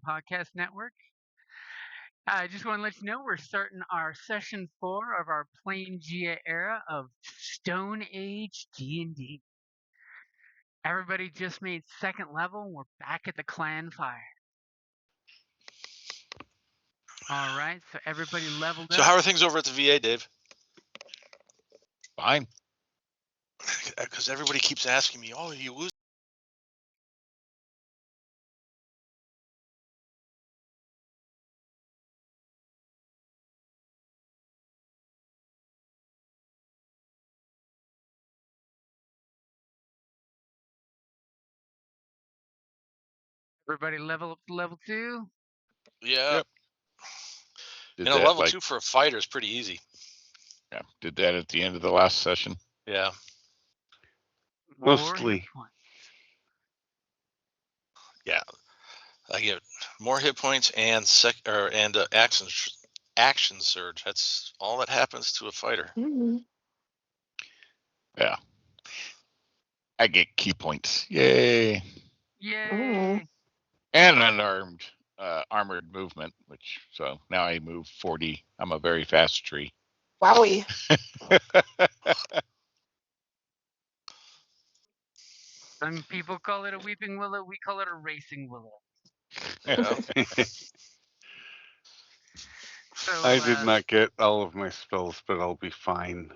Podcast Network. I just want to let you know we're starting our session 4 of our Planegea era of Stone Age D&D. Everybody just made second level. We're back at the clan fire. All right, so everybody leveled up. So how are things over at the VA, Dave? Fine. Because everybody keeps asking me, "Oh, you lose?" Everybody level up to level 2. Yeah. Yep. Did You know, that, level 2 for a fighter is pretty easy. Yeah, did that at the end of the last session. Yeah. Mostly. Hit points. Yeah. I get more hit points and action surge. That's all that happens to a fighter. Mm-hmm. Yeah. I get key points. Yay. Yay! And unarmed armored movement, so now I move 40. I'm a very fast tree. Wowie. Some people call it a weeping willow. We call it a racing willow. Yeah. So I did not get all of my spells, but I'll be fine.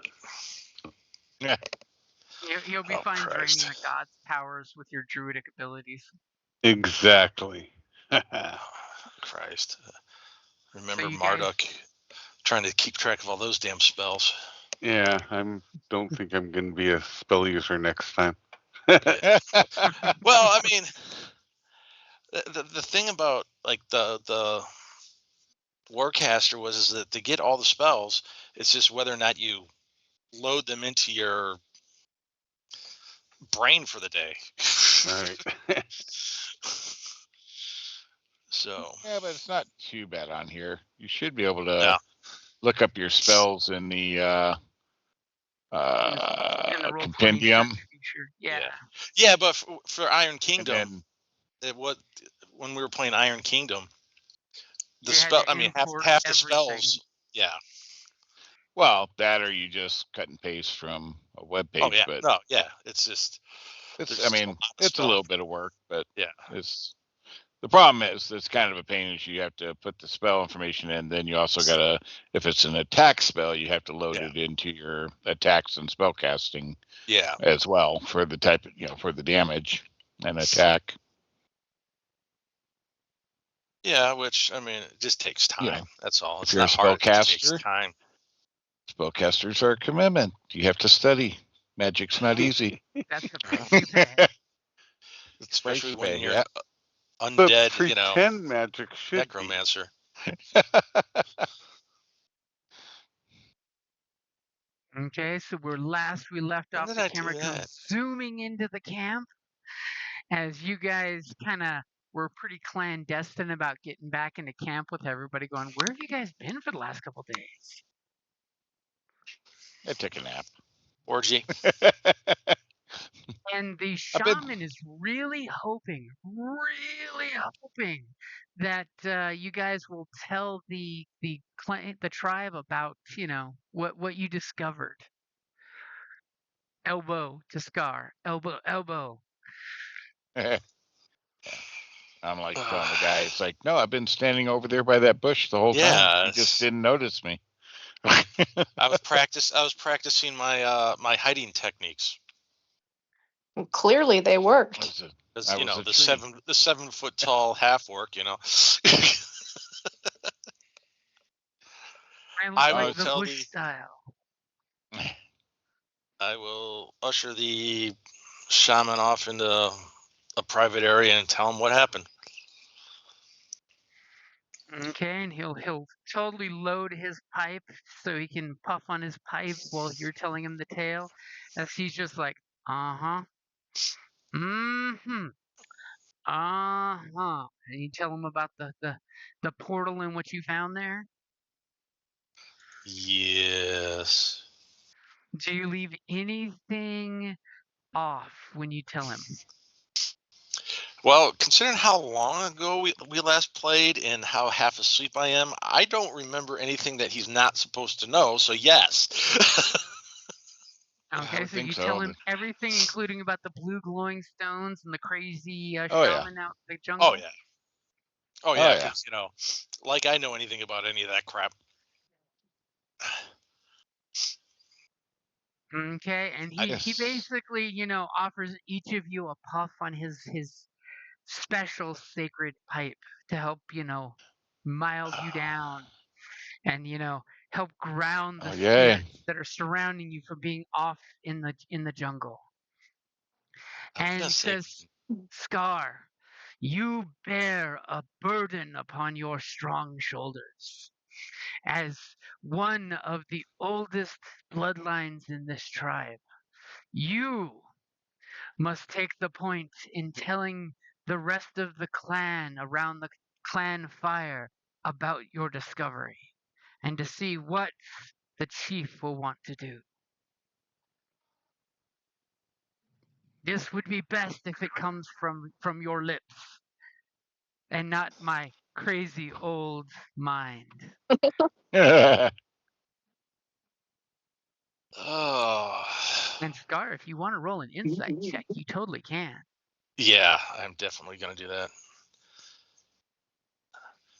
You'll be Oh, fine Christ. draining the gods' powers with your druidic abilities. Exactly. Christ. Remember you Marduk trying to keep track of all those damn spells. Yeah, don't think I'm going to be a spell user next time. Well, I mean, the thing about like the Warcaster is that to get all the spells, it's just whether or not you load them into your brain for the day. Right. So Yeah, but it's not too bad on here. You should be able to look up your spells in the role-playing compendium. feature. Yeah. Yeah, but for Iron Kingdom, And then, when we were playing Iron Kingdom, You had to import half the everything. spells. Yeah. well, that or you just cut and paste from a web page. Oh yeah. But No, yeah. It's just. it's a it's a little bit of work, but yeah. The problem is it's kind of a pain is you have to put the spell information in, then you also gotta, if it's an attack spell, you have to load it into your attacks and spell casting as well for the type of, for the damage and attack. Yeah, which I mean, it just takes time. That's all. It's if you're not a hard. spellcaster, it just takes time. Spellcasters are a commitment. You have to study. Magic's not easy. That's the price you pay. Especially when you're undead, but pretend magic should necromancer. Okay, so we left off the camera zooming into the camp as you guys kind of were pretty clandestine about getting back into camp with everybody going, where have you guys been for the last couple of days? I took a nap. Orgy. And the shaman is really hoping that you guys will tell the tribe about, what you discovered. Elbow to scar, elbow. I'm like telling the guy, it's like, no, I've been standing over there by that bush the whole time. You just didn't notice me. I was practicing my my hiding techniques. Well, clearly they worked. Because the 7 foot tall half orc, I will tell the style. I will usher the shaman off into a private area and tell him what happened. Okay, and he'll totally load his pipe so he can puff on his pipe while you're telling him the tale, as he's just like, and you tell him about the portal and what you found there. Yes. Do you leave anything off when you tell him? Well, considering how long ago we last played and how half asleep I am, I don't remember anything that he's not supposed to know. So yes. I Okay, would so think you so. tell him everything, including about the blue glowing stones and the crazy Oh, yeah. shaman out in the jungle. Oh yeah. Oh yeah, because like I know anything about any of that crap. Okay, and he basically, offers each of you a puff on his special sacred pipe to help, mild you down and, help ground the spirits that are surrounding you from being off in the jungle. And he says, Scar, you bear a burden upon your strong shoulders. As one of the oldest bloodlines in this tribe, you must take the point in telling the rest of the clan around the clan fire about your discovery and to see what the chief will want to do. This would be best if it comes from your lips and not my crazy old mind. Oh. And Scar, if you want to roll an insight check, you totally can. Yeah, I'm definitely gonna do that.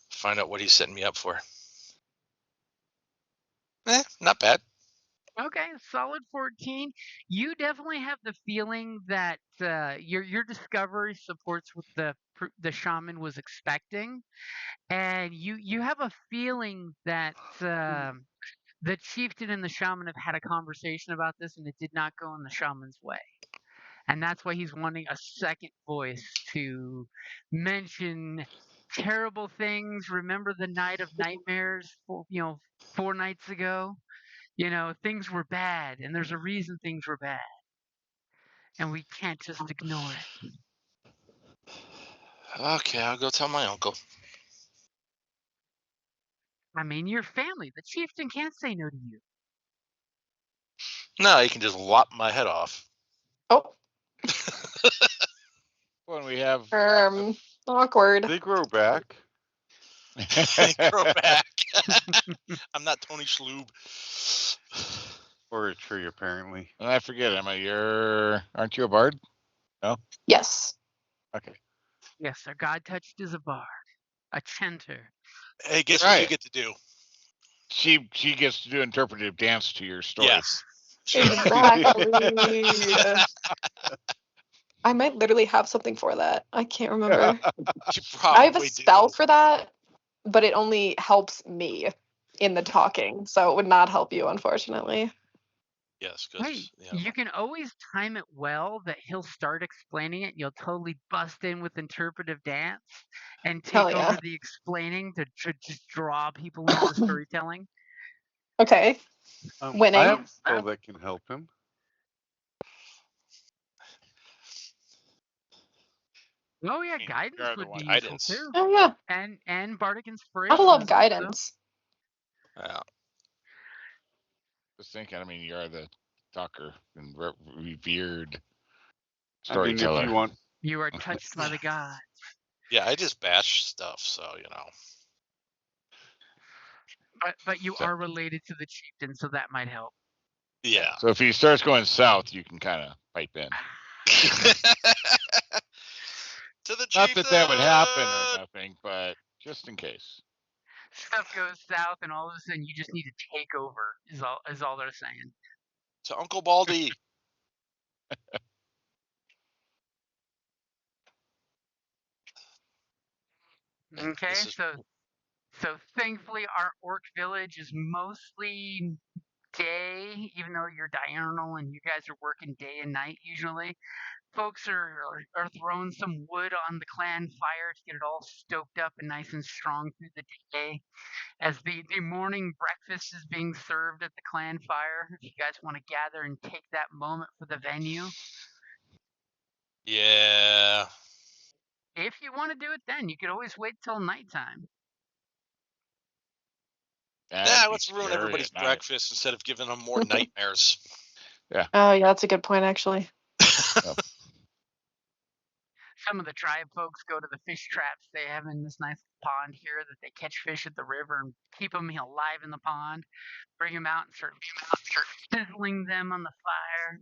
Find out what he's setting me up for. Not bad. Okay, solid 14. You definitely have the feeling that your discovery supports what the shaman was expecting, and you have a feeling that the chieftain and the shaman have had a conversation about this, and it did not go in the shaman's way, and that's why he's wanting a second voice to mention terrible things. Remember the night of nightmares, 4 nights ago? Things were bad, and there's a reason things were bad. And we can't just ignore it. Okay, I'll go tell my uncle. I mean, your family. The chieftain can't say no to you. No, he can just lop my head off. Oh. When we have awkward. They grow back. They grow back. I'm not Tony Shloob. Or a tree, apparently. I forget. Aren't you a bard? No? Yes. Okay. Yes, our god touched is a bard. A chanter. Hey, guess what you get to do? She gets to do interpretive dance to your story. Yes. Exactly. I might literally have something for that. I can't remember. I have a spell for that, but it only helps me in the talking, so it would not help you, unfortunately. Yes, Hey, you can always time it well that he'll start explaining it. You'll totally bust in with interpretive dance and take over the explaining to just draw people into the storytelling. Okay. Winning. I have a spell that can help him. Oh yeah, guidance would be useful too. Oh yeah. And bardic inspiration. I love guidance. Yeah. Just thinking. I mean, you're the talker and revered I storyteller. mean, if you want, you are touched by the gods. Yeah, I just bash stuff, so But you are related to the chieftain, so that might help. Yeah. So if he starts going south, you can kind of pipe in. To the Not that would happen or nothing, but just in case. Stuff goes south, and all of a sudden you just need to take over. Is all they're saying. To Uncle Baldy. Okay, so thankfully our orc village is mostly day, even though you're diurnal and you guys are working day and night usually. Folks are throwing some wood on the clan fire to get it all stoked up and nice and strong through the day. As the morning breakfast is being served at the clan fire, if you guys want to gather and take that moment for the venue. Yeah. If you want to do it then, you could always wait till nighttime. Let's ruin everybody's breakfast instead of giving them more nightmares. Yeah. Oh yeah, that's a good point actually. Some of the tribe folks go to the fish traps they have in this nice pond here that they catch fish at the river and keep them alive in the pond. Bring them out and start sizzling them on the fire.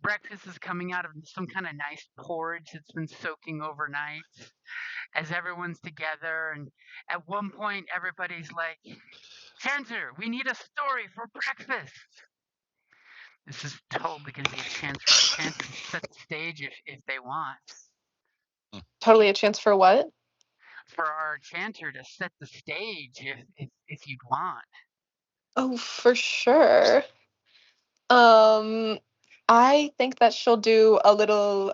Breakfast is coming out of some kind of nice porridge that's been soaking overnight as everyone's together. And at one point, everybody's like, Chanter, we need a story for breakfast. This is totally going to be a chance for our Chanter to set the stage if they want. Totally a chance for what? For our Chanter to set the stage if you'd want. Oh, for sure. I think that she'll do a little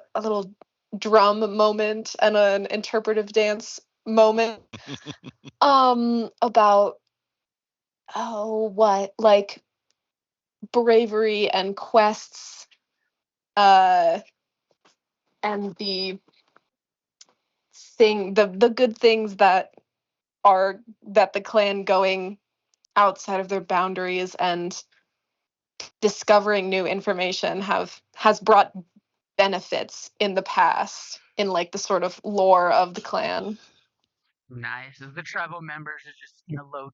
drum moment and an interpretive dance moment. About what? Like bravery and quests, and the good things that the clan going outside of their boundaries and discovering new information has brought benefits in the past in like the sort of lore of the clan. Nice. As the tribal members are just low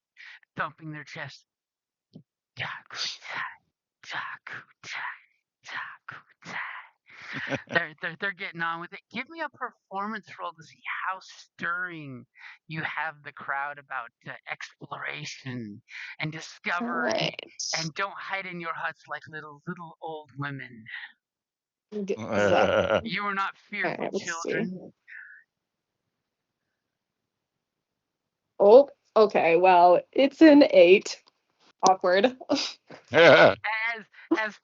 thumping their chest. They're getting on with it. Give me a performance roll to see how stirring you have the crowd about exploration and discovery. Right. And don't hide in your huts like little old women. Exactly. You are not fearful children. See. Oh, okay. Well, it's an 8. Awkward. As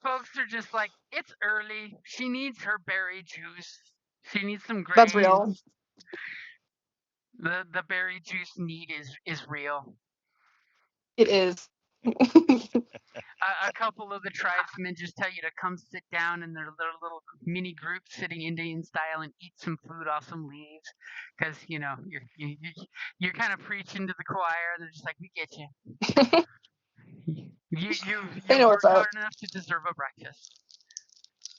folks are just like, it's early. She needs her berry juice. She needs some grains. That's real. The berry juice need is real. It is. A couple of the tribesmen just tell you to come sit down in their little mini group, sitting Indian style, and eat some food off some leaves, because you're kind of preaching to the choir. They're just like, we get you. You worked hard enough to deserve a breakfast.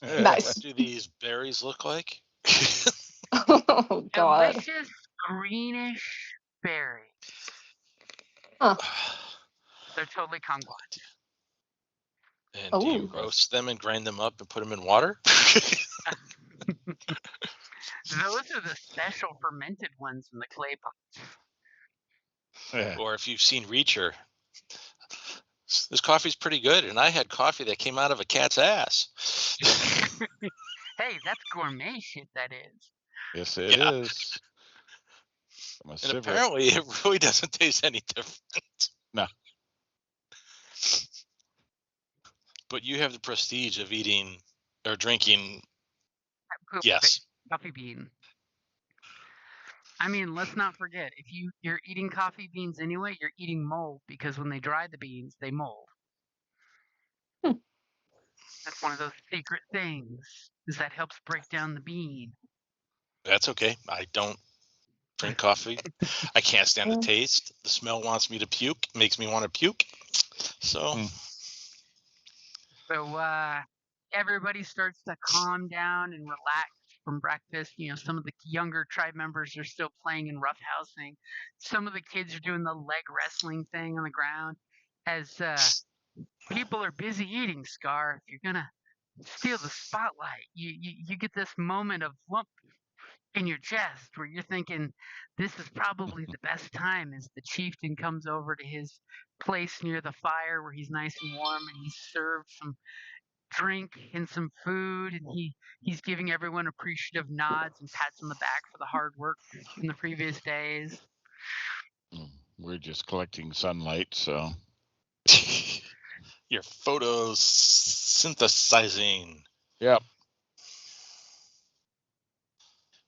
Nice. What do these berries look like? Oh God. Delicious greenish berries. Huh. They're totally kumquat. And do you roast them and grind them up and put them in water? Those are the special fermented ones in the clay pots. Yeah. Or if you've seen Reacher, this coffee's pretty good, and I had coffee that came out of a cat's ass. Hey, that's gourmet shit, that is. Yes, it is. And apparently it really doesn't taste any different. No. But you have the prestige of eating or drinking. Yes. Coffee bean. I mean, let's not forget, if you're eating coffee beans anyway, you're eating mold, because when they dry the beans, they mold. That's one of those secret things, is that helps break down the bean. That's okay. I don't drink coffee. I can't stand the taste. The smell wants me to puke. Makes me want to puke. So everybody starts to calm down and relax from breakfast. Some of the younger tribe members are still playing and roughhousing. Some of the kids are doing the leg wrestling thing on the ground. As people are busy eating, Scar, if you're gonna steal the spotlight, you get this moment of lump in your chest where you're thinking, this is probably the best time, as the chieftain comes over to his place near the fire where he's nice and warm, and he's served some drink and some food, and he's giving everyone appreciative nods and pats on the back for the hard work in the previous days. We're just collecting sunlight, so you're photosynthesizing. Yep.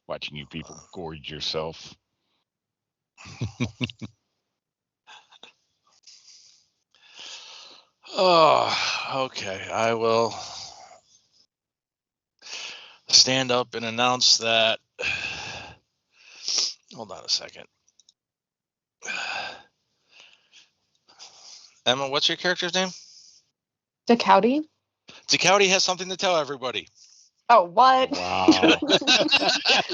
Watching you people gorge yourself. Oh, okay. I will stand up and announce that. Hold on a second. Emma, what's your character's name? Decouty. Decouty has something to tell everybody. Oh, what? Wow.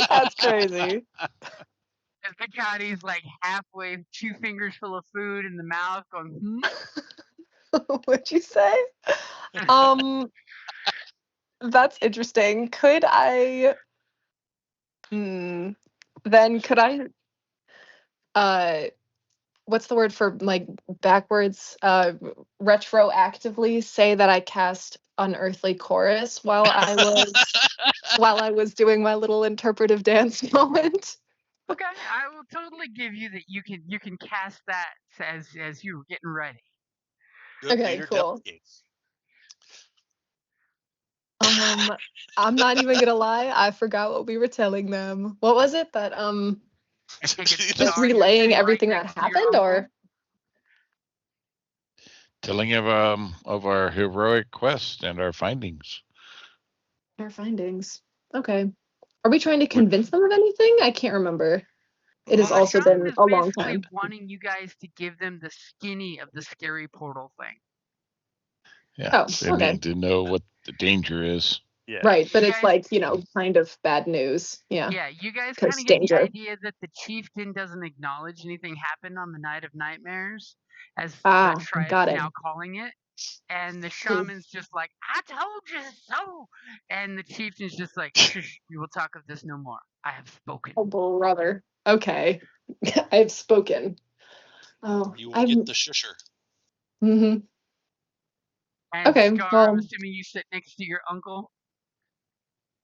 That's crazy. As the caddy's like halfway, 2 fingers full of food in the mouth, going, What'd you say? That's interesting. Could I? Then could I? What's the word for like backwards? Retroactively say that I cast Unearthly Chorus while I was doing my little interpretive dance moment. Okay, I will totally give you that. You can cast that as you were getting ready. Okay, cool. I'm not even gonna lie. I forgot what we were telling them. What was it that I think it's just Star, you're relaying sitting everything right that next to your happened, or uncle. Telling of our heroic quest and our findings. our findings? Okay. Are we trying to convince them of anything? I can't remember. It has Well, the also shaman been is a long basically time. wanting you guys to give them the skinny of the scary portal thing. Yeah, Oh, they okay. need to know what the danger is. Yeah. Right, but You it's guys- like, kind of bad news. Yeah. Yeah, you guys 'Cause kind of get the danger. idea that the chieftain doesn't acknowledge anything happened on the Night of Nightmares, as the Ah, tribe's got it. now calling it. And the shaman's just like, I told you so. And the chieftain's just like, shush, we will talk of this no more. I have spoken. Oh, brother. Okay. I've spoken. Oh, You will get the shusher. Mm-hmm. And Okay, Scar, well, I'm assuming you sit next to your uncle.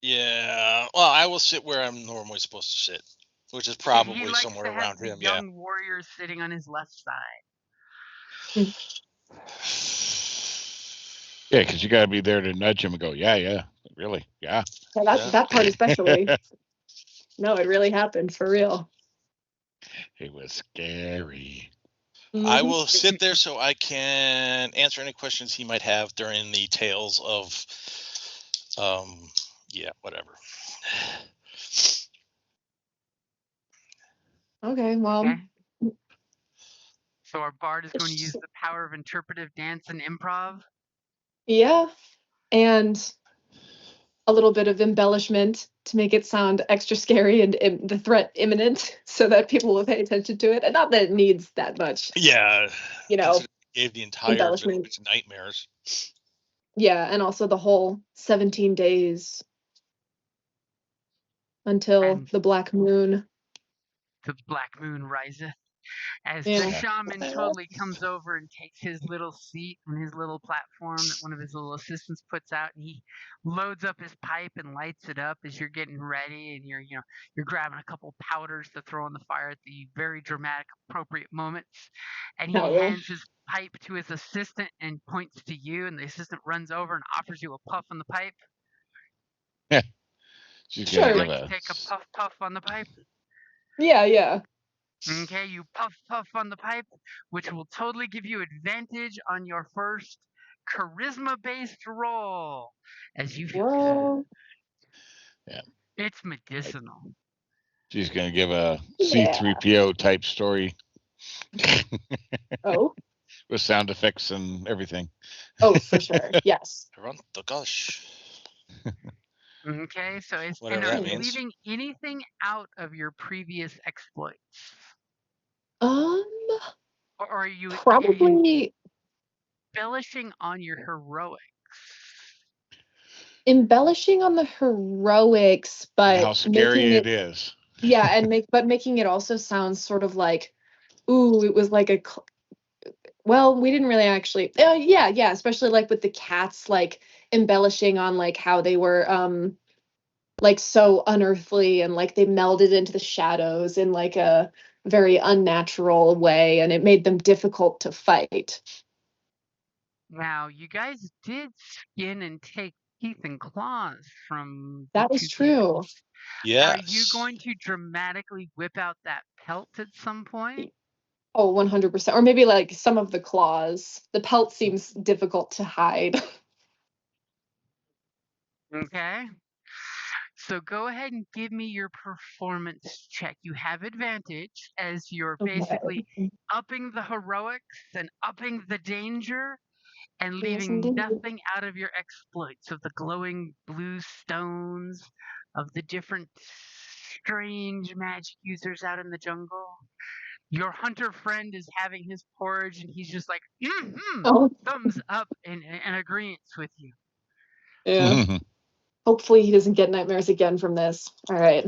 Yeah. Well, I will sit where I'm normally supposed to sit, which is He probably likes somewhere to have around the him. young warriors sitting on his left side. Yeah, because you got to be there to nudge him and go, yeah, really, yeah. That part especially. No, it really happened for real. It was scary. I will sit there so I can answer any questions he might have during the tales of, yeah, whatever. Okay, well. Okay. So our bard is going to use the power of interpretive dance and improv. Yeah, and a little bit of embellishment to make it sound extra scary and the threat imminent so that people will pay attention to it. And not that it needs that much. Yeah. Gave the entire embellishment. village nightmares. Yeah, and also the whole 17 days until the black moon. The black moon riseth. As Yeah. the shaman totally comes over and takes his little seat on his little platform that one of his little assistants puts out, and he loads up his pipe and lights it up as you're getting ready, and you're grabbing a couple powders to throw on the fire at the very dramatic, appropriate moments. And he hands his pipe to his assistant and points to you, and the assistant runs over and offers you a puff on the pipe. She's Sure. Would you like to take a puff on the pipe? Yeah. Okay, you puff on the pipe, which will totally give you advantage on your first charisma-based roll, as you feel good. Yeah. It's medicinal. She's going to give a C3PO type story. Oh. With sound effects and everything. Oh, for sure. Yes. The gosh. Okay, so Whatever that means. leaving anything out of your previous exploits? Or are you probably embellishing on your heroics? Embellishing on the heroics, but and how scary it is. Yeah, and making it also sound sort of like, ooh, it was like well, we didn't really actually. Yeah, especially like with the cats, like embellishing on like how they were like so unearthly and like they melded into the shadows in like a very unnatural way, and it made them difficult to fight. Now, you guys did skin and take teeth and claws from That is true. Yeah. Are you going to dramatically whip out that pelt at some point? Oh, 100%. Or maybe like some of the claws. The pelt seems difficult to hide. Okay. So go ahead and give me your performance check. You have advantage as you're basically upping the heroics and upping the danger. and leaving nothing out of your exploits of the glowing blue stones, of the different strange magic users out in the jungle. Your hunter friend is having his porridge and he's just like, thumbs up in agreement with you. Yeah. Hopefully he doesn't get nightmares again from this. All right.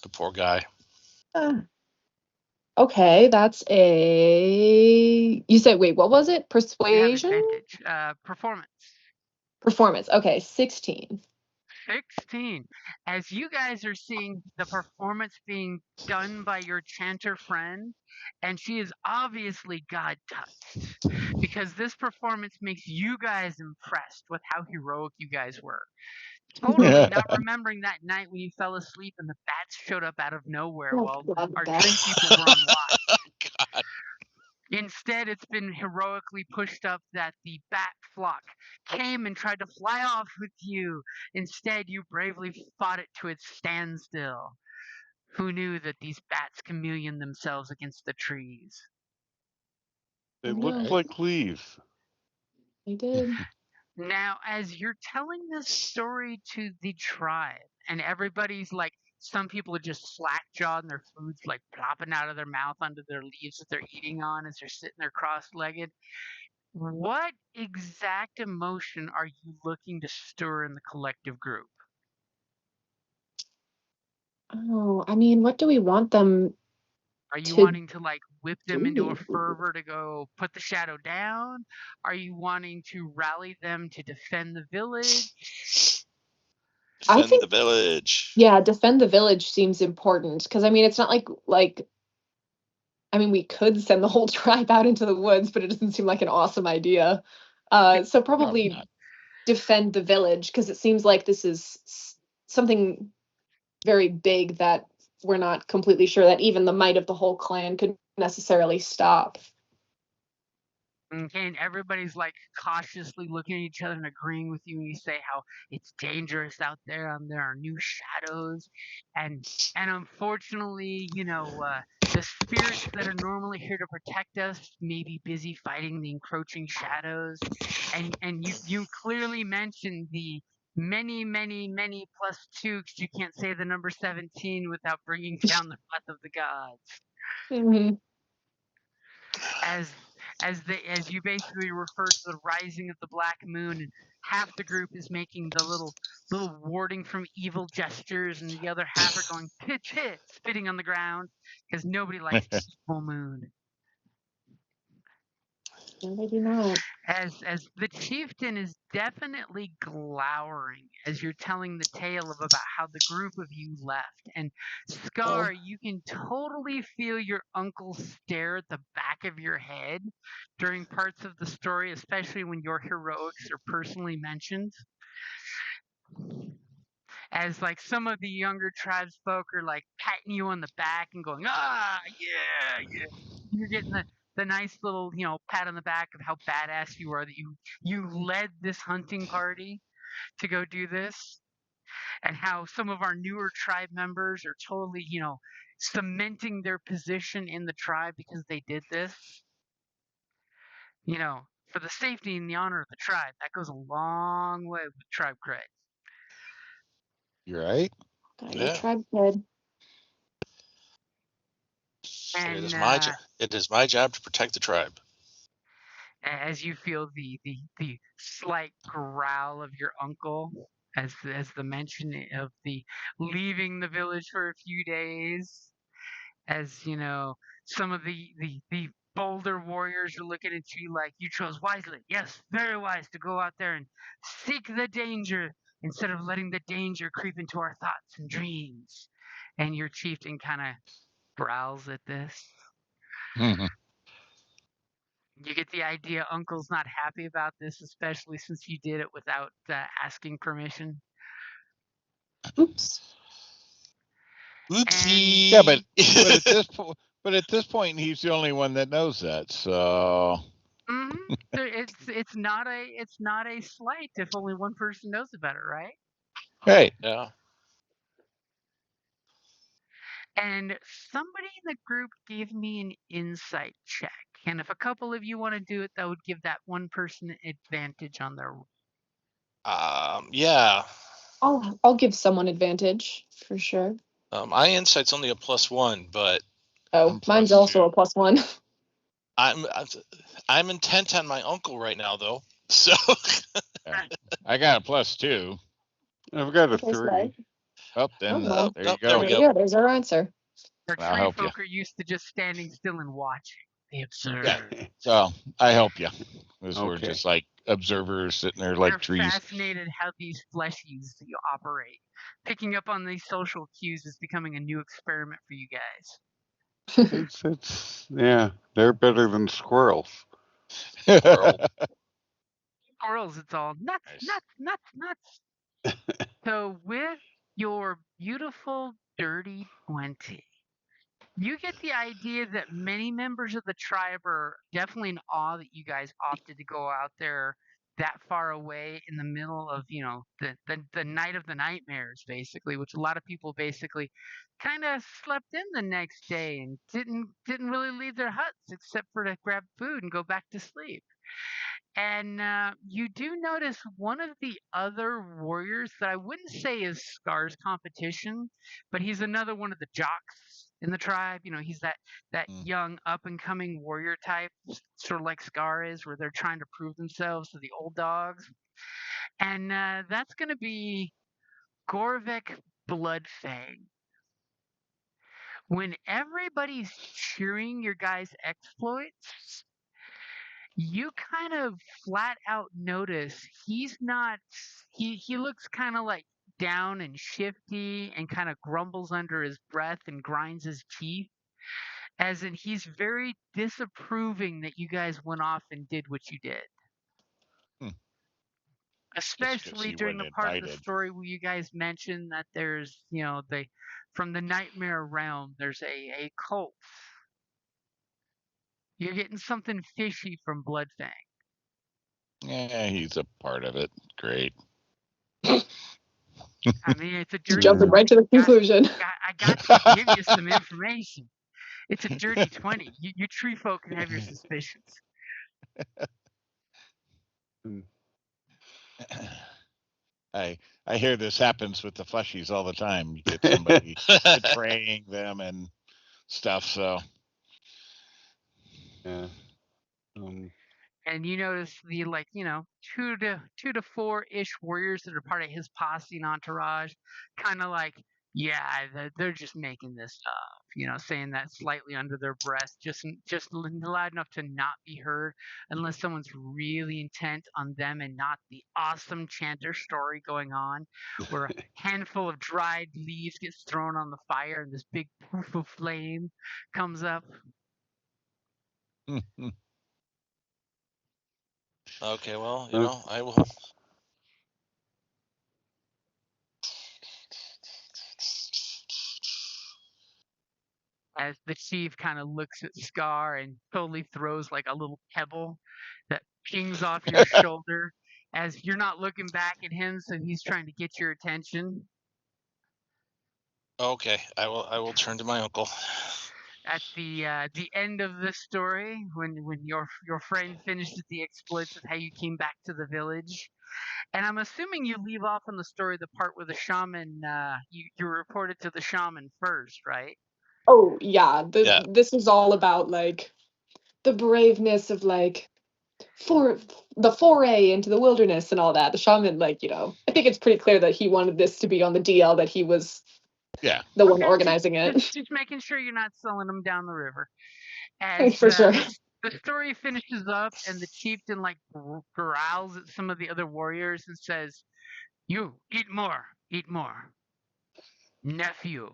The poor guy. Okay, that's a... You said, wait, what was it? Persuasion? You have advantage. Performance. Performance. Okay, 16. 16. As you guys are seeing the performance being done by your chanter friend, and she is obviously God touched, because this performance makes you guys impressed with how heroic you guys were. Totally not remembering that night when you fell asleep and the bats showed up out of nowhere while our dream people were on watch. God. Instead, it's been heroically pushed up that the bat flock came and tried to fly off with you. Instead, you bravely fought it to its standstill. Who knew that these bats chameleon themselves against the trees? They looked like leaves. They did. Now, as you're telling this story to the tribe, and everybody's like, some people are just slack-jawed and their food's like plopping out of their mouth onto their leaves that they're eating on as they're sitting there cross-legged. What exact emotion are you looking to stir in the collective group? Oh, I mean, what do we want them? Are you wanting to like whip them into a fervor to go put the shadow down? Are you wanting to rally them to defend the village? Defend the village. Yeah, defend the village seems important because I mean, it's not like I mean, we could send the whole tribe out into the woods, but it doesn't seem like an awesome idea. So probably defend the village because it seems like this is something very big that we're not completely sure that even the might of the whole clan could necessarily stop. Okay, and everybody's like cautiously looking at each other and agreeing with you, and you say how it's dangerous out there and there are new shadows, and unfortunately, the spirits that are normally here to protect us may be busy fighting the encroaching shadows, and you clearly mentioned the many +2 because you can't say the number 17 without bringing down the wrath of the gods. Mm-hmm. As you basically refer to the rising of the black moon, and half the group is making the little warding from evil gestures, and the other half are going pitch hit, spitting on the ground because nobody likes the full moon. No, they do not. As the chieftain is definitely glowering as you're telling the tale of about how the group of you left. And Scar, you can totally feel your uncle stare at the back of your head during parts of the story, especially when your heroics are personally mentioned. As like some of the younger tribesfolk are like patting you on the back and going, yeah. You're getting the nice little, pat on the back of how badass you are that you led this hunting party to go do this, and how some of our newer tribe members are totally, cementing their position in the tribe because they did this. For the safety and the honor of the tribe, that goes a long way with tribe cred. You're right. Yeah. Tribe cred. And it is my job to protect the tribe. As you feel the slight growl of your uncle, as the mention of the leaving the village for a few days, as some of the bolder warriors are looking at you like you chose wisely. Yes, very wise to go out there and seek the danger instead of letting the danger creep into our thoughts and dreams. And your chieftain kind of growls at this. Mm-hmm. You get the idea Uncle's not happy about this, especially since you did it without asking permission. Oops. Oopsie. Yeah, but at this point, he's the only one that knows that. So. Mm-hmm. It's not a slight if only one person knows about it, right? Hey. Yeah. And somebody in the group gave me an insight check. And if a couple of you want to do it, that would give that one person an advantage on their roll. Yeah. I'll give someone advantage for sure. My insight's only a +1, but mine's also a +1. I'm intent on my uncle right now, though. So I got a +2. I've got a 3. Oh, then well, there you go. There we go. There's our answer. Our I'll tree help folk are used to just standing still and watching. They observe. Yeah. So I help you. Because we're Okay. just like observers sitting there like They're trees. fascinated how these fleshies operate. Picking up on these social cues is becoming a new experiment for you guys. Yeah, they're better than squirrels. Squirrel. Squirrels, it's all nuts. So with your beautiful dirty 20, you get the idea that many members of the tribe are definitely in awe that you guys opted to go out there that far away in the middle of, the night of the nightmares, basically, which a lot of people basically kind of slept in the next day and didn't really leave their huts except for to grab food and go back to sleep. And you do notice one of the other warriors that I wouldn't say is Scar's competition, but he's another one of the jocks in the tribe. He's that young up and coming warrior type, sort of like Scar is, where they're trying to prove themselves to the old dogs. And that's going to be Gorvik Bloodfang. When everybody's cheering your guys' exploits, you kind of flat out notice he's not he looks kind of like down and shifty and kind of grumbles under his breath and grinds his teeth, as in he's very disapproving that you guys went off and did what you did. Especially during the part of the story where you guys mentioned that there's from the nightmare realm there's a cult. You're getting something fishy from Bloodfang. Yeah, he's a part of it. Great. I mean, it's a dirty. Jumping right to the conclusion. I got to give you some information. It's a dirty 20. You tree folk can have your suspicions. I hear this happens with the fleshies all the time. You get somebody betraying them and stuff. So yeah. And you notice the 2 to 4-ish warriors that are part of his posse and entourage, kind of like, yeah, they're just making this up, saying that slightly under their breath, just loud enough to not be heard, unless someone's really intent on them and not the awesome chanter story going on, where a handful of dried leaves gets thrown on the fire and this big poof of flame comes up. Okay, well, I will. As the chief kind of looks at Scar and totally throws like a little pebble that pings off your shoulder as you're not looking back at him, so he's trying to get your attention. Okay, I will turn to my uncle. At the end of the story, when your friend finishes the exploits of how you came back to the village, and I'm assuming you leave off in the story the part where the shaman you reported to the shaman first, right? Oh yeah, this is all about like the braveness of like for the foray into the wilderness and all that. The shaman, I think it's pretty clear that he wanted this to be on the DL, that he was the one organizing it. Just making sure you're not selling them down the river. For sure. The story finishes up and the chieftain growls at some of the other warriors and says, "You eat more. Nephew,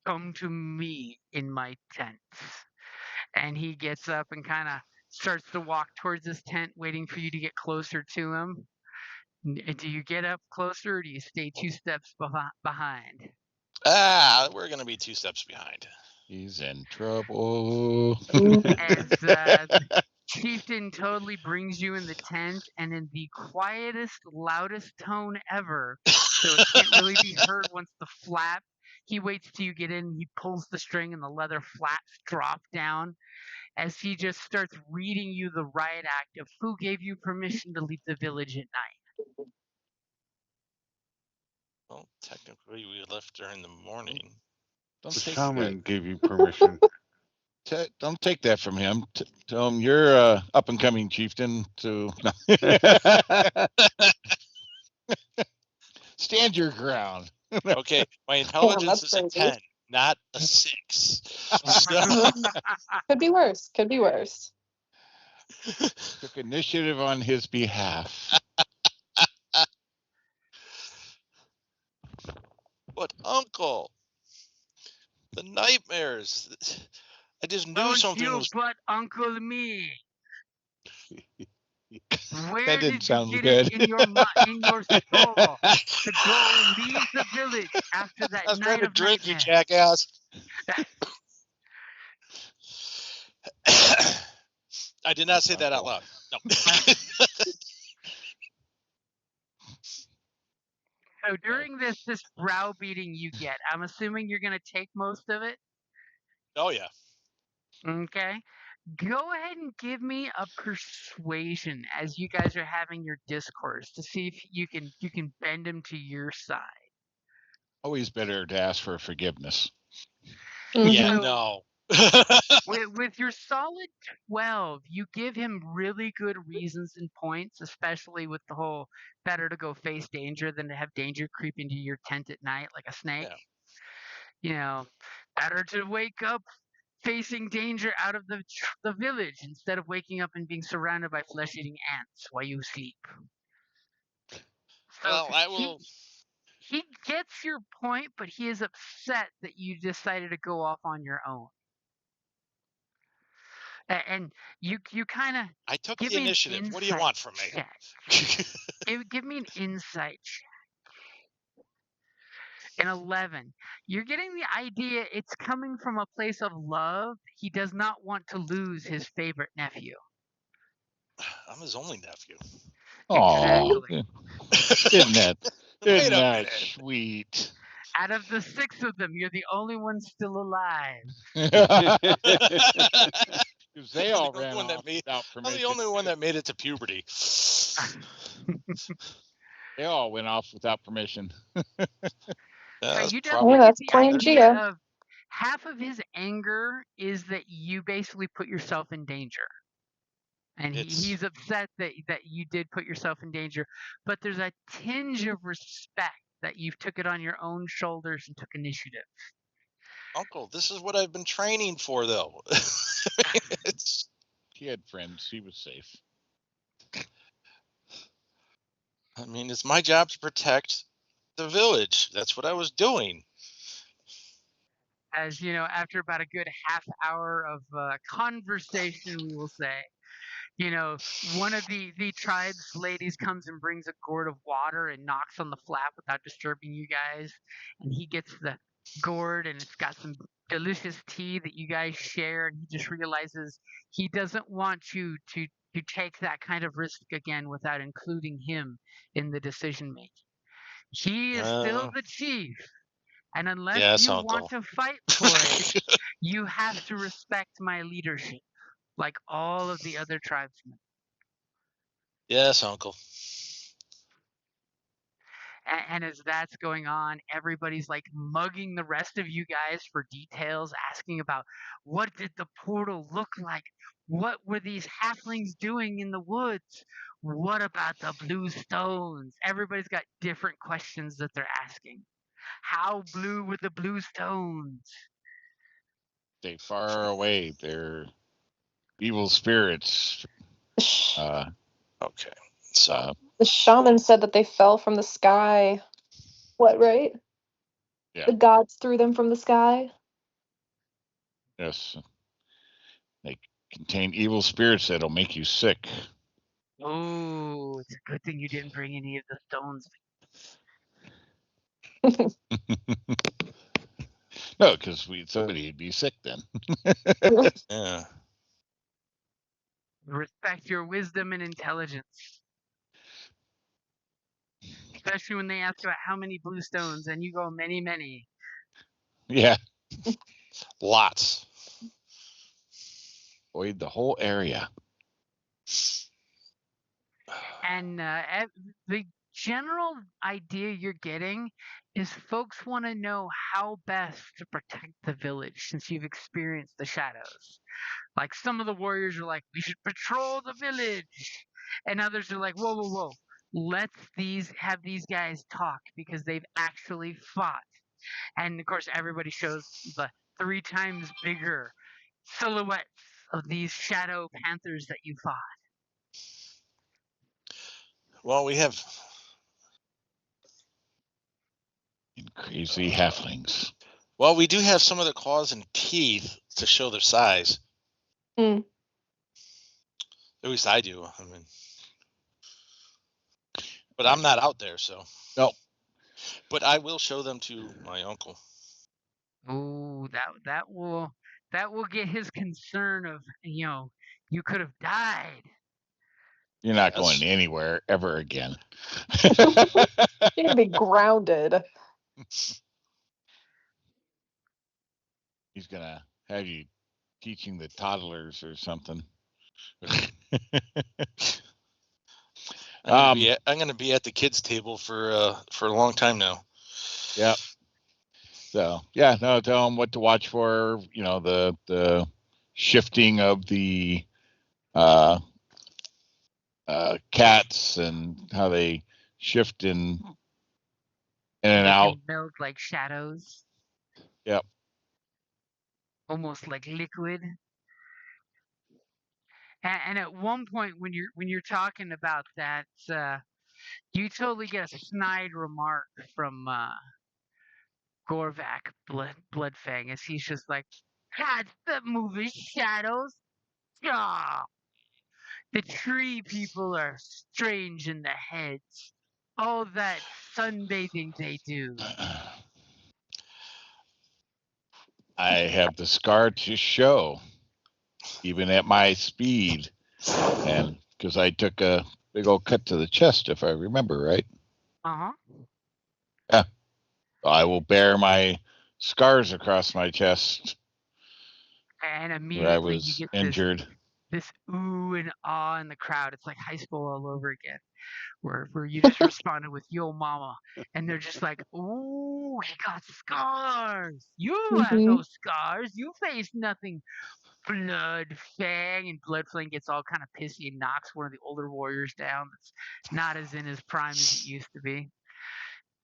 come to me in my tent." And he gets up and kind of starts to walk towards his tent, waiting for you to get closer to him. Do you get up closer, or do you stay 2 steps behind? We're gonna be 2 steps behind. He's in trouble. As chieftain totally brings you in the tent, and in the quietest, loudest tone ever, so it can't really be heard once the flap. He waits till you get in, he pulls the string, and the leather flaps drop down. as he just starts reading you the riot act of who gave you permission to leave the village at night. Well, technically, we left during the morning. The shaman gave you permission. Don't take that from him. Tell him you're a up and coming chieftain. Stand your ground. Okay, my intelligence is a 10, not a 6. Could be worse. Could be worse. Took initiative on his behalf. But Uncle, the nightmares. I just knew something was. But Uncle me. Where That didn't did sound you good. get it in your soul to go leave the village after that I was night trying to of drink, you nightmares? jackass. I did not say that out loud. No. So during this browbeating you get, I'm assuming you're going to take most of it? Oh, yeah. Okay. Go ahead and give me a persuasion as you guys are having your discourse to see if you can bend him to your side. Always better to ask for forgiveness. Yeah, So, no. with your solid 12, you give him really good reasons and points, especially with the whole better to go face danger than to have danger creep into your tent at night like a snake. Yeah. You know, better to wake up facing danger out of the village instead of waking up and being surrounded by flesh-eating ants while you sleep. So well, I will. He gets your point, but he is upset that you decided to go off on your own. And you kind of. I took the initiative. What do you want from me? Give me an insight check. An 11. You're getting the idea it's coming from a place of love. He does not want to lose his favorite nephew. I'm his only nephew. Exactly. Isn't that sweet? Out of the 6 of them, you're the only one still alive. Because they all ran off without permission. I'm the only one that made it to puberty. They all went off without permission. So you definitely get the idea of half of his anger is that you basically put yourself in danger. And he's upset that you did put yourself in danger. But there's a tinge of respect that you've took it on your own shoulders and took initiative. Uncle, this is what I've been training for, though. He had friends. He was safe. I mean, it's my job to protect the village. That's what I was doing. As you know, after about a good half hour of conversation, we will say, you know, one of the tribe's ladies comes and brings a gourd of water and knocks on the flap without disturbing you guys. And he gets the gourd and it's got some delicious tea that you guys share. And he just realizes he doesn't want you to take that kind of risk again without including him in the decision making. He is still the chief. And unless you want to fight for it, you have to respect my leadership, like all of the other tribesmen. Yes, Uncle. And as that's going on, everybody's like mugging the rest of you guys for details, asking about what did the portal look like? What were these halflings doing in the woods? What about the blue stones? Everybody's got different questions that they're asking. How blue were the blue stones? They far away. They're evil spirits. Okay. So the shaman said that they fell from the sky. What, right? Yeah. The gods threw them from the sky. Yes. They contain evil spirits that'll make you sick. Oh, it's a good thing you didn't bring any of the stones. No, because somebody would be sick then. Yeah. Respect your wisdom and intelligence. Especially when they ask about how many blue stones, and you go many, many. Yeah. Lots. Void the whole area. And the general idea you're getting is folks want to know how best to protect the village since you've experienced the shadows. Like some of the warriors are like, we should patrol the village, and others are like, whoa, whoa, whoa. Let's have these guys talk because they've actually fought. And of course, everybody shows the 3 times bigger silhouettes of these shadow panthers that you fought. Well, we have Crazy halflings. Well, we do have some of the claws and teeth to show their size. Mm. At least I do. I mean, but I'm not out there, so. No. But I will show them to my uncle. Ooh, that will get his concern of, you could have died. You're not going anywhere ever again. You're gonna be grounded. He's gonna have you teaching the toddlers or something. I'm gonna be at the kids' table for a long time now. Yep. So yeah, no, tell them what to watch for. The shifting of the cats and how they shift in and out. Melt like shadows. Yep. Almost like liquid. And at one point when you're talking about that, you totally get a snide remark from Gorvak Bloodfang as he's just like, cats that move in shadows. Ah! The tree people are strange in the heads. All that sunbathing they do. I have the scar to show, even at my speed, and because I took a big old cut to the chest, if I remember right. Yeah, I will bear my scars across my chest. And immediately where I was you get injured. This ooh and ah in the crowd. It's like high school all over again. Where you just responded with yo mama, and they're just like, ooh, he got scars. You have no scars. You face nothing. Bloodfang, and Bloodfang gets all kind of pissy and knocks one of the older warriors down that's not as in his prime as it used to be.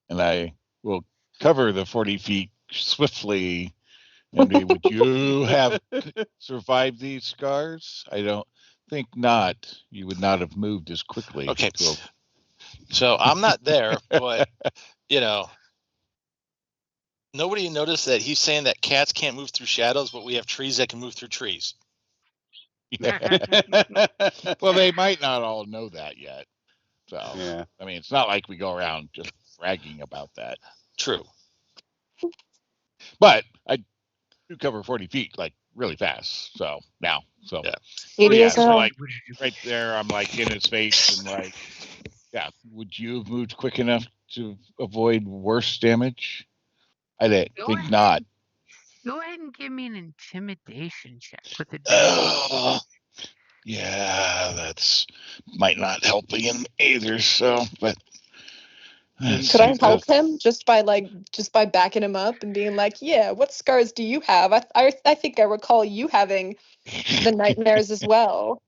And I will cover the 40 feet swiftly. And would you have survived these scars? I don't think not. You would not have moved as quickly. Okay. So I'm not there, but, nobody noticed that he's saying that cats can't move through shadows, but we have trees that can move through trees. Well, they might not all know that yet. So, Yeah. I mean, it's not like we go around just bragging about that. True. But I do cover 40 feet like really fast. So now, Yeah. So like right there, I'm like in his face and like, yeah, would you have moved quick enough to avoid worse damage? I think not. Go ahead and give me an intimidation check with advantage. Yeah, that's might not help him either. So, but could I help him just by backing him up and being like, yeah, what scars do you have? I think I recall you having the nightmares as well.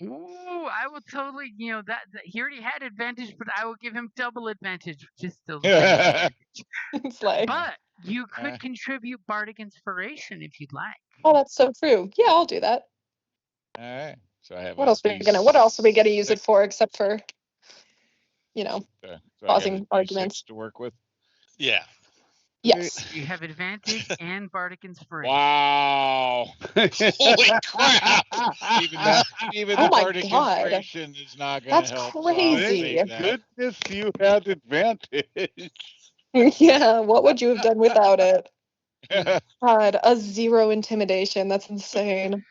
Ooh, I will totally, that he already had advantage, but I will give him double advantage, which is still the same advantage. It's like, but you could contribute bardic inspiration if you'd like. Oh, that's so true. Yeah, I'll do that. All right. So I have what else are we gonna use it for except for, so causing arguments to work with? Yeah. Yes. You have advantage and bardic inspiration. Wow. Holy crap. Even the bardic inspiration is not going to help. That's crazy. Thank goodness you had advantage. Yeah, what would you have done without it? God, a 0 intimidation. That's insane.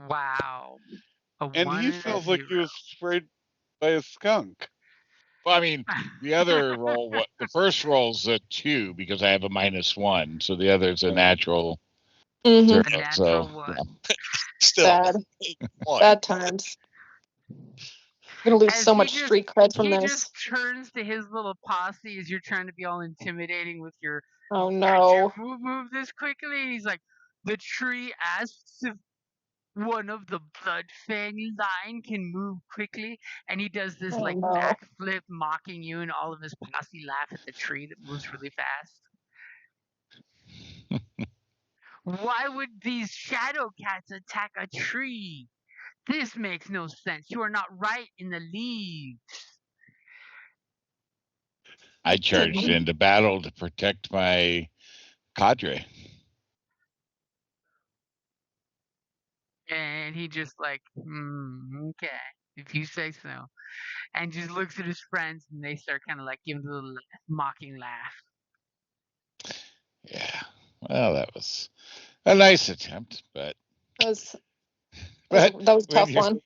Wow. And he sounds like he was sprayed by a skunk. Well, I mean, the other roll, the first roll's a 2 because I have a -1, so the other's a natural. Mm-hmm. 0, a natural 1. Still, Sad. Bad times. I'm gonna lose so much street cred from this. He just turns to his little posse as you're trying to be all intimidating with your. Oh no! Move this quickly. He's like, the tree asks if one of the Bloodfang line can move quickly, and he does this backflip, mocking you, and all of his posse laugh at the tree that moves really fast. Why would these shadow cats attack a tree? This makes no sense. You are not right in the leaves. I charged into battle to protect my cadre. And he just like, okay, if you say so. And just looks at his friends, and they start kind of like giving a little mocking laugh. Yeah, well, that was a nice attempt, but that was a tough one.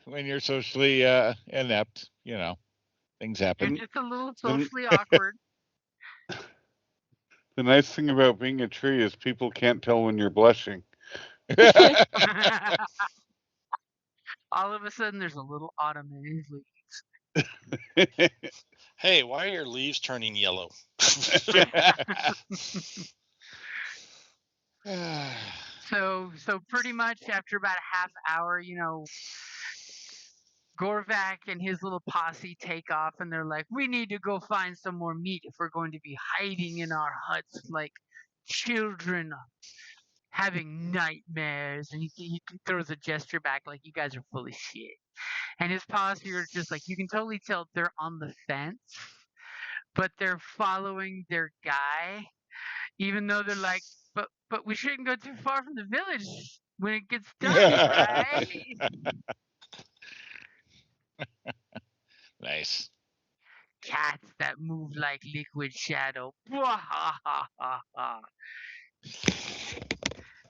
When you're socially inept, things happen. You're just a little socially awkward. The nice thing about being a tree is people can't tell when you're blushing. All of a sudden, there's a little autumn in his leaves. Hey, why are your leaves turning yellow? So pretty much after about a half hour, Gorvac and his little posse take off, and they're like, we need to go find some more meat if we're going to be hiding in our huts like children having nightmares. And he throws a gesture back like, you guys are full of shit. And his posse are just like, you can totally tell they're on the fence, but they're following their guy, even though they're like, but we shouldn't go too far from the village when it gets dark, right? Nice. Cats that move like liquid shadow.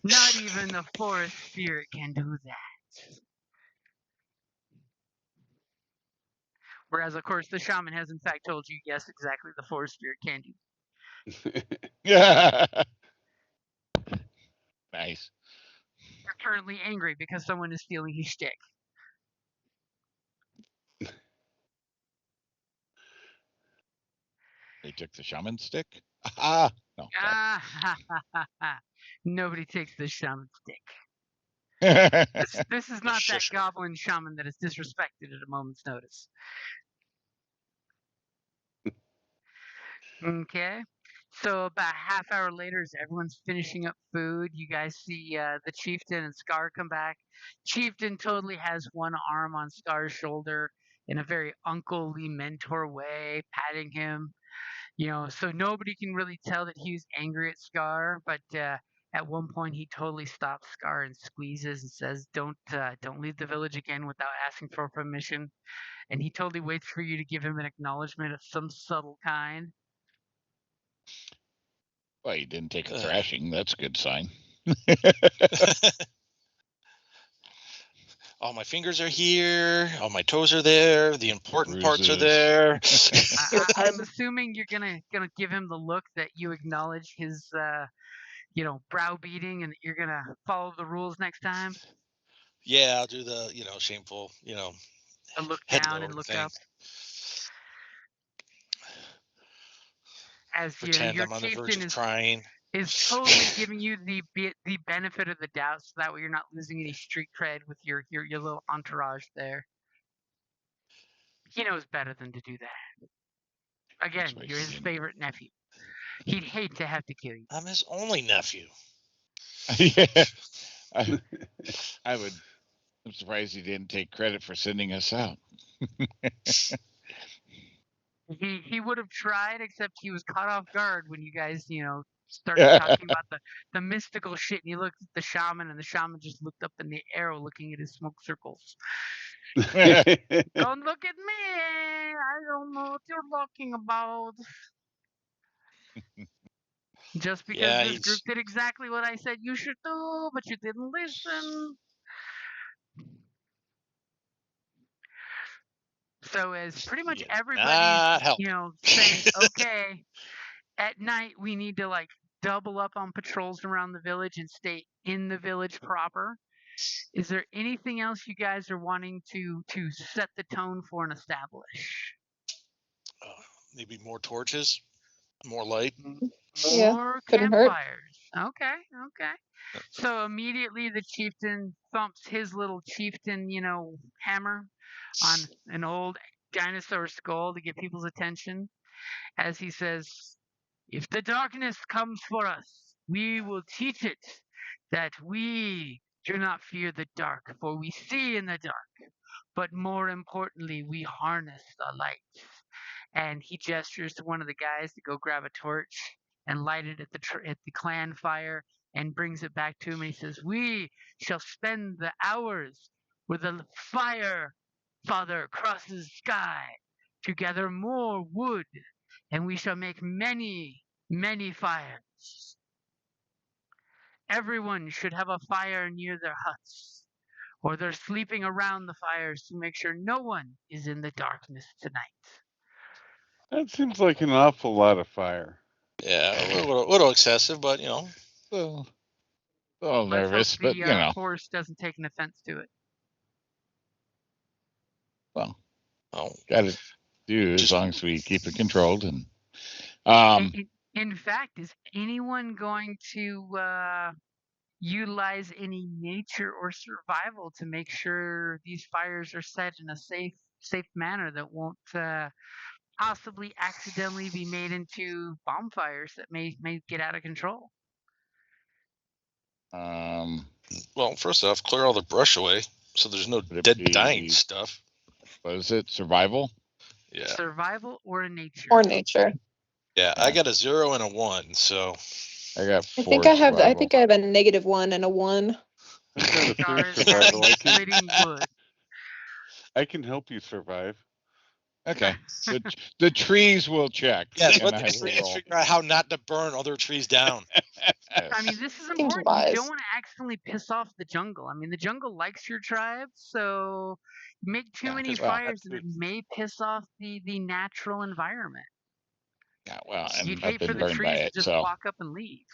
Not even the forest spirit can do that. Whereas, of course, the shaman has in fact told you, yes, exactly, the forest spirit can do. Yeah. Nice. You're currently angry because someone is stealing his shtick. They took the shaman stick? Ah, no. Nobody takes the shaman stick. This is not that goblin shaman that is disrespected at a moment's notice. Okay. So about a half hour later, as everyone's finishing up food, you guys see the chieftain and Scar come back. Chieftain totally has one arm on Scar's shoulder in a very uncle-y mentor way, patting him. So nobody can really tell that he's angry at Scar, but at one point he totally stops Scar and squeezes and says, "Don't leave the village again without asking for permission." And he totally waits for you to give him an acknowledgement of some subtle kind. Well, you didn't take a thrashing. That's a good sign. All my fingers are here. All my toes are there. The important parts are there. I'm assuming you're gonna give him the look that you acknowledge his, browbeating, and that you're gonna follow the rules next time. Yeah, I'll do the shameful a look down and look thing. Up. As pretend I'm on the verge of crying. Is totally giving you the benefit of the doubt, so that way you're not losing any street cred with your little entourage there. He knows better than to do that. Again, you're his favorite nephew. He'd hate to have to kill you. I'm his only nephew. Yeah. I'm surprised he didn't take credit for sending us out. He would have tried, except he was caught off guard when you guys, started talking about the mystical shit, and he looked at the shaman, and the shaman just looked up in the air looking at his smoke circles. Don't look at me! I don't know what you're talking about. Just because this group did exactly what I said you should do, but you didn't listen. So as pretty much everybody's, saying, okay, at night we need to double up on patrols around the village and stay in the village proper. Is there anything else you guys are wanting to set the tone for and establish? Maybe more torches, more light. More couldn't hurt. campfires. Okay. So immediately the chieftain thumps his little chieftain, hammer on an old dinosaur skull to get people's attention as he says, "If the darkness comes for us, we will teach it that we do not fear the dark, for we see in the dark. But more importantly, we harness the light." And he gestures to one of the guys to go grab a torch and light it at the clan fire and brings it back to him. And he says, "We shall spend the hours where the fire father crosses sky to gather more wood, and we shall make many, many fires. Everyone should have a fire near their huts, or they're sleeping around the fires to make sure no one is in the darkness tonight." That seems like an awful lot of fire. Yeah, a little excessive, but a little Let's nervous, hope but the horse doesn't take an offense to it. Well, got to do as long as we keep it controlled. And in fact, is anyone going to utilize any nature or survival to make sure these fires are set in a safe manner that won't possibly accidentally be made into bonfires that may get out of control? Well, first off, clear all the brush away so there's no dead dying stuff. What is it? Survival? Yeah. Survival or nature? Or nature. Yeah, I got a 0 and a 1, so I got 4. I think I have a -1 and a 1. I've got a 3 Star is survival. happy splitting wood. I can help you survive. Okay. The trees will check. Yes, let the trees figure out how not to burn other trees down. I mean, this is important. You don't want to accidentally piss off the jungle. I mean, the jungle likes your tribe, so make too many fires and it may piss off the natural environment. Yeah, well, you'd I've hate been for the burned by trees it, to just so walk up and leave.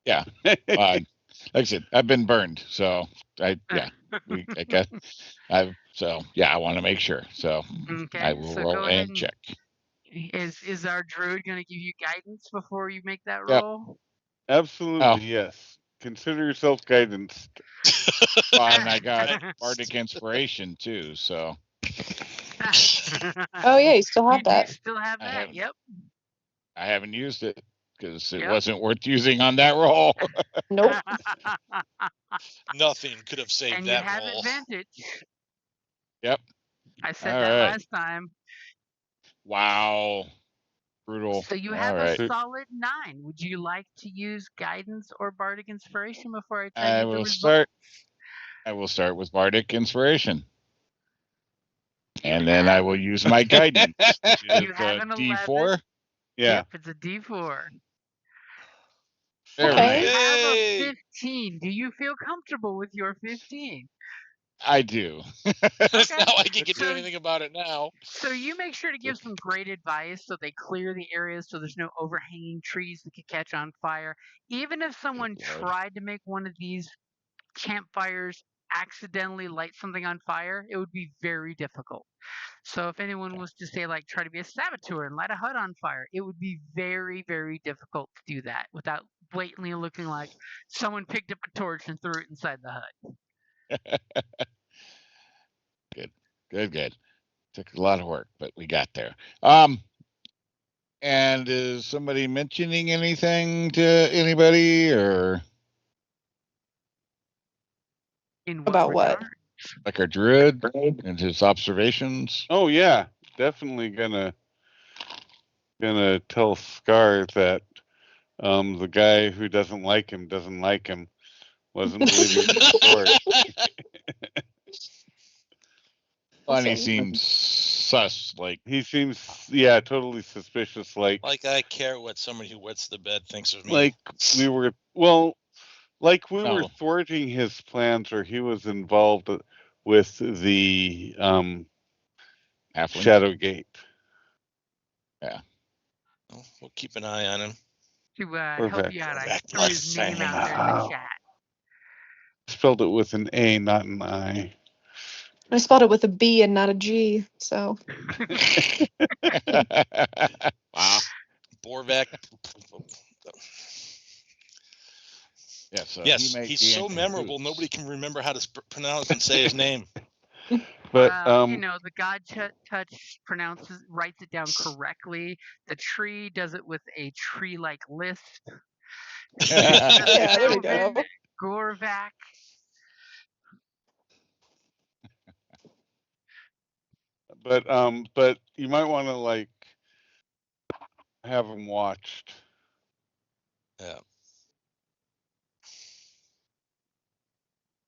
Yeah. Like I said, I've been burned, so I want to make sure. So okay, I will roll and check. Is our druid going to give you guidance before you make that roll? Absolutely, yes. Consider yourself guidance. And I got bardic inspiration too, so. Oh yeah, you still have that. You still have that. Yep. I haven't used it because it wasn't worth using on that roll. Nope. Nothing could have saved and that you have roll. Advantage. Yep. I said that last time. Wow. Brutal. So you have a solid 9. Would you like to use guidance or bardic inspiration before I tell you the results? I will start with bardic inspiration. And then I will use my guidance. You have an 11. D4? Yeah. Yep, it's a D4. Okay. You have a 15. Do you feel comfortable with your 15? I do. That's not like you can do anything about it now. So you make sure to give some great advice so they clear the areas so there's no overhanging trees that could catch on fire. Even if someone tried to make one of these campfires accidentally light something on fire, it would be very difficult. So if anyone was to say, like, try to be a saboteur and light a hut on fire, it would be very, very difficult to do that without blatantly looking like someone picked up a torch and threw it inside the hut. Good. Took a lot of work, but we got there. And is somebody mentioning anything to anybody or? About what? Like our druid and his observations? Oh yeah, definitely gonna tell Scar that the guy who doesn't like him wasn't believing his story. And he seems sus, like he seems totally suspicious, like I care what somebody who wets the bed thinks of me. Like we were thwarting his plans, or he was involved with the Shadow Gate. Yeah. Well, we'll keep an eye on him. To help you out, I threw his name out there in the chat. spelled it with an A, not an I. I spelled it with a B and not a G, so. Wow. Borvak. Yeah, so yes, he's so memorable, nobody can remember how to pronounce and say his name. But you know, the God touch writes it down correctly. The tree does it with a tree-like lisp. Yeah, there we go. Gorvak. But you might want to like have them watched. Yeah.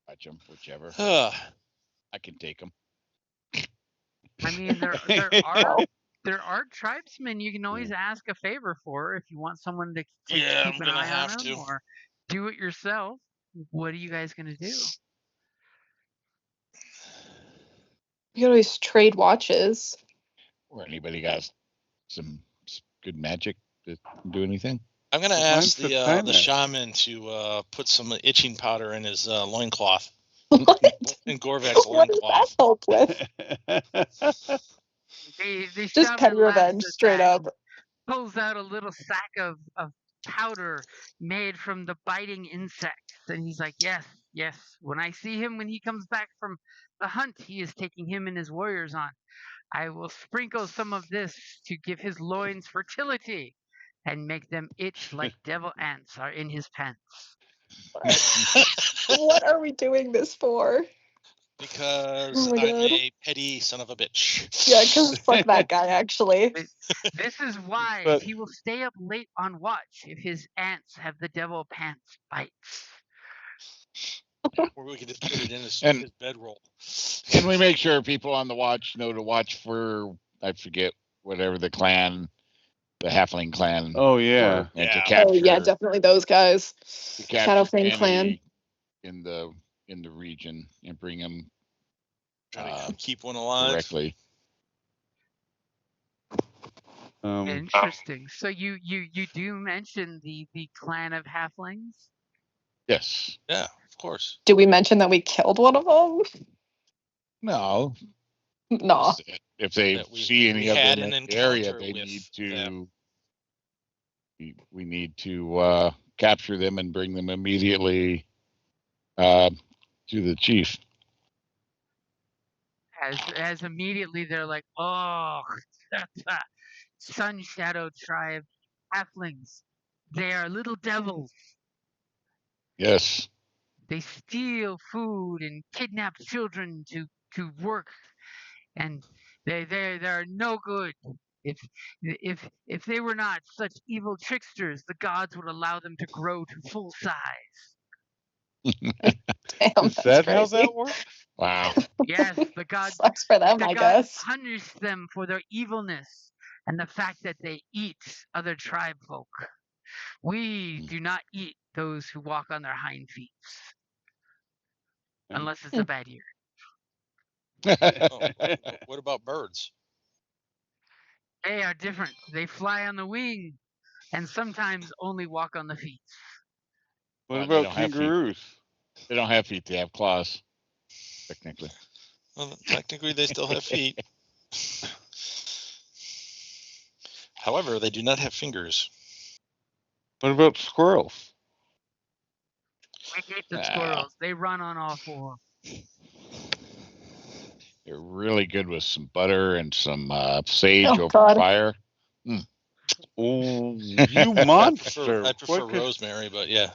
Watch them, whichever. I can take them. I mean, there are tribesmen you can always ask a favor for if you want someone to keep an eye on them or do it yourself. What are you guys gonna do? You can always trade watches. Or anybody got some good magic to do anything? I'm gonna ask the shaman to put some itching powder in his loincloth. What? In Gorvak's loincloth. What does that help with? The Just shaman petty revenge, straight up. Pulls out a little sack of powder made from the biting insects, and he's like, yes, when I see him when he comes back from the hunt he is taking him and his warriors on, I will sprinkle some of this to give his loins fertility and make them itch like devil ants are in his pants. What are we doing this for? Because I'm a petty son of a bitch. Yeah, because fuck that guy, actually. This is why he will stay up late on watch if his ants have the devil pants bites. Or we could just put it in his bedroll. Can we make sure people on the watch know to watch for, I forget, whatever the halfling clan. Oh yeah. And to capture. Oh yeah, definitely those guys. Shadowfang Clan in the region and bring them. Try to keep one alive correctly. Interesting. So you do mention the clan of halflings? Yes. Yeah, of course. Did we mention that we killed one of them? No. No. If they see any of them in the area, they need to. We need to capture them and bring them immediately to the chief. As immediately they're like, oh, Sun Shadow tribe halflings. They are little devils. Yes. They steal food and kidnap children to work, and they're no good. If they were not such evil tricksters, the gods would allow them to grow to full size. Damn, is that how that works? Wow. Yes, the gods. Sucks for them, I guess. Punish them for their evilness and the fact that they eat other tribe folk. We do not eat those who walk on their hind feet, unless it's a bad year. What about birds? They are different. They fly on the wing and sometimes only walk on the feet. What about kangaroos? They don't have feet. They have claws, technically. Well, technically, they still have feet. However, they do not have fingers. What about squirrels? We hate the squirrels. They run on all four. They're really good with some butter and some sage over fire. Mm. Oh, you monster! I prefer rosemary, but yeah.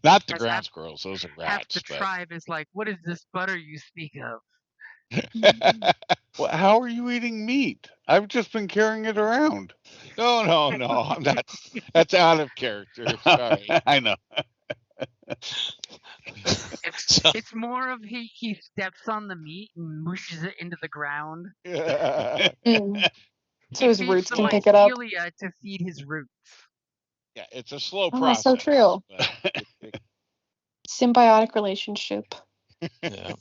Not the ground squirrels; those are rats. Half the tribe is like, "What is this butter you speak of?" Well, how are you eating meat? I've just been carrying it around. No, I'm not. That's out of character. Sorry. I know. It's more of he steps on the meat and mushes it into the ground. So his roots can pick it up. To feed his roots. Yeah, it's a slow process. So true. Symbiotic relationship. Yeah.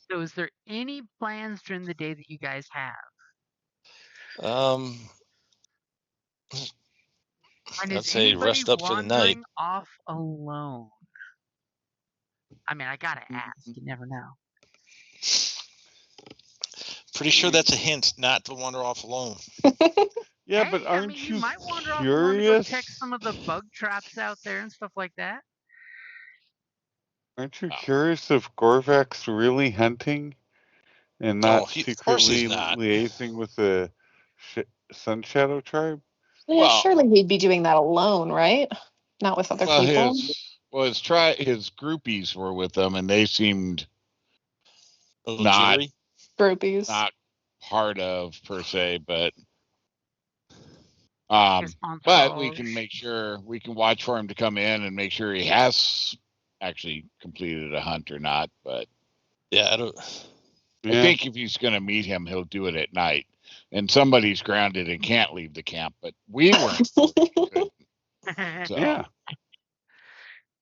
So is there any plans during the day that you guys have? And I'd is say anybody rest up for the night. wandering off alone? I mean, I gotta ask. You never know. Pretty sure that's a hint not to wander off alone. Yeah, Hey, but aren't you you might wander off alone to go check curious? some of the bug traps out there and stuff like that. Aren't you curious if Gorvak's really hunting and No, not of course he's secretly not. liaising with the Sun Shadow tribe? Yeah, Well- surely he'd be doing that alone, right? Not with other people. His groupies were with them, and they seemed A little not jittery. Groupies. not part of per se, but His but we entourage. can make sure we can watch for him to come in and make sure he has actually completed a hunt or not. But Yeah, I think if he's going to meet him, he'll do it at night. And somebody's grounded and can't leave the camp, but we weren't. So. Yeah.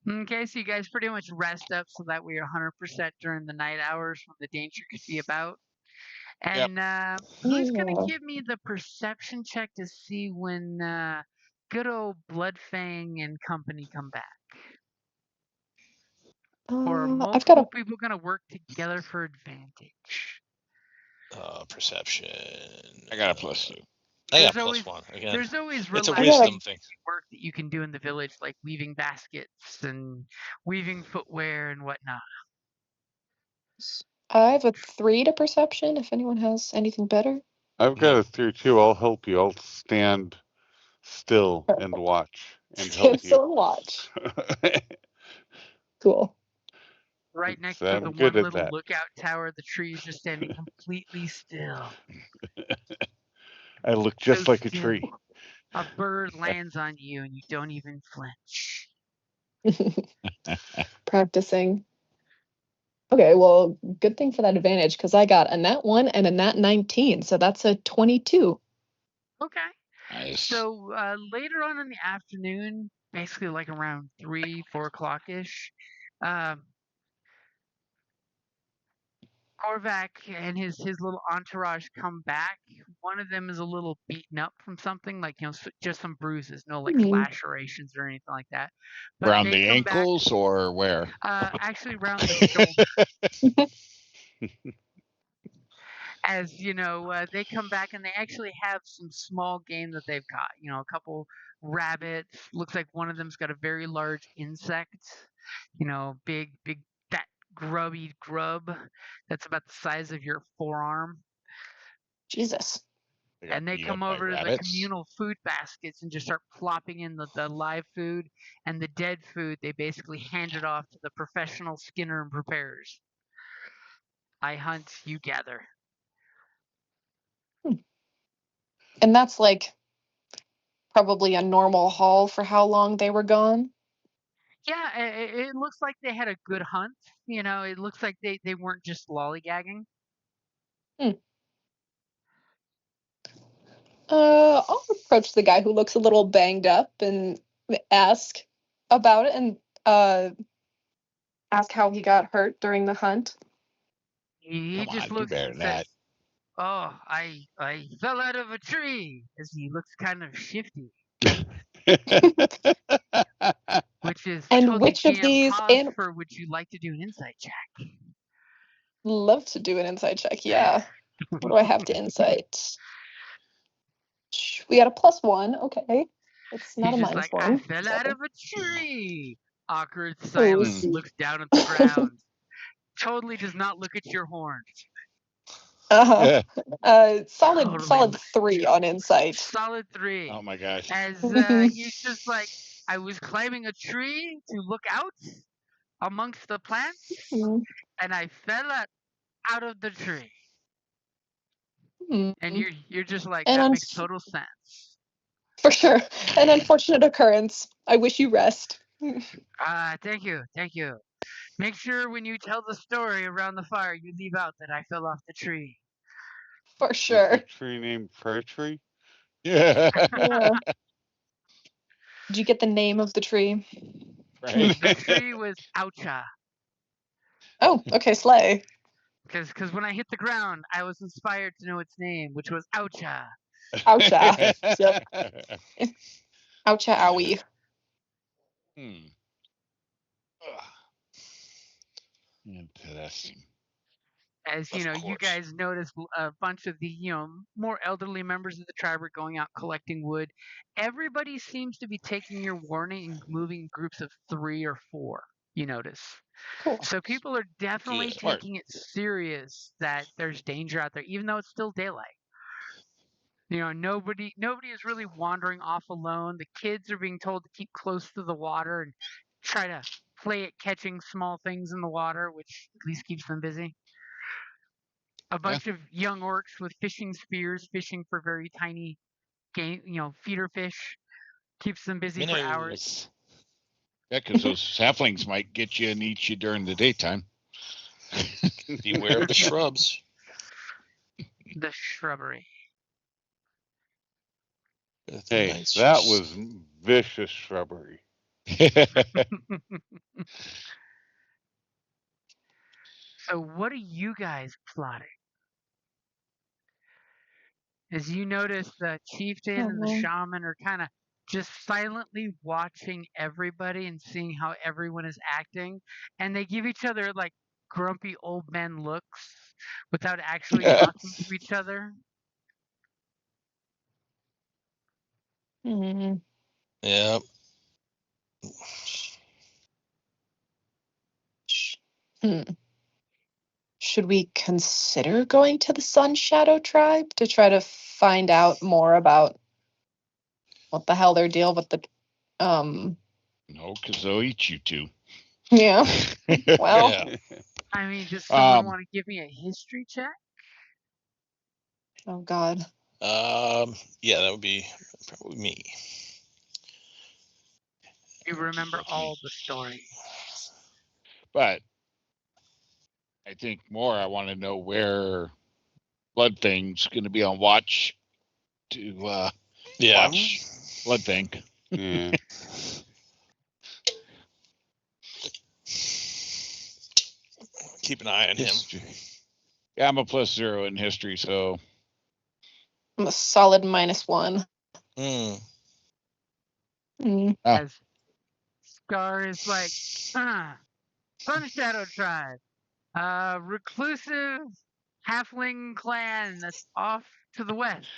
Okay, so you guys pretty much rest up so that we are 100% during the night hours when the danger could be about. And who's going to give me the perception check to see when good old Bloodfang and company come back? Or are multiple people going to work together for advantage? Perception. I got a +2. I got +1 again. There's always it's a wisdom thing. Work that you can do in the village, like weaving baskets and weaving footwear and whatnot. I have a 3 to perception. If anyone has anything better, I've got a 3 too. I'll help you. I'll stand still and watch and help you. Stand still and watch. Cool. Right next to the one little lookout tower, the tree is just standing completely still. I look just like a tree. A bird lands on you and you don't even flinch. Practicing. Okay, well, good thing for that advantage because I got a nat 1 and a nat 19, so that's a 22. Okay. Nice. So later on in the afternoon, basically like around 3, 4 o'clock-ish, Korvac and his little entourage come back. One of them is a little beaten up from something, like just some bruises, no like lacerations or anything like that. But around the ankles or where? Actually, around the shoulder. As they come back and they actually have some small game that they've got. A couple rabbits. Looks like one of them's got a very large insect. Big that grubby grub that's about the size of your forearm. Jesus. And they come over to the communal food baskets and just start plopping in the live food, and the dead food they basically hand it off to the professional skinner and preparers. I hunt, you gather. And that's like probably a normal haul for how long they were gone. Yeah, it looks like they had a good hunt. It looks like they weren't just lollygagging. I'll approach the guy who looks a little banged up and ask about it and ask how he got hurt during the hunt. He just looks and says, "Oh, I fell out of a tree," as he looks kind of shifty. Which is and which of these for would you like to do an insight check? Love to do an insight check, yeah. What do I have to insight? We got a +1, okay. It's not He's a just like, -1. I fell out of a tree. Awkward silence, looks down at the ground. Totally does not look at your horn. Solid 3 on insight. Solid 3. Oh my gosh. As he's just like, I was climbing a tree to look out amongst the plants, and I fell out of the tree. And you're just like, that makes total sense. For sure. An unfortunate occurrence. I wish you rest. Thank you. Make sure when you tell the story around the fire, you leave out that I fell off the tree. For sure. Is the tree named Fir Tree? Yeah. Did you get the name of the tree? Right. The tree was Oucha. Oh, okay, slay. Because when I hit the ground, I was inspired to know its name, which was Oucha. Oucha. Yep. Oucha owie. Interesting. As you know, you guys notice a bunch of the more elderly members of the tribe are going out collecting wood. Everybody seems to be taking your warning and moving in groups of 3 or 4. You notice. Cool. So people are definitely Good. taking it serious that there's danger out there, even though it's still daylight. Nobody is really wandering off alone. The kids are being told to keep close to the water and try to play at catching small things in the water, which at least keeps them busy. A bunch of young orcs with fishing spears fishing for very tiny game, feeder fish, keeps them busy for hours. Yeah, because those halflings might get you and eat you during the daytime. Beware of the shrubs. The shrubbery. Hey, that was vicious shrubbery. So what are you guys plotting? As you notice, the chieftain and the shaman are kind of just silently watching everybody and seeing how everyone is acting, and they give each other like grumpy old men looks without actually talking to each other. Yeah. Should we consider going to the Sun Shadow tribe to try to find out more about what the hell their deal with the No, because they'll eat you too. Yeah. Well, Yeah. I mean, does someone want to give me a history check? Oh God. Yeah, that would be probably me. You remember all the stories. But I think more I want to know where Blood Thing's going to be on watch to watch Blood Thing. Yeah. Keep an eye on history. him. Yeah, I'm a +0 in history, so I'm a solid -1. As Scar is like, Sun Shadow tribe, reclusive halfling clan that's off to the west.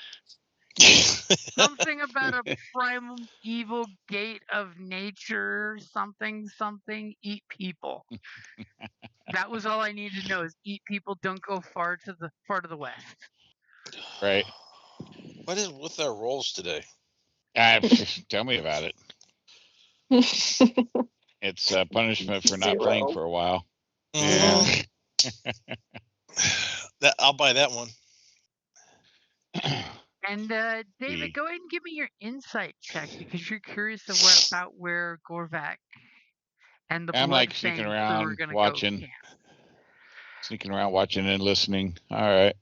Something about a primal evil gate of nature, something, eat people. That was all I needed to know is eat people, don't go far to the west. Right. What is with our rolls today? Tell me about it. It's punishment for not 0. playing for a while. Yeah. I'll buy that one. And David, go ahead and give me your insight check because you're curious about where Gorvak and the I'm like Bloodfang sneaking crew are around going to watching. go camp. Sneaking around watching and listening. All right.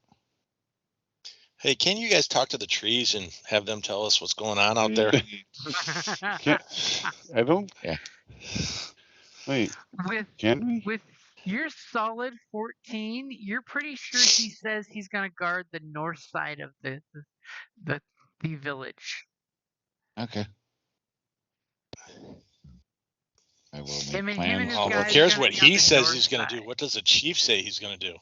Hey, can you guys talk to the trees and have them tell us what's going on out there? I don't. Yeah. Wait. Can we? With your solid 14, you're pretty sure he says he's going to guard the north side of the village. Okay. I will make Him and plans. his Oh, who guys cares gonna what be on he the says north he's going to side. do? What does the chief say he's going to do?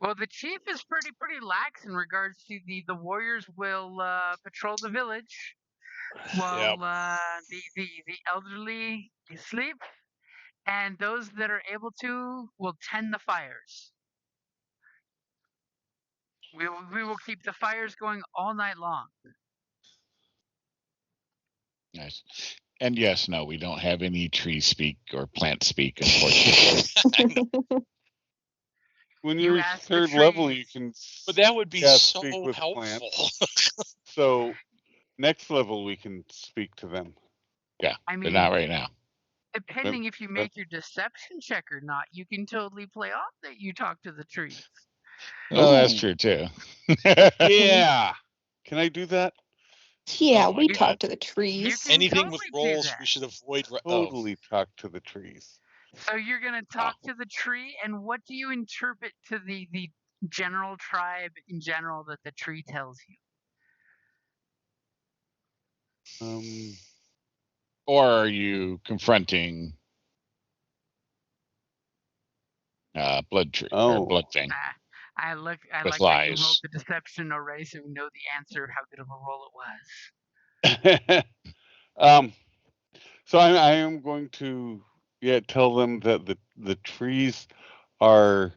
Well, the chief is pretty lax in regards to the warriors will patrol the village while the elderly sleep, and those that are able to will tend the fires. We will keep the fires going all night long. Nice. And yes, no, we don't have any tree speak or plant speak, unfortunately. When you're third level, you can. But that would be so speak with helpful. So next level, we can speak to them. Yeah, I mean, but not right now. Depending if you make your deception check or not, you can totally play off that you talk to the trees. Oh, that's true too. Yeah. Can I do that? Yeah, we talk to the trees. Anything with rolls, we should avoid. Totally talk to the trees. So you're going to talk to the tree, and what do you interpret to the general tribe in general that the tree tells you? Or are you confronting Blood Tree or Blood Thing? I like with that you rolled lies. the deception array, so we know the answer, how good of a roll it was. So I am going to tell them that the trees are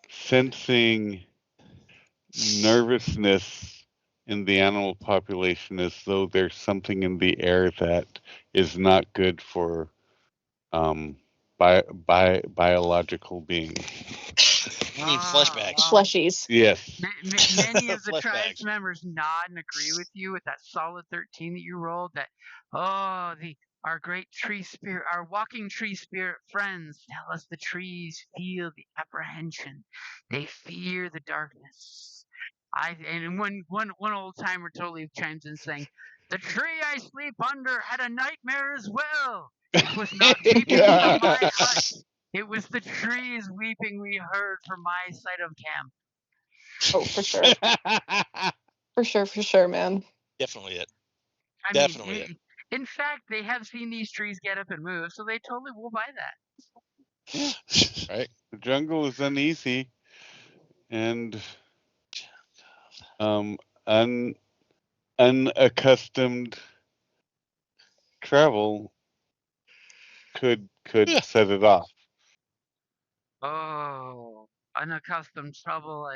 sensing nervousness in the animal population, as though there's something in the air that is not good for biological beings. You mean fleshbacks? Fleshies. Yes. Many of the Fleshbacks. tribe's members nod and agree with you with that solid 13 that you rolled. That our great tree spirit, our walking tree spirit friends tell us the trees feel the apprehension. They fear the darkness. And one old timer totally chimes in saying, "The tree I sleep under had a nightmare as well. It was not weeping from my hut. It was the trees weeping we heard from my side of camp." Oh, for sure. for sure, man. Definitely it. In fact, they have seen these trees get up and move, so they totally will buy that. Yeah. Right. The jungle is uneasy, and unaccustomed travel could set it off. Oh, unaccustomed trouble,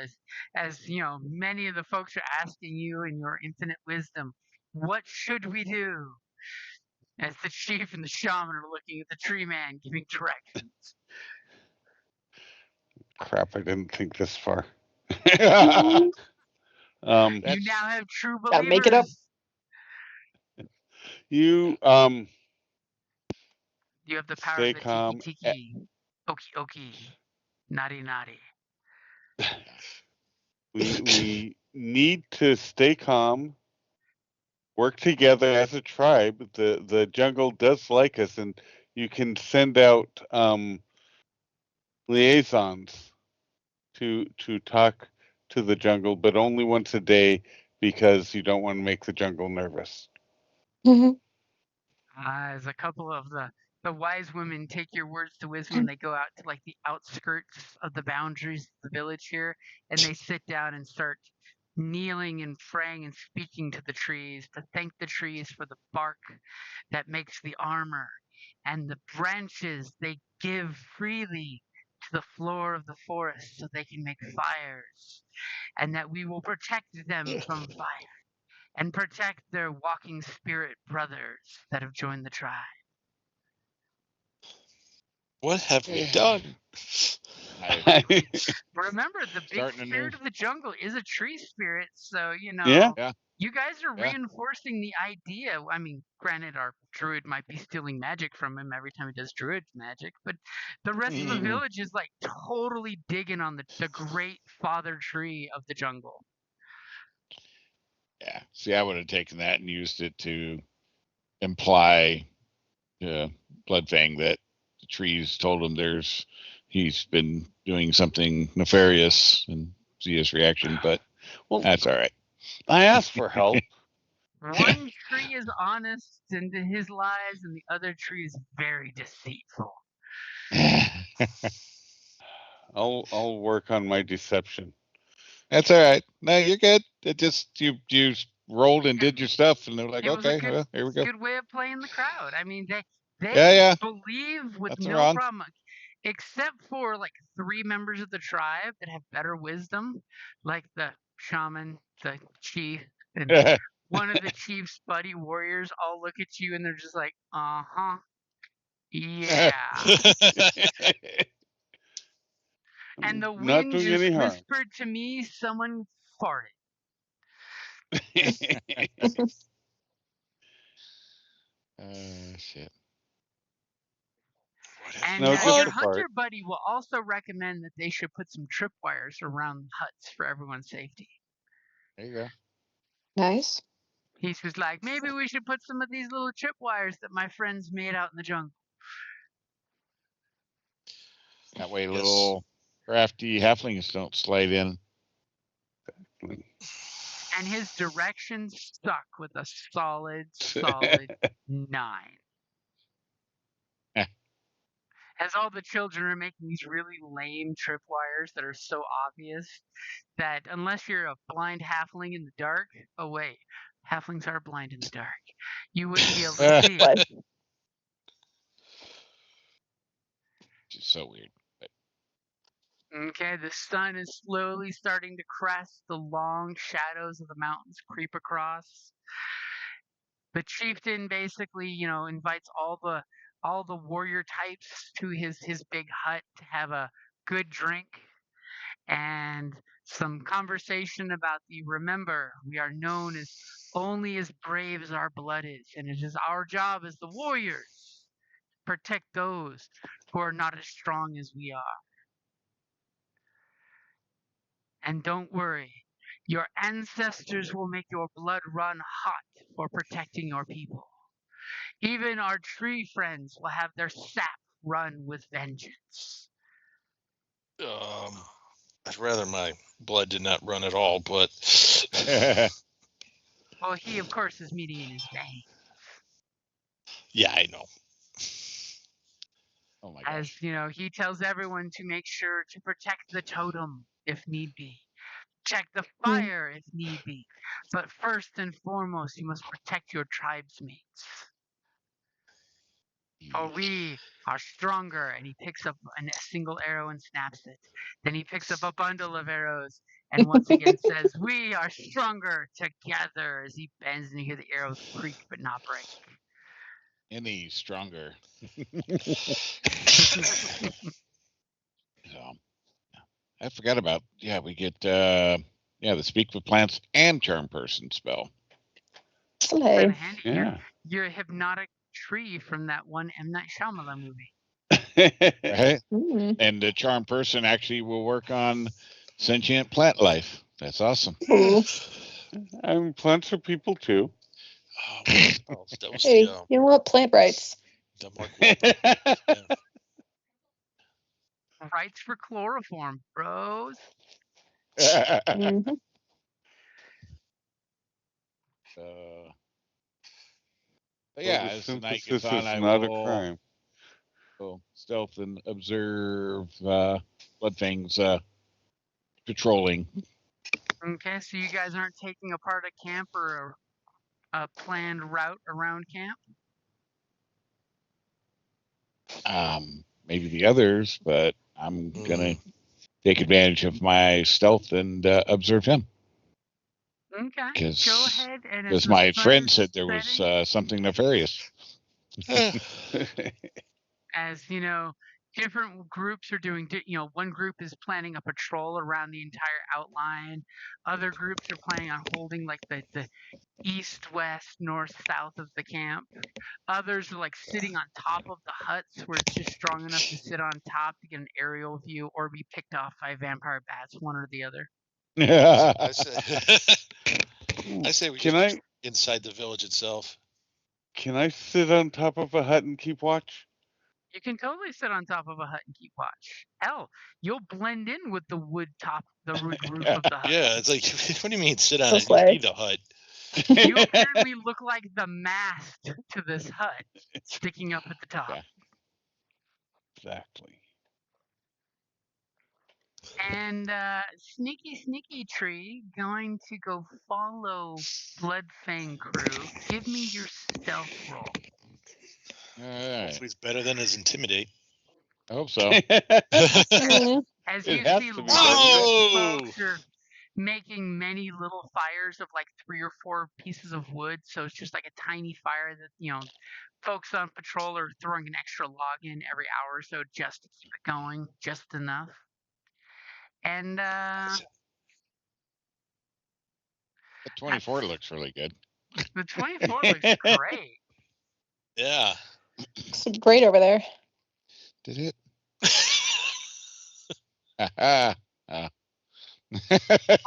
as you know, many of the folks are asking you in your infinite wisdom, what should we do? As the chief and the shaman are looking at the tree man, giving directions. Crap! I didn't think this far. You now have true believers. Gotta make it up. You You have the power stay of the calm. tiki. Okie. Naughty. We need to stay calm, work together as a tribe. The jungle does like us, and you can send out liaisons to talk to the jungle, but only once a day, because you don't want to make the jungle nervous. As a couple of the wise women take your words to wisdom, and they go out to like the outskirts of the boundaries of the village here, and they sit down and start kneeling and praying and speaking to the trees to thank the trees for the bark that makes the armor, and the branches they give freely to the floor of the forest so they can make fires, and that we will protect them from fire and protect their walking spirit brothers that have joined the tribe. What have we done? Remember, the big spirit of the jungle is a tree spirit, so, you guys are reinforcing the idea. I mean, granted, our druid might be stealing magic from him every time he does druid magic, but the rest of the village is like totally digging on the great father tree of the jungle. Yeah. See, I would have taken that and used it to imply Bloodfang that the trees told him he's been doing something nefarious, and see his reaction, but that's all right. I asked for help. One tree is honest in his lies, and the other tree is very deceitful. I'll work on my deception. That's all right. No, you're good. It just you rolled and did your stuff, and they're like, okay, well, here we go. Good way of playing the crowd. I mean, they believe with Nothing no wrong. problem, except for like 3 members of the tribe that have better wisdom, like the shaman, the chief, and one of the chief's buddy warriors. All look at you and they're just like, yeah. And the wind just whispered to me, someone farted. Shit. And your hunter buddy will also recommend that they should put some tripwires around huts for everyone's safety. There you go. Nice. He's just like, maybe we should put some of these little tripwires that my friends made out in the jungle. That way little crafty halflings don't slide in. And his direction stuck with a solid 9. As all the children are making these really lame tripwires that are so obvious that unless you're a blind halfling in the dark, oh wait, halflings are blind in the dark, you wouldn't be able to see it. It's so weird. Okay, the sun is slowly starting to crest. The long shadows of the mountains creep across. The chieftain basically, invites all the warrior types to his big hut to have a good drink and some conversation about remember, we are known as only as brave as our blood is, and it is our job as the warriors to protect those who are not as strong as we are. And don't worry, your ancestors will make your blood run hot for protecting your people. Even our tree friends will have their sap run with vengeance. I'd rather my blood did not run at all, but well, he of course is meeting in his veins. Yeah, I know. Oh my gosh. As he tells everyone to make sure to protect the totem if need be. Check the fire if need be. But first and foremost, you must protect your tribesmates. For we are stronger. And he picks up a single arrow and snaps it. Then he picks up a bundle of arrows and once again says, we are stronger together, as he bends and you hear the arrows creak but not break. Any stronger. So, I forgot about, we get, the Speak with Plants and Charm Person spell. Hey. Yeah. You're a hypnotic tree from that one M. Night Shyamalan movie. Right? And the Charm Person actually will work on sentient plant life. That's awesome. I mean, plants are people too. That was hey, you know what? Plant rights. The Mark Wahlberg. Yeah. Rights for chloroform, bros. Mm-hmm. Yeah, as the night gets on, I will stealth and observe blood things patrolling. Okay, so you guys aren't taking apart a camp or a planned route around camp? Maybe the others, but I'm gonna take advantage of my stealth and observe him. Okay. Go ahead and because my friend said there was something nefarious. As different groups are doing. One group is planning a patrol around the entire outline. Other groups are planning on holding like the east, west, north, south of the camp. Others are like sitting on top of the huts where it's just strong enough to sit on top to get an aerial view or be picked off by vampire bats, one or the other. I say we just inside the village itself. Can I sit on top of a hut and keep watch? You can totally sit on top of a hut and keep watch. Hell, you'll blend in with the wood roof of the hut. Yeah, it's like, what do you mean sit on it? You need a hut. You apparently look like the mast to this hut sticking up at the top. Yeah. Exactly. And sneaky tree going to go follow Bloodfang crew. Give me your stealth roll. Hopefully it's better than his intimidate. I hope so. As you see, lots of folks are making many little fires of like 3 or 4 pieces of wood, so it's just like a tiny fire that folks on patrol are throwing an extra log in every hour or so just to keep it going, just enough. And the 24 looks really good. The 24 looks great. Yeah. Looks great over there. Did it?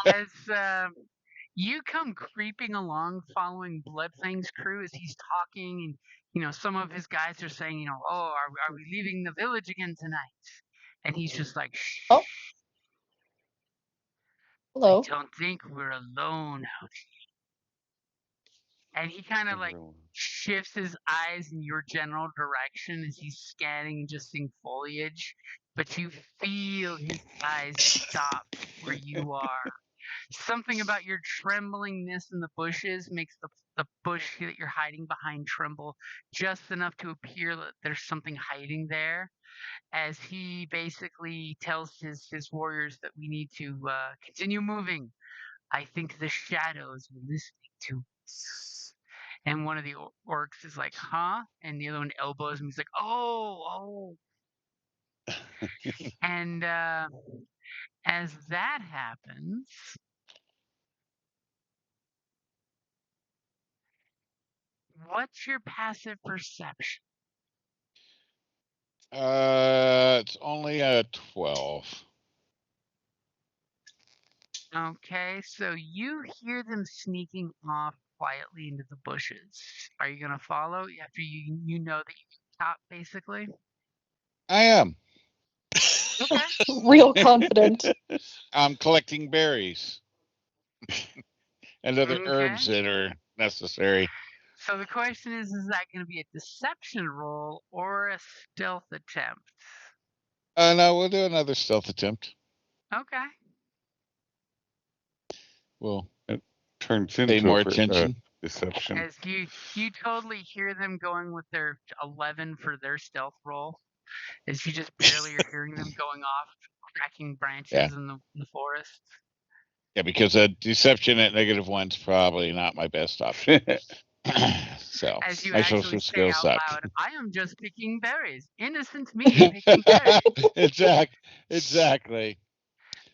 As you come creeping along following Bloodfang's crew as he's talking, and some of his guys are saying, oh, are we leaving the village again tonight? And he's just like, shh. Hello. I don't think we're alone out here. And he kind of like shifts his eyes in your general direction as he's scanning and just seeing foliage, but you feel his eyes stop where you are. Something about your tremblingness in the bushes makes the bush that you're hiding behind tremble just enough to appear that there's something hiding there. As he basically tells his warriors that we need to continue moving. I think the shadows are listening to us. And one of the orcs is like, huh? And the other one elbows him. He's like, oh. And as that happens, what's your passive perception? It's only a 12. Okay, so you hear them sneaking off quietly into the bushes. Are you gonna follow after you know that you top basically? I am. Okay. Real confident. I'm collecting berries and other Okay. herbs that are necessary. So the question is that going to be a deception roll or a stealth attempt? No, we'll do another stealth attempt. Okay. We'll It turns pay into more a attention. deception. As you totally hear them going with their 11 for their stealth roll. As you just barely are hearing them going off, cracking branches in the forest. Yeah, because a deception at -1's probably not my best option. So as you my actually social say skills out suck. loud, I am just picking berries. Innocent me picking berries. Exactly.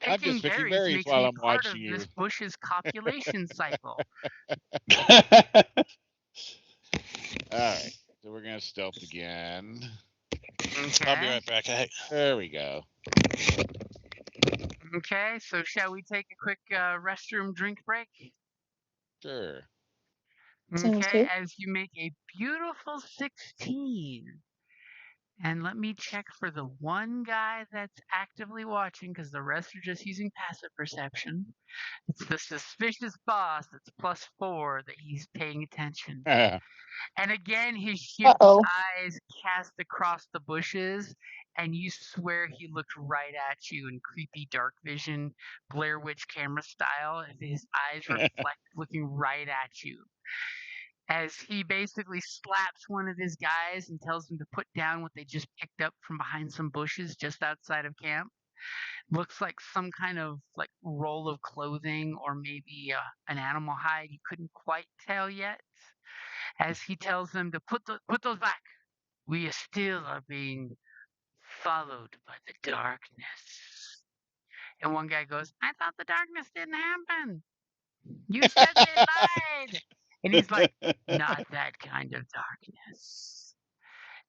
I'm Picking just picking berries berries makes while me I'm part of watching you. this bush's copulation cycle. All right. So we're going to stealth again. Okay. I'll be right back. There we go. Okay, so shall we take a quick restroom drink break? Sure. Sounds Okay, good. as you make a beautiful 16. And let me check for the one guy that's actively watching because the rest are just using passive perception. It's the suspicious boss that's +4 that he's paying attention. And again, his shifty eyes cast across the bushes, and you swear he looked right at you in creepy dark vision, Blair Witch camera style. His eyes reflect looking right at you. As he basically slaps one of his guys and tells him to put down what they just picked up from behind some bushes just outside of camp. Looks like some kind of like roll of clothing or maybe an animal hide. You couldn't quite tell yet. As he tells them to put those back. We still are being followed by the darkness. And one guy goes, I thought the darkness didn't happen. You said they lied. And he's like, not that kind of darkness.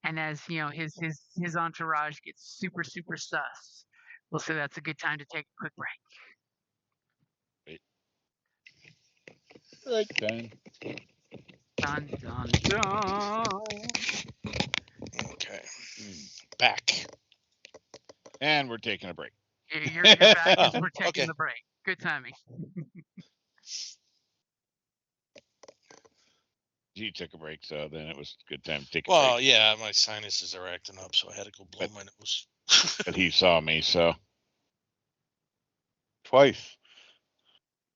And as you know, his entourage gets super sus. We'll say that's a good time to take a quick break. Right then. Dun dun dun. Okay. Back. And we're taking a break. You're back as we're taking the break. Good timing. You took a break, so then it was a good time to take a break. Well, yeah, my sinuses are acting up, so I had to go blow my nose. But he saw me, so. Twice.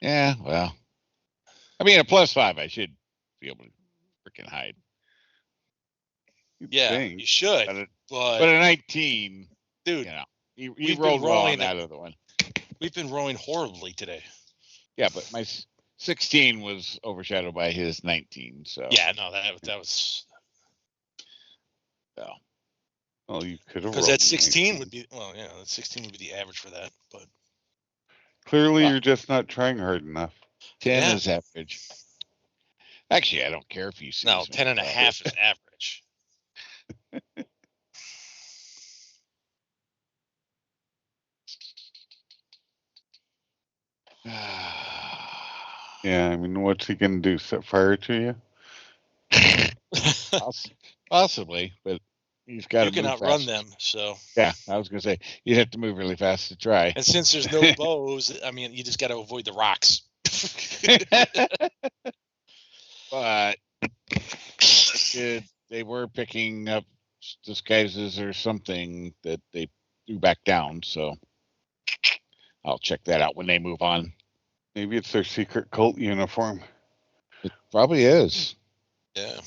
Yeah, well. I mean, a +5, I should be able to freaking hide. You should. But a 19, dude, you know, you rolled well on that other one. We've been rolling horribly today. Yeah, but my 16 was overshadowed by his 19, so. Yeah, no, that was. So. Well, you could have because that 16 would be that 16 would be the average for that, but clearly you're just not trying hard enough. 10 is average. Actually, I don't care if you see. No, 10.5 is average. Yeah, I mean, what's he gonna do? Set fire to you? Possibly, but You've got to can move outrun fast. them. So yeah, I was gonna say you'd have to move really fast to try. And since there's no bows, I mean, you just got to avoid the rocks. But they were picking up disguises or something that they threw back down. So I'll check that out when they move on. Maybe it's their secret cult uniform. It probably is. Yeah.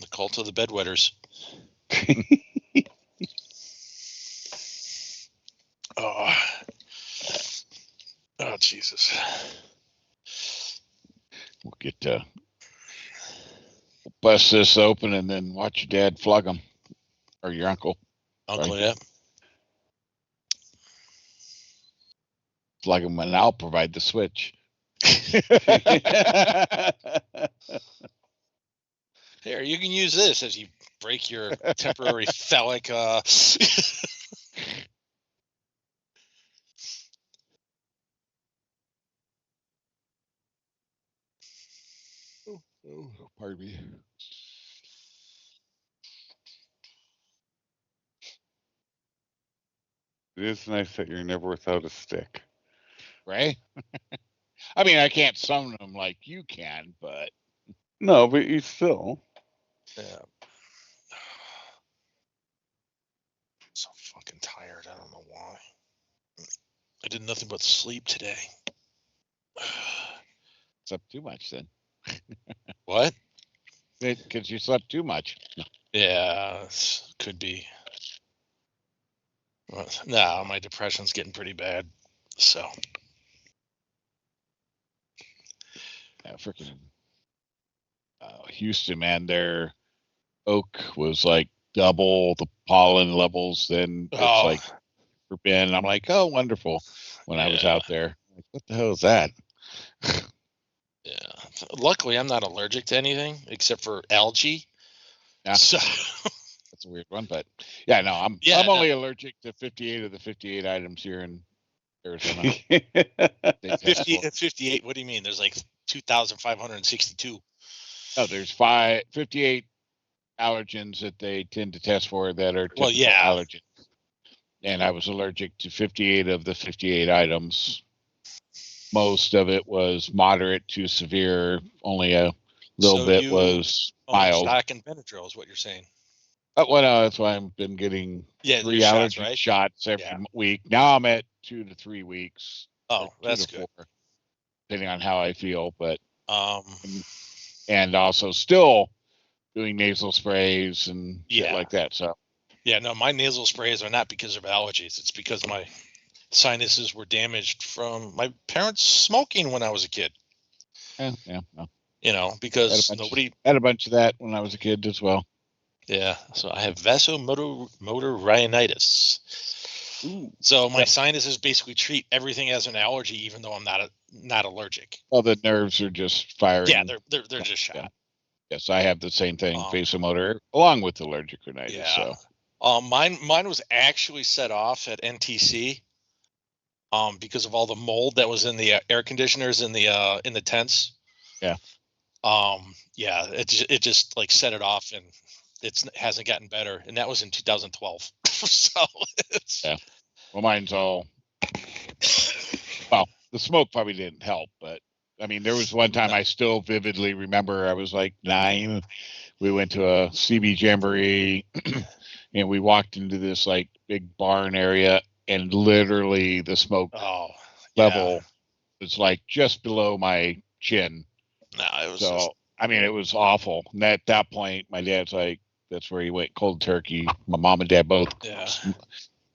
The cult of the bedwetters. Oh, Jesus. We'll get to bust this open and then watch your dad flog him. Or your uncle. Uncle, yeah. Flog him and I'll provide the switch. Here, you can use this as you break your temporary phallic. Oh, pardon me. It is nice that you're never without a stick. Right? I mean, I can't summon them like you can, but... No, but you still... Yeah. So fucking tired. I don't know why. I did nothing but sleep today. Slept too much then. What? Because you slept too much. Yeah, could be. Well, no, my depression's getting pretty bad. So. Yeah, freaking Houston, man, their oak was like double the pollen levels than it's like for Ben. I'm like, oh, wonderful. When I was out there, like, what the hell is that? Yeah. Luckily, I'm not allergic to anything except for algae. Yeah. So that's a weird one, but yeah, no, I'm only allergic to 58 of the 58 items here in Arizona. 58. What do you mean? There's like 2,562. Oh, there's 58 allergens that they tend to test for that are typical allergens. And I was allergic to 58 of the 58 items. Most of it was moderate to severe. Only a little bit was mild. Stock and Benadryl is what you're saying. Well, no, that's why I've been getting 3 allergy shots every week. Now I'm at 2 to 3 weeks. Oh, that's good. 4, depending on how I feel, but and also still doing nasal sprays and shit like that. So yeah, no, my nasal sprays are not because of allergies. It's because my sinuses were damaged from my parents smoking when I was a kid. Yeah. No. You know, because nobody had a bunch of that when I was a kid as well. Yeah, so I have vasomotor rhinitis. Ooh. So my sinuses basically treat everything as an allergy, even though I'm not allergic. Well, the nerves are just firing. Yeah, they're just shot. Yeah. Yes, I have the same thing, vasomotor, along with allergic rhinitis. Yeah. So, mine was actually set off at NTC, because of all the mold that was in the air conditioners in the tents. Yeah. Yeah, it just like set it off, and it hasn't gotten better, and that was in 2012. So yeah. Well, mine's all. Well, the smoke probably didn't help, but I mean, there was one time I still vividly remember. I was like 9. We went to a CB jamboree, and we walked into this like big barn area, and literally the smoke level was like just below my chin. No, it was so. I mean, it was awful. And at that point, my dad's like, that's where he went cold turkey. My mom and dad both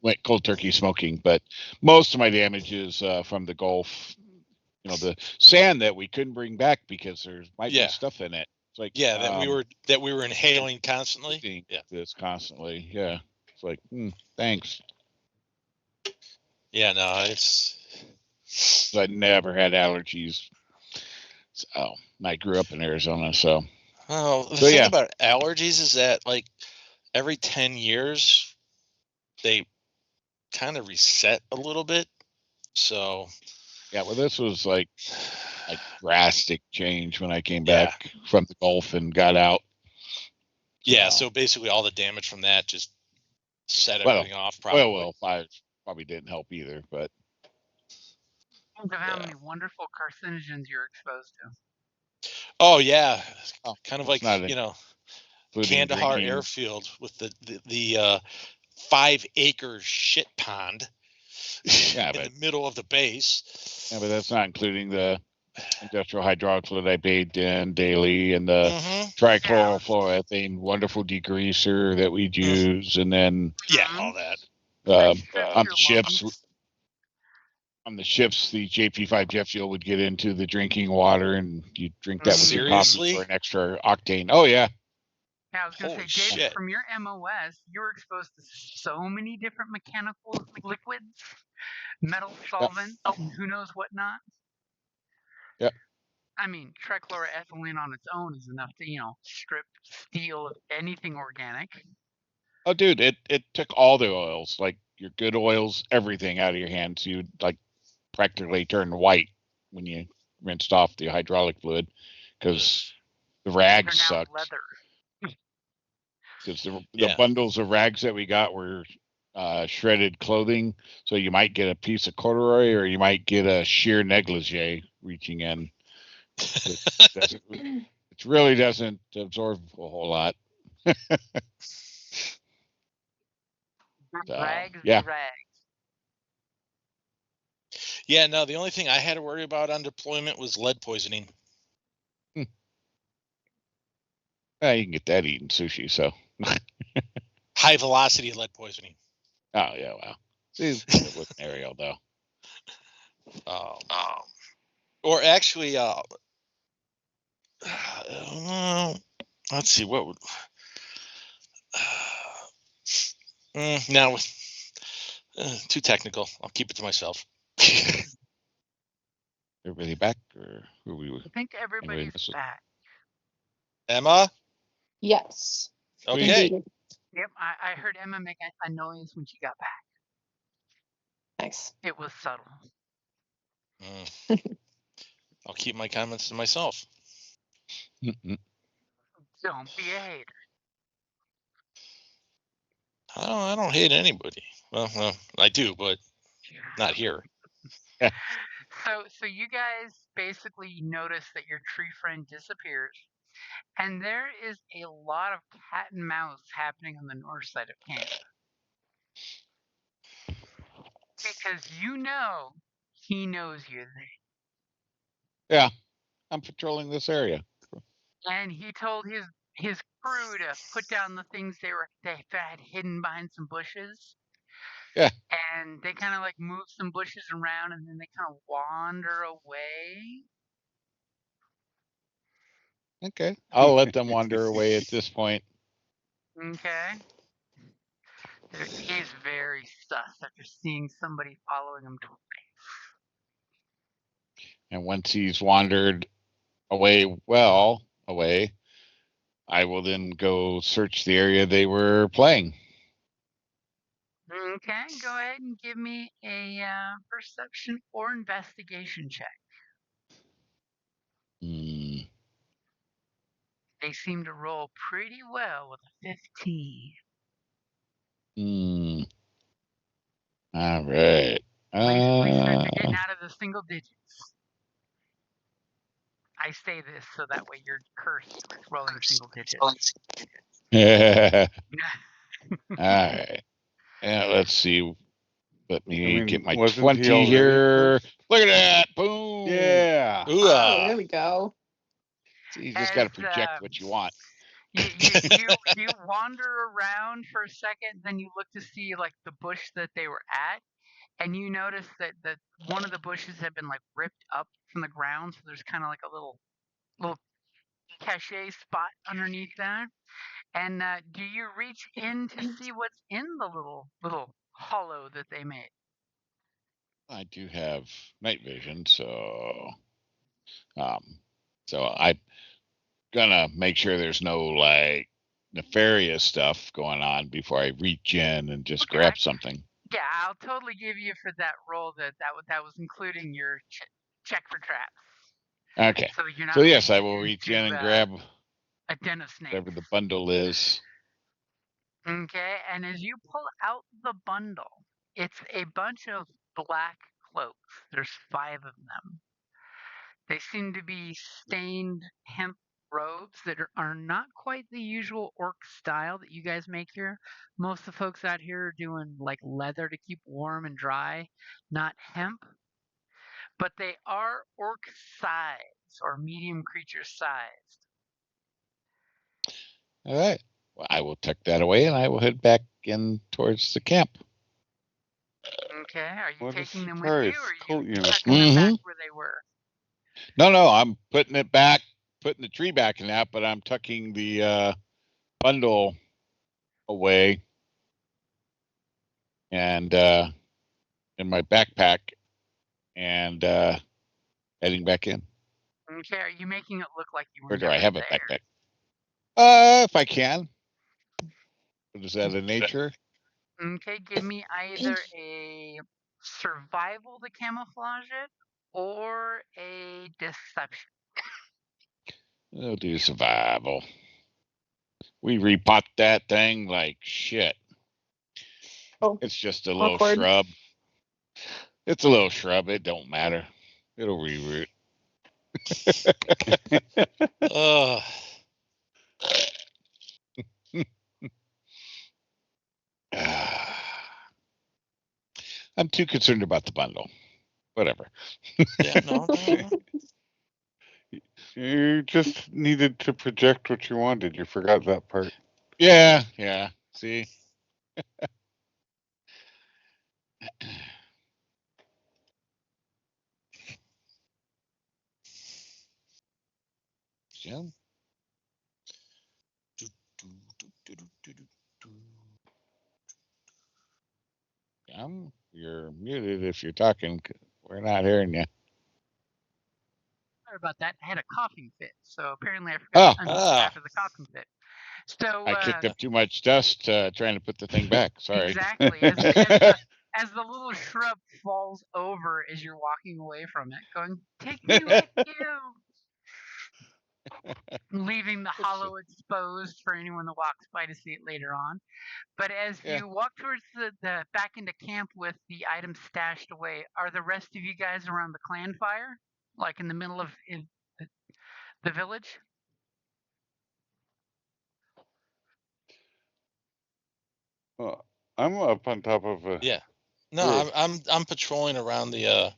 went cold turkey smoking. But most of my damage is from the Gulf. You know, the sand that we couldn't bring back because there might be stuff in it. It's like that we were inhaling constantly. Yeah, this constantly. Yeah, it's like thanks. Yeah, no, it's. I never had allergies. So I grew up in Arizona, so. Oh, the thing about allergies is that like every 10 years they kind of reset a little bit. So yeah, well, this was like drastic change when I came back from the Gulf and got out. Yeah, so basically all the damage from that just set everything off. Probably. Well, 5 probably didn't help either, but. Think of how many wonderful carcinogens you're exposed to. Oh yeah, kind of like Kandahar drinking. Airfield with the 5-acre shit pond in the middle of the base. Yeah, but that's not including the industrial hydraulic fluid I bathed in daily and the trichlorofluorethane wonderful degreaser that we'd use, and then all that on the ships. On the ships, the JP5 jet fuel would get into the drinking water, and you drink that with your coffee for an extra octane. Oh yeah. Yeah, I was going to say, David, from your MOS, you're exposed to so many different mechanical liquids, metal solvents, and who knows what not. Yep. I mean, trichloroethylene on its own is enough to, strip steel of anything organic. Oh, dude, it took all the oils, like your good oils, everything out of your hands. You'd practically turn white when you rinsed off the hydraulic fluid, because the rags sucked. Leather. Because the bundles of rags that we got were shredded clothing, so you might get a piece of corduroy or you might get a sheer negligee reaching in. It really doesn't absorb a whole lot. Rags. Yeah, no, the only thing I had to worry about on deployment was lead poisoning. Yeah, you can get that eating sushi, so. High velocity lead poisoning. Oh, yeah, wow. See, with Ariel, though. Or actually, let's see, what would... now, too technical. I'll keep it to myself. Everybody back, or who we? I think everybody's back. Emma? Yes. Okay. Indeed. Yep, I heard Emma make a noise when she got back. Nice. It was subtle. I'll keep my comments to myself. Don't be a hater. I don't hate anybody. Well, I do, but not here. So you guys basically notice that your tree friend disappears, and there is a lot of cat and mouse happening on the north side of Canada. Because he knows you're there. Yeah, I'm patrolling this area. And he told his crew to put down the things they had hidden behind some bushes. Yeah. And they kind of move some bushes around, and then they kind of wander away. Okay, I'll let them wander away at this point. Okay. He's very sus after seeing somebody following him twice. And once he's wandered away, I will then go search the area they were playing. Okay, go ahead and give me a perception or investigation check. They seem to roll pretty well with a 15. All right. At least they're getting out of the single digits. I say this so that way you're cursed with rolling single digits. All right. Yeah, let's see. Let me get my wasn't 20 here. Look at that. Boom. Yeah. Oh, there we go. So you just got to project what you want. You wander around for a second, then you look to see the bush that they were at, and you notice that one of the bushes had been ripped up from the ground, so there's kind of a little cachet spot underneath there. And do you reach in to see what's in the little hollow that they made? I do have night vision, so I'm gonna make sure there's no nefarious stuff going on before I reach in and just grab something. Yeah, I'll totally give you for that roll that was including your check for traps. Okay. So you're not. So yes, I will reach in and grab A den of snakes. Whatever the bundle is. Okay, and as you pull out the bundle, it's a bunch of black cloaks. There's 5 of them. They seem to be stained hemp robes that are not quite the usual orc style that you guys make here. Most of the folks out here are doing like leather to keep warm and dry, not hemp. But they are orc size or medium creature sized. All right. Well, I will tuck that away and I will head back in towards the camp. Okay, are you What a taking them with you, or surprise. are you tucking them back where they were? No, I'm putting it back, putting the tree back in that, but I'm tucking the bundle away and in my backpack and heading back in. Okay, are you making it look like you were Or do I have there? a backpack? If I can. Is that a nature? Okay, give me either a survival to camouflage it or a deception. I'll do survival. We repot that thing like shit. Oh, it's just a awkward. little shrub. It's a little shrub. It don't matter. It'll reroot. I'm too concerned about the bundle. Whatever. Yeah, no. You just needed to project what you wanted. You forgot that part. Yeah. See? Jim? Jim, you're muted if you're talking. We're not hearing you. Sorry about that. I had a coughing fit, so apparently I forgot to unmute after the coughing fit. So I kicked up too much dust trying to put the thing back. Sorry. Exactly. As the little shrub falls over as you're walking away from it, going, "Take me with you," leaving the hollow exposed for anyone that walks by to see it later on. But as you walk towards the back into camp with the items stashed away, are the rest of you guys around the clan fire, like in the middle of the village? Well, I'm up on top of a. Yeah. No, I'm patrolling around the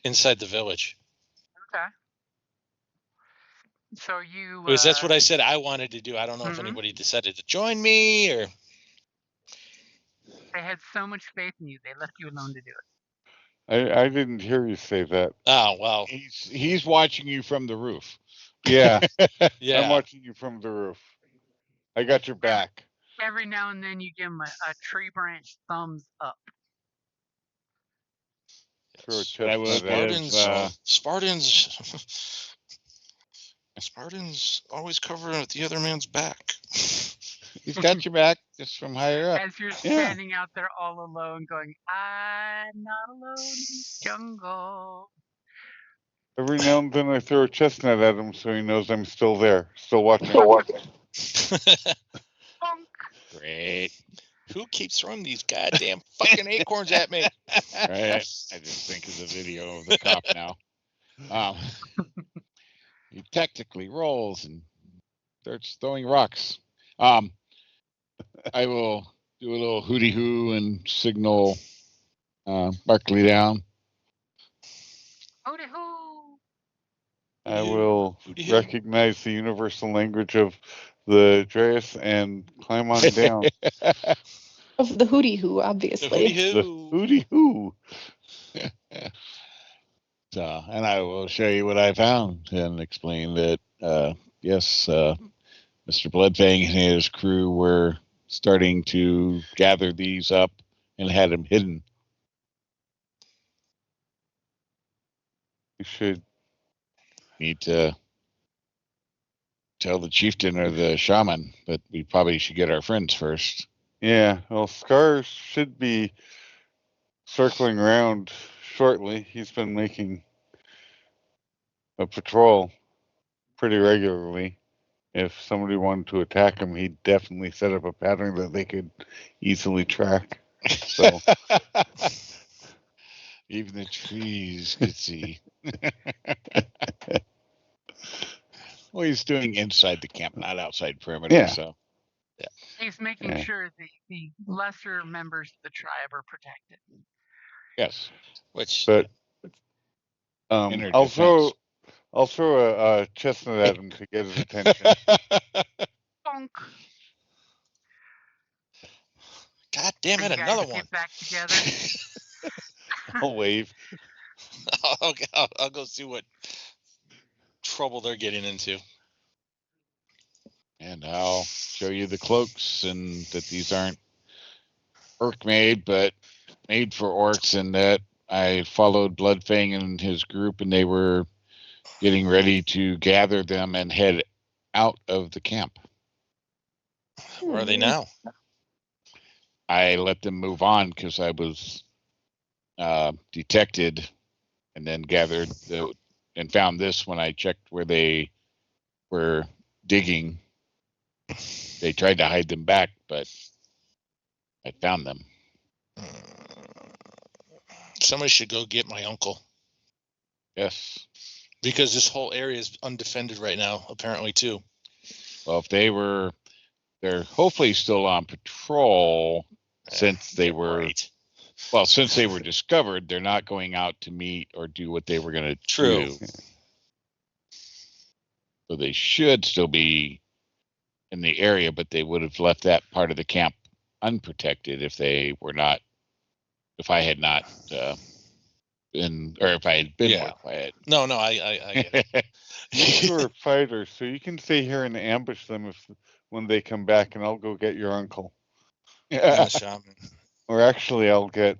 inside the village. Okay. So you. Because that's what I said I wanted to do. I don't know if anybody decided to join me or. They had so much faith in you, they left you alone to do it. I didn't hear you say that. Oh, well. He's watching you from the roof. Yeah. Yeah. I'm watching you from the roof. I got your back. Every now and then you give him a tree branch thumbs up. Throw a chestnut Spartans always cover the other man's back. He's got your back just from higher up. As you're standing out there all alone going, I'm not alone in the jungle. Every now and then I throw a chestnut at him so he knows I'm still there, still watching. Great. Who keeps throwing these goddamn fucking acorns at me? Right. I just think of the video of the cop now. He tactically rolls and starts throwing rocks. I will do a little hooty hoo and signal Barkley down. Hooty hoo. I will recognize the universal language of the Dreas and climb on down. Of the hooty hoo, obviously. The hooty hoo. So, and I will show you what I found and explain that, yes, Mr. Bloodfang and his crew were starting to gather these up and had them hidden. You should need to tell the chieftain or the shaman, but we probably should get our friends first. Yeah, well, Scar should be circling around shortly. He's been making a patrol pretty regularly if somebody wanted to attack him, he'd definitely set up a pattern that they could easily track. So even the trees could see. Well, he's doing inside the camp, not outside perimeter. Yeah. So He's making sure the lesser members of the tribe are protected. yes, but I'll throw a chestnut at him to get his attention. Bonk. God damn it! Another one. Get back together. I'll wave. I'll go see what trouble they're getting into. And I'll show you the cloaks, and that these aren't orc made, but made for orcs, and that I followed Bloodfang and his group, and they were getting ready to gather them and head out of the camp. Where are they now? I let them move on because I was detected, and then gathered and found this when I checked where they were digging. They tried to hide them back, but I found them. Somebody should go get my uncle. Yes. Because this whole area is undefended right now, apparently, too. Well, if they're hopefully still on patrol since they were, right. Well, since they were discovered, they're not going out to meet or do what they were going to do. So they should still be in the area, but they would have left that part of the camp unprotected if I had not been, or if I had been more quiet. No, I get it. You are fighters, so you can stay here and ambush them when they come back, and I'll go get your uncle. And the shaman. Or actually, I'll get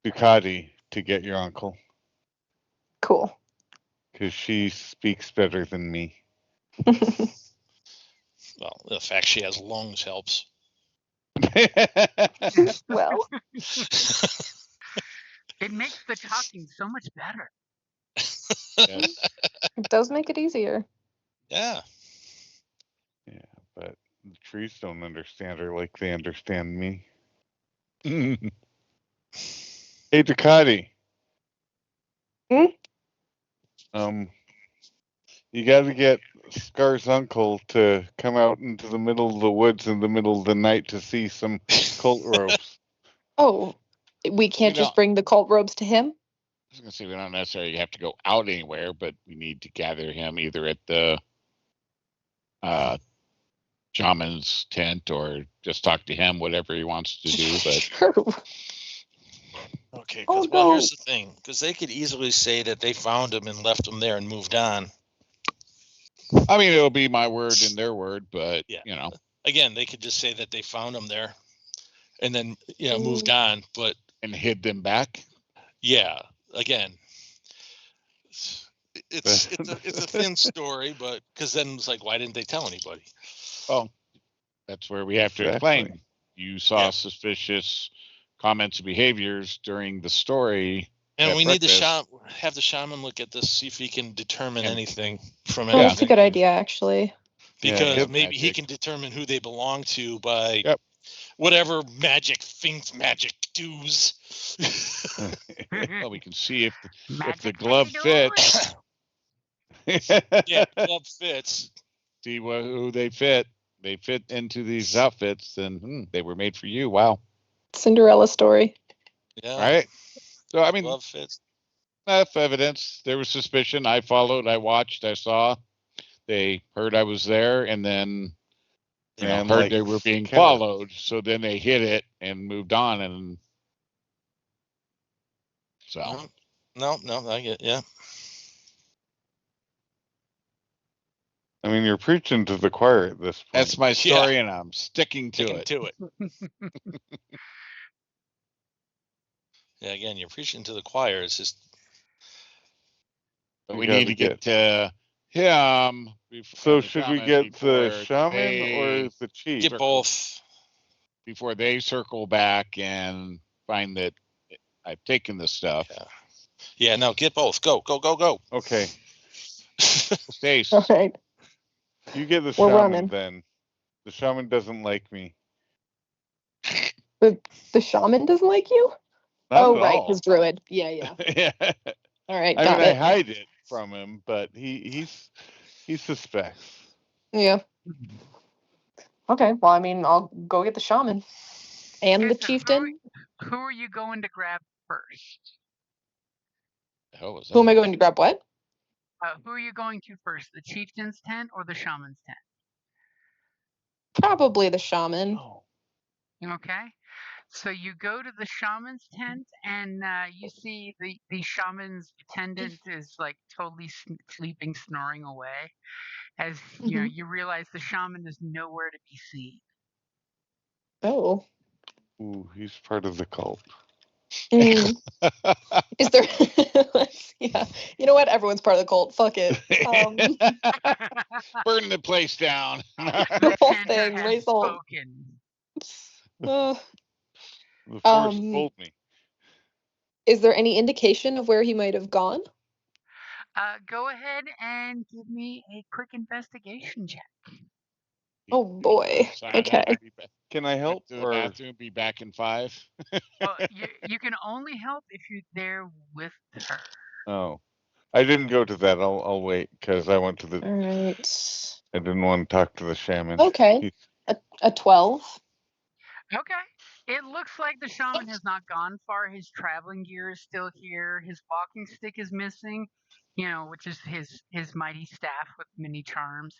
Ducati to get your uncle. Cool. Because she speaks better than me. Well, the fact she has lungs helps. Well, it makes the talking so much better. Yes. It does make it easier. Yeah. Yeah, but the trees don't understand her like they understand me. Hmm? Hey, Ducati. You got to get Scar's uncle to come out into the middle of the woods in the middle of the night to see some cult robes. Oh, we can't just bring the cult robes to him? I was going to say, we don't necessarily have to go out anywhere, but we need to gather him either at the shaman's tent or just talk to him, whatever he wants to do. But okay, well, here's the thing, because they could easily say that they found him and left him there and moved on. I mean, it'll be my word and their word, but again, they could just say that they found him there and then moved on, and hid them back. Yeah, again, it's a thin story, but because then it's like, why didn't they tell anybody? Well, that's where we have to explain. You saw suspicious comments and behaviors during the story. And we need to have the shaman look at this, see if he can determine anything from anything. That's a good idea, actually. Because maybe he can determine who they belong to by whatever magic do's. Well, we can see if the glove fits. Yeah, glove fits. See who they fit. They fit into these outfits, and they were made for you. Wow. Cinderella story. Yeah. Right. So I mean, glove fits. Enough evidence. There was suspicion. I followed. I watched. I saw. They heard I was there, and then heard they were being followed. So then they hid it and moved on, and so. No, I get I mean, you're preaching to the choir at this point. That's my story, and I'm sticking to it. Yeah, again, you're preaching to the choir. It's just. But we need to get to him. So should we get the shaman or the chief? Get both. Before they circle back and find that I've taken the stuff. Yeah, no, get both. Go. Okay. Stace. All right. You get the We're shaman running. then. The shaman doesn't like me. The shaman doesn't like you? Not at right, all. his druid. Yeah. Yeah. All right, I got mean, it. I hide it from him, but he suspects. Yeah. Okay, well, I mean, I'll go get the shaman. And the Okay, so chieftain? Who are you going to grab first? The hell was that? Who am I going to grab what? Who are you going to first, the chieftain's tent or the shaman's tent? Probably the shaman. Oh. Okay. So you go to the shaman's tent and you see the shaman's attendant is like totally sleeping, snoring away. As you know, you realize the shaman is nowhere to be seen. Oh. Ooh, he's part of the cult. Mm. Is there? Yeah. You know what? Everyone's part of the cult. Fuck it. Burn the place down. The whole thing. Has Raise the whole. spoken. The force pulled me. Is there any indication of where he might have gone? Go ahead and give me a quick investigation check. Oh boy. Okay. Can I help? To the bathroom, be back in 5. Well, you can only help if you're there with her. Oh, I didn't go to that. I'll wait because I went to the. All right. I didn't want to talk to the shaman. Okay. A 12. Okay. It looks like the shaman has not gone far. His traveling gear is still here. His walking stick is missing, which is his mighty staff with many charms.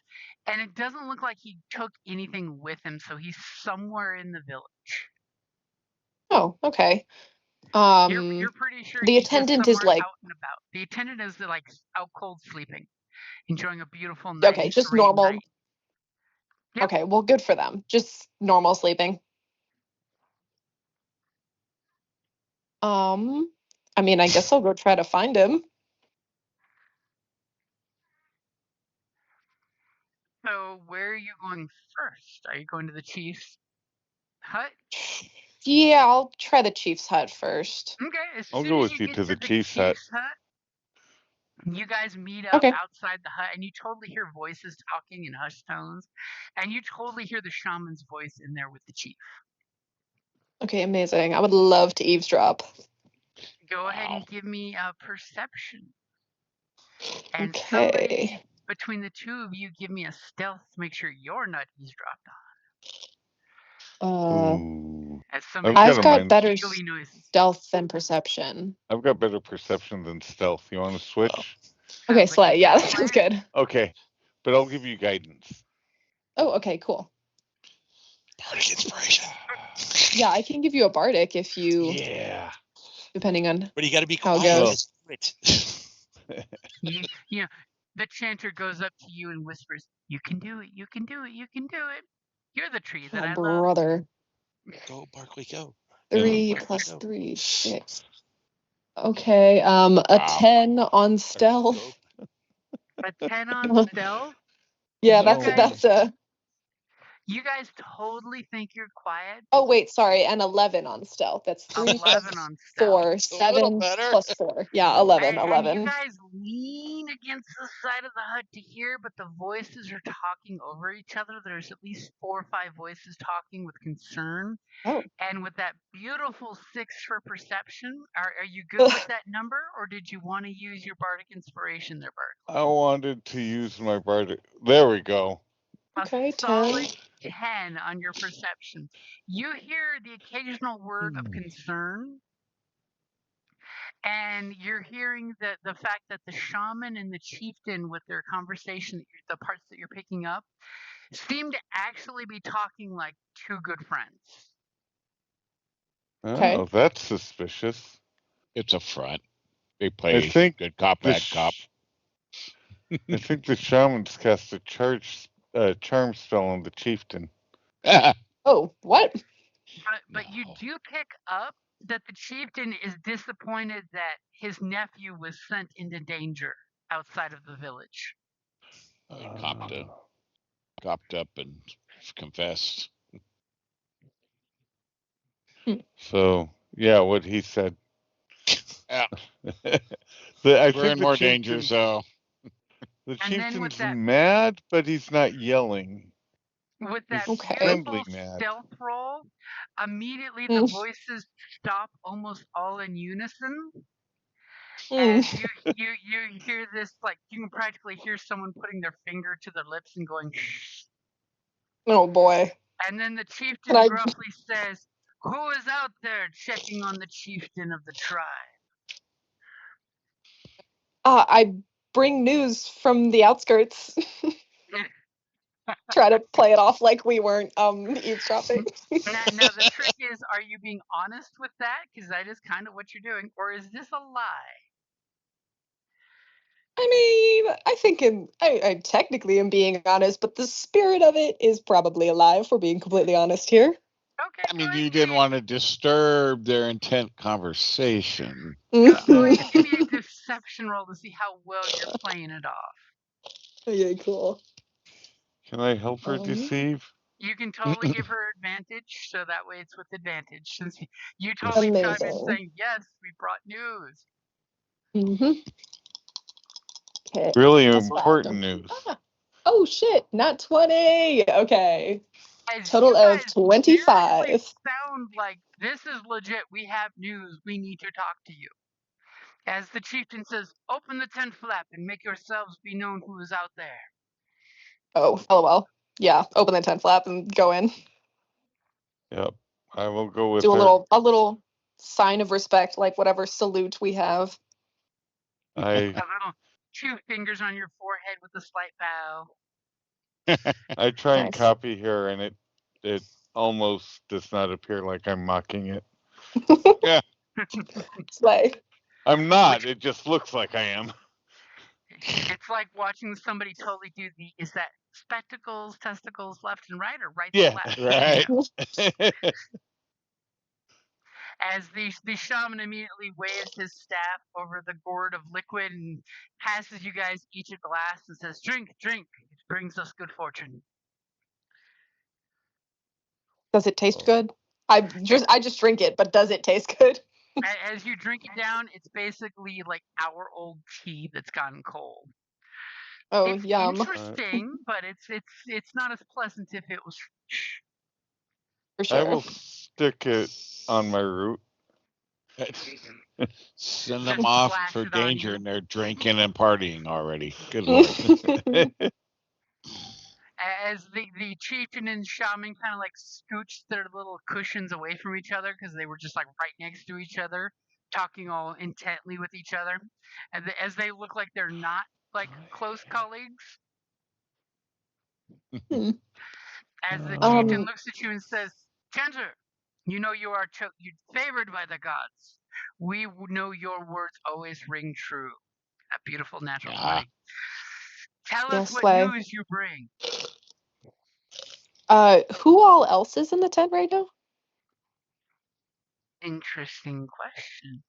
And it doesn't look like he took anything with him, so he's somewhere in the village. Oh, okay. You're pretty sure the he's attendant just is somewhere like, out and about. The attendant is like out cold sleeping, enjoying a beautiful night. okay, just normal. Night. Yep. Okay, well, good for them. Just normal sleeping. I mean, I guess I'll go try to find him. So where are you going first? Are you going to the chief's hut? Yeah, I'll try the chief's hut first. Okay, as I'll soon go as with you you get to the chief's hut. You guys meet up Okay. outside the hut, and you totally hear voices talking in hushed tones, and you totally hear the shaman's voice in there with the chief. Okay, amazing. I would love to eavesdrop. Go ahead and give me a perception. And Okay. somebody between the two of you give me a stealth to make sure you're not eavesdropped on. As somebody I've got better stealth than perception. I've got better perception than stealth. You want to switch? Okay, slay. Yeah, that sounds good. Okay, but I'll give you guidance. Oh, okay, cool. Bardic inspiration. Yeah, I can give you a bardic if you. Yeah. Depending on. But you got to be how quiet. it goes. The chanter goes up to you and whispers, "You can do it. You can do it. You can do it. You're the tree that I love." Brother. Go, Barkley, go. 3 plus 3, 6. Okay, a 10 on stealth. A 10 on stealth? Yeah, that's a. You guys totally think you're quiet? Oh wait, sorry, and 11 on stealth. That's 3 plus 4, 7 plus 4. Yeah, 11. And you guys lean against the side of the hut to hear, but the voices are talking over each other. There's at least 4 or 5 voices talking with concern. Oh. And with that beautiful 6 for perception, are you good with that number, or did you want to use your bardic inspiration there, Bart? I wanted to use my bardic. There we go. Okay, a solid 10 on your perception. You hear the occasional word of concern, and you're hearing the fact that the shaman and the chieftain, with their conversation, the parts that you're picking up, seem to actually be talking like two good friends. Oh, that's suspicious. It's a front. They play good cop, bad cop. I think the shaman's cast a charm spell on the chieftain. Oh, what? But you do pick up that the chieftain is disappointed that his nephew was sent into danger outside of the village. He copped up and confessed. So, yeah, what he said. Yeah. I We're in more danger, so. The And then chieftain's mad, but he's not yelling. With that He's beautiful trembling mad. stealth roll, immediately the voices stop almost all in unison. As you hear this, like, you can practically hear someone putting their finger to their lips and going, shh. Oh boy. And then the chieftain gruffly says, "Who is out there checking on the chieftain of the tribe?" I bring news from the outskirts. Try to play it off like we weren't eavesdropping. Now the trick is, are you being honest with that? Because that is kind of what you're doing. Or is this a lie? I mean, I think I technically am being honest, but the spirit of it is probably a lie, if we're being completely honest here. Okay, I mean, you didn't want to disturb their intent conversation. Go ahead and give me a deception roll to see how well you're playing it off. Okay, cool. Can I help her deceive? You can totally give her advantage, so that way it's with advantage. Since you totally chime in saying, "Yes, we brought news." Okay. Really important news. Oh shit! Not 20. Okay. As total of 25. Sound like this is legit. We have news. We need to talk to you. As the chieftain says, "Open the tent flap and make yourselves be known who is out there." Oh, lol. Yeah, open the tent flap and go in. Yep, I will go with Do her. a little sign of respect, like whatever salute we have. A little 2 fingers on your forehead with a slight bow. I try and copy her, and it almost does not appear like I'm mocking it. Yeah. Slay. I'm not. It just looks like I am. It's like watching somebody totally do is that spectacles, testicles, left and right, or right to left? Right. As the shaman immediately waves his staff over the gourd of liquid and passes you guys each a glass and says, "Drink, drink. It brings us good fortune." Does it taste good? I just drink it, but does it taste good? As you drink it down, it's basically like our old tea that's gotten cold. Oh, it's yum. Interesting, but it's not as pleasant if it was fresh. For sure. I will stick it on my root. Send them off for danger, and they're drinking and partying already. Good lord. As the chieftain and shaman kind of like scooched their little cushions away from each other because they were just like right next to each other, talking all intently with each other, and as they look like they're not like close colleagues. As the chieftain looks at you and says, "Tenter, you know you are favored by the gods. We know your words always ring true." A beautiful natural 20. Tell us what news you bring. Who all else is in the tent right now? Interesting question.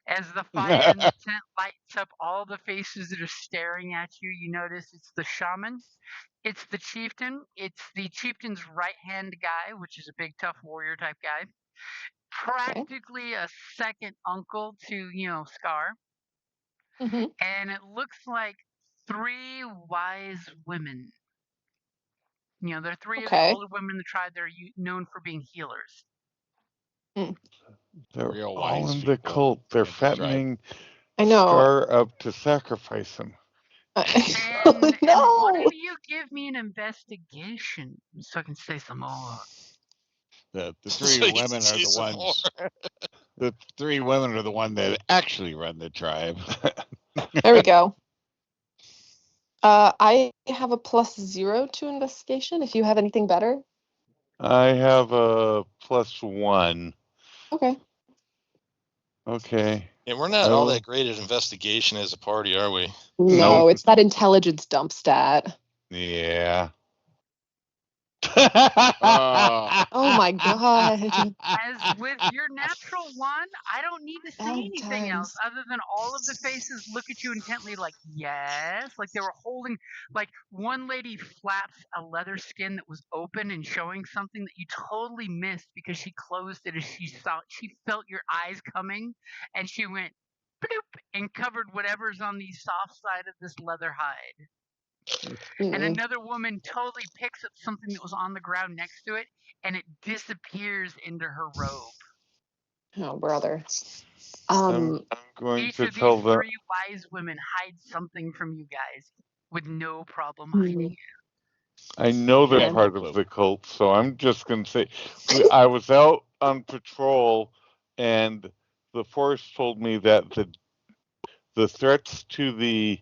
As the fire in the tent lights up all the faces that are staring at you, you notice it's the shaman, it's the chieftain, it's the chieftain's right-hand guy, which is a big, tough warrior type guy, practically a second uncle to, Scar, and it looks like 3 wise women. They're 3 of the older women in the tribe that are known for being healers. They're all in the cult. They're fattening Scar up to sacrifice him. And one of you give me an investigation so I can say some more. The 3 women are the ones. The 3 women are the one that actually run the tribe. There we go. I have a +0 to investigation. If you have anything better. I have a +1. Okay. Yeah, we're not all that great at investigation as a party, are we? No, it's that intelligence dump stat. Yeah. Oh my god. As with your natural 1, I don't need to say anything else other than all of the faces look at you intently like, yes, like they were holding, like one lady flaps a leather skin that was open and showing something that you totally missed because she closed it as she felt your eyes coming, and she went bloop and covered whatever's on the soft side of this leather hide. And another woman totally picks up something that was on the ground next to it, and it disappears into her robe. Oh, brother. I'm going Each to of tell these them. 3 wise women hides something from you guys with no problem hiding it. I know they're Yeah. part of the cult, so I'm just going to say I was out on patrol, and the forest told me that the threats to the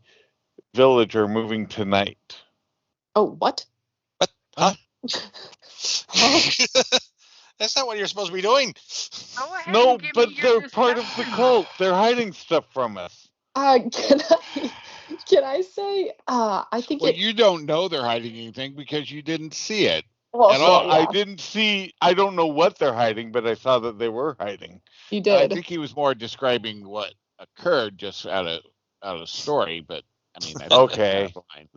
village are moving tonight. Oh, what? What? Huh? Huh? That's not what you're supposed to be doing. Go ahead No, and give but me your they're part of the deception cult. roll. They're hiding stuff from us. Can I say? I think Well, you don't know they're hiding anything because you didn't see it Well, at sure, all. yeah. I didn't see. I don't know what they're hiding, but I saw that they were hiding. You I did. think he was more describing what occurred just out of story, but I mean that's Okay. fine.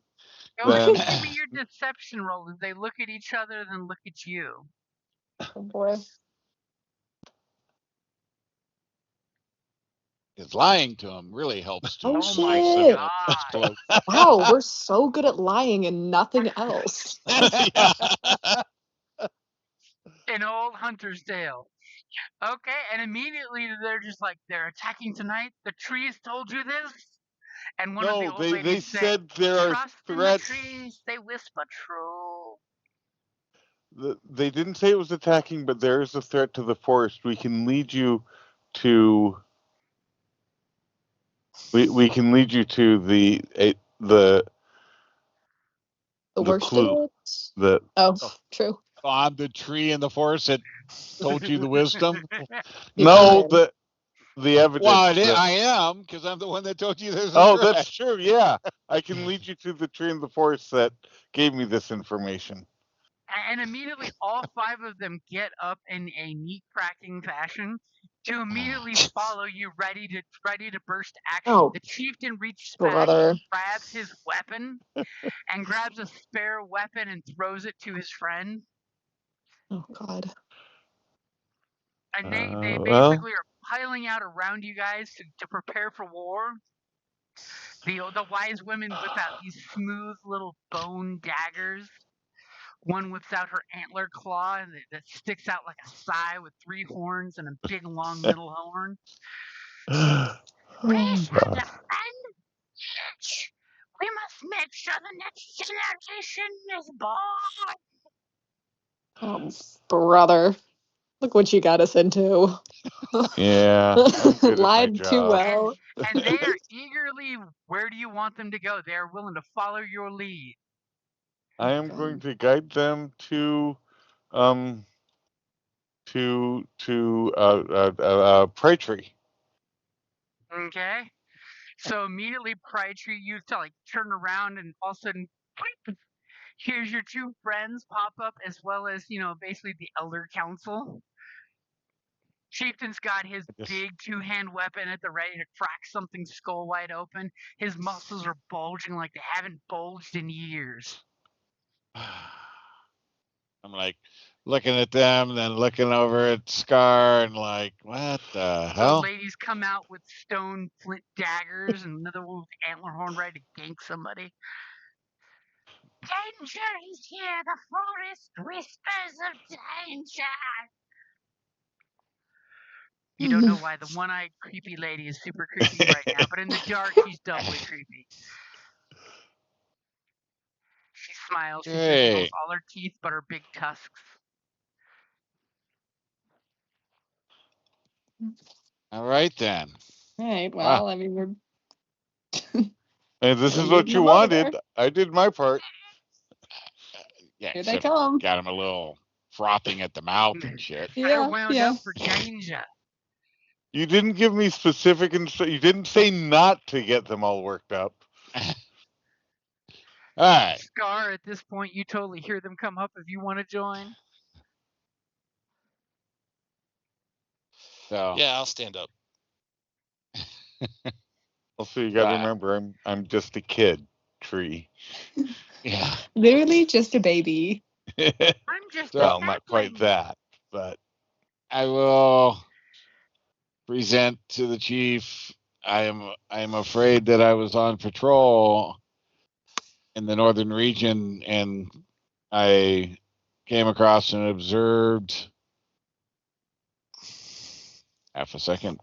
Go ahead and Then give me your deception roll as they look at each other, then look at you. Oh, boy. Because lying to him really helps to Oh, Oh my shit. god. Wow, we're so good at lying and nothing else. yeah. An old hunter's tale. Okay, and immediately they're just like, they're attacking tonight? The trees told you this? And one of the No, old they ladies said there are trust in the threats. trees, they whisper true. They didn't say it was attacking, but there is a threat to the forest. We can lead you to. We can lead you to the worst clue. of it? Oh, True. On the tree in the forest that told you the wisdom. No, the evidence. Well, I am because I'm the one that told you there's a Oh, threat. that's true. Yeah, I can lead you to the tree in the forest that gave me this information. And immediately all 5 of them get up in a meat cracking fashion to immediately follow you, ready to burst action. Oh, the chieftain reaches brother. back, grabs his weapon, and grabs a spare weapon and throws it to his friend. Oh, God. And they Well, basically are piling out around you guys to prepare for war. The wise women whip out these smooth little bone daggers. One whips out her antler claw that sticks out like a sai with 3 horns and a big long middle horn. We shall defend. We must make sure the next generation is born. Oh, brother. Look what you got us into. yeah, I'm good at my Lied too job. well. And they are eagerly, where do you want them to go? They are willing to follow your lead. I am going to guide them to Prey Tree. Okay. So immediately, Tree, you to like turn around, and all of a sudden, here's your 2 friends pop up, as well as basically the Elder Council. Chieftain's got his big 2-hand weapon at the ready to crack something skull wide open. His muscles are bulging like they haven't bulged in years. I'm like looking at them, then looking over at Scar, and like, what the hell? The ladies come out with stone flint daggers, and another one with antler horn ready to gank somebody. Danger is here! The forest whispers of danger! You don't know why the one-eyed creepy lady is super creepy right now, but in the dark, she's doubly creepy. She smiles. She reveals all her teeth but her big tusks. All right, then. All right, well, I mean, we're... And this is what you wanted. I did my part. Yeah, here they come. Got him a little frothing at the mouth and shit. They're wound up for danger. You didn't give me specific you didn't say not to get them all worked up. All right. Scar, at this point, you totally hear them come up if you want to join. So yeah, I'll stand up. Also, you got to remember, I'm just a kid. Tree. Yeah. Literally just a baby. I'm just well, not quite that, but I will present to the chief. I am afraid that I was on patrol in the northern region, and I came across and observed. Half a second.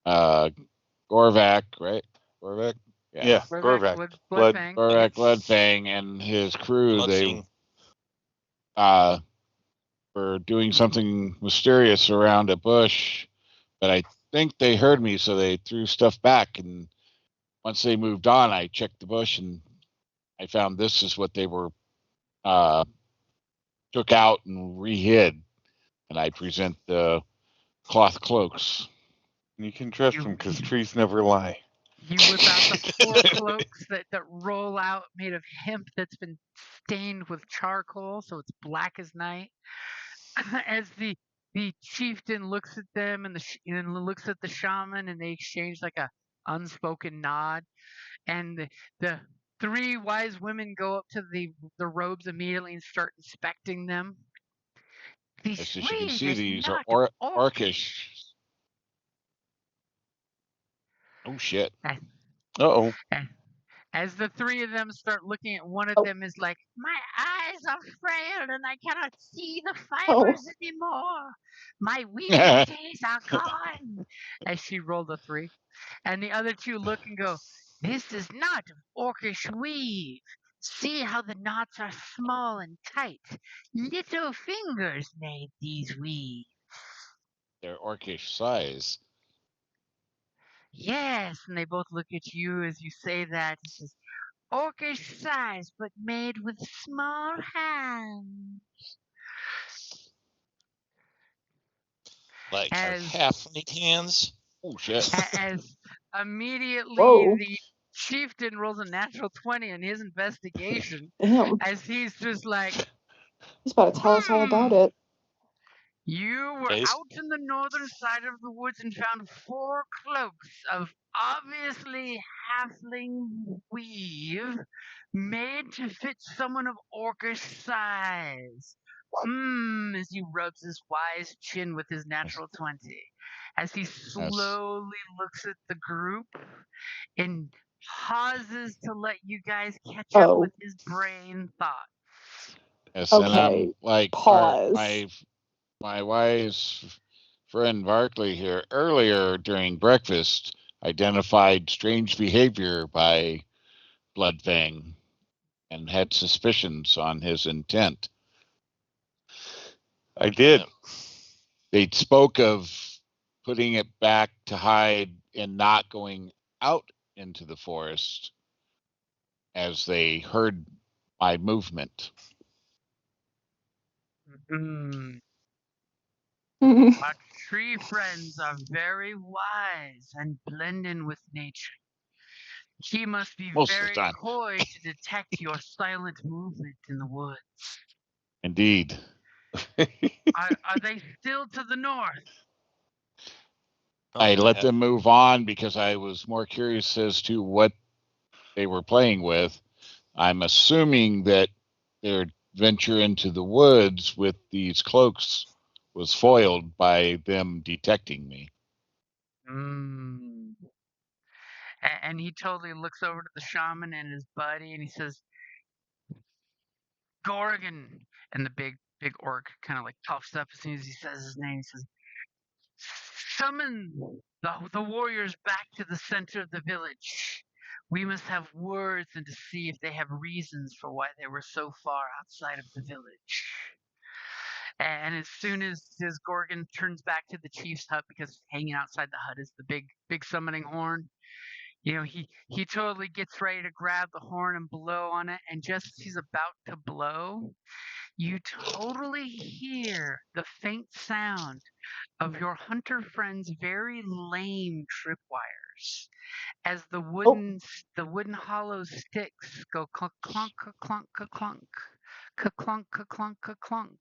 Gorvak, right? Gorvak? Yeah, Gorvak. Gorvak Bloodfang and his crew, they were doing something mysterious around a bush, but I think they heard me, so they threw stuff back. And once they moved on, I checked the bush and I found this is what they were took out and rehid. And I present the cloth cloaks. You can trust them because trees never lie. You whip out the 4 cloaks that roll out made of hemp that's been stained with charcoal, so it's black as night. As the chieftain looks at them and looks at the shaman, and they exchange like a unspoken nod. And the 3 wise women go up to the robes immediately and start inspecting them. As you can see, these are orcish. Oh shit. Uh-oh. As the 3 of them start looking at one of them is like, my eyes are frail and I cannot see the fibers anymore. My weaving days are gone. As she rolled a 3. And the other 2 look and go, this is not orcish weave. See how the knots are small and tight. Little fingers made these weaves. They're orcish size. Yes, and they both look at you as you say that. It says, orcish size, but made with small hands. Like half-neat hands? Oh, shit. As immediately the chieftain rolls a natural 20 in his investigation. As he's just like... He's about to tell us all about it. You were out in the northern side of the woods and found 4 cloaks of obviously halfling weave made to fit someone of orcish size. As he rubs his wise chin with his natural 20. As he slowly looks at the group and pauses to let you guys catch up with his brain thoughts. Yes, and I'm like, my wise friend Barkley here earlier during breakfast identified strange behavior by Bloodfang and had suspicions on his intent. I did. They spoke of putting it back to hide and not going out into the forest as they heard my movement. Our tree friends are very wise and blend in with nature. He must be very coy to detect your silent movement in the woods. Indeed. Are they still to the north? I let them move on because I was more curious as to what they were playing with. I'm assuming that their venture into the woods with these cloaks was foiled by them detecting me. And he totally looks over to the shaman and his buddy and he says, Gorgon. And the big orc kind of like puffs up as soon as he says his name. He says, summon the warriors back to the center of the village. We must have words and to see if they have reasons for why they were so far outside of the village. And as soon as Gorgon turns back to the chief's hut, because hanging outside the hut is the big summoning horn, you know, he totally gets ready to grab the horn and blow on it. And just as he's about to blow, you totally hear the faint sound of your hunter friend's very lame tripwires as the wooden hollow sticks go clunk clunk clunk clunk clunk clunk clunk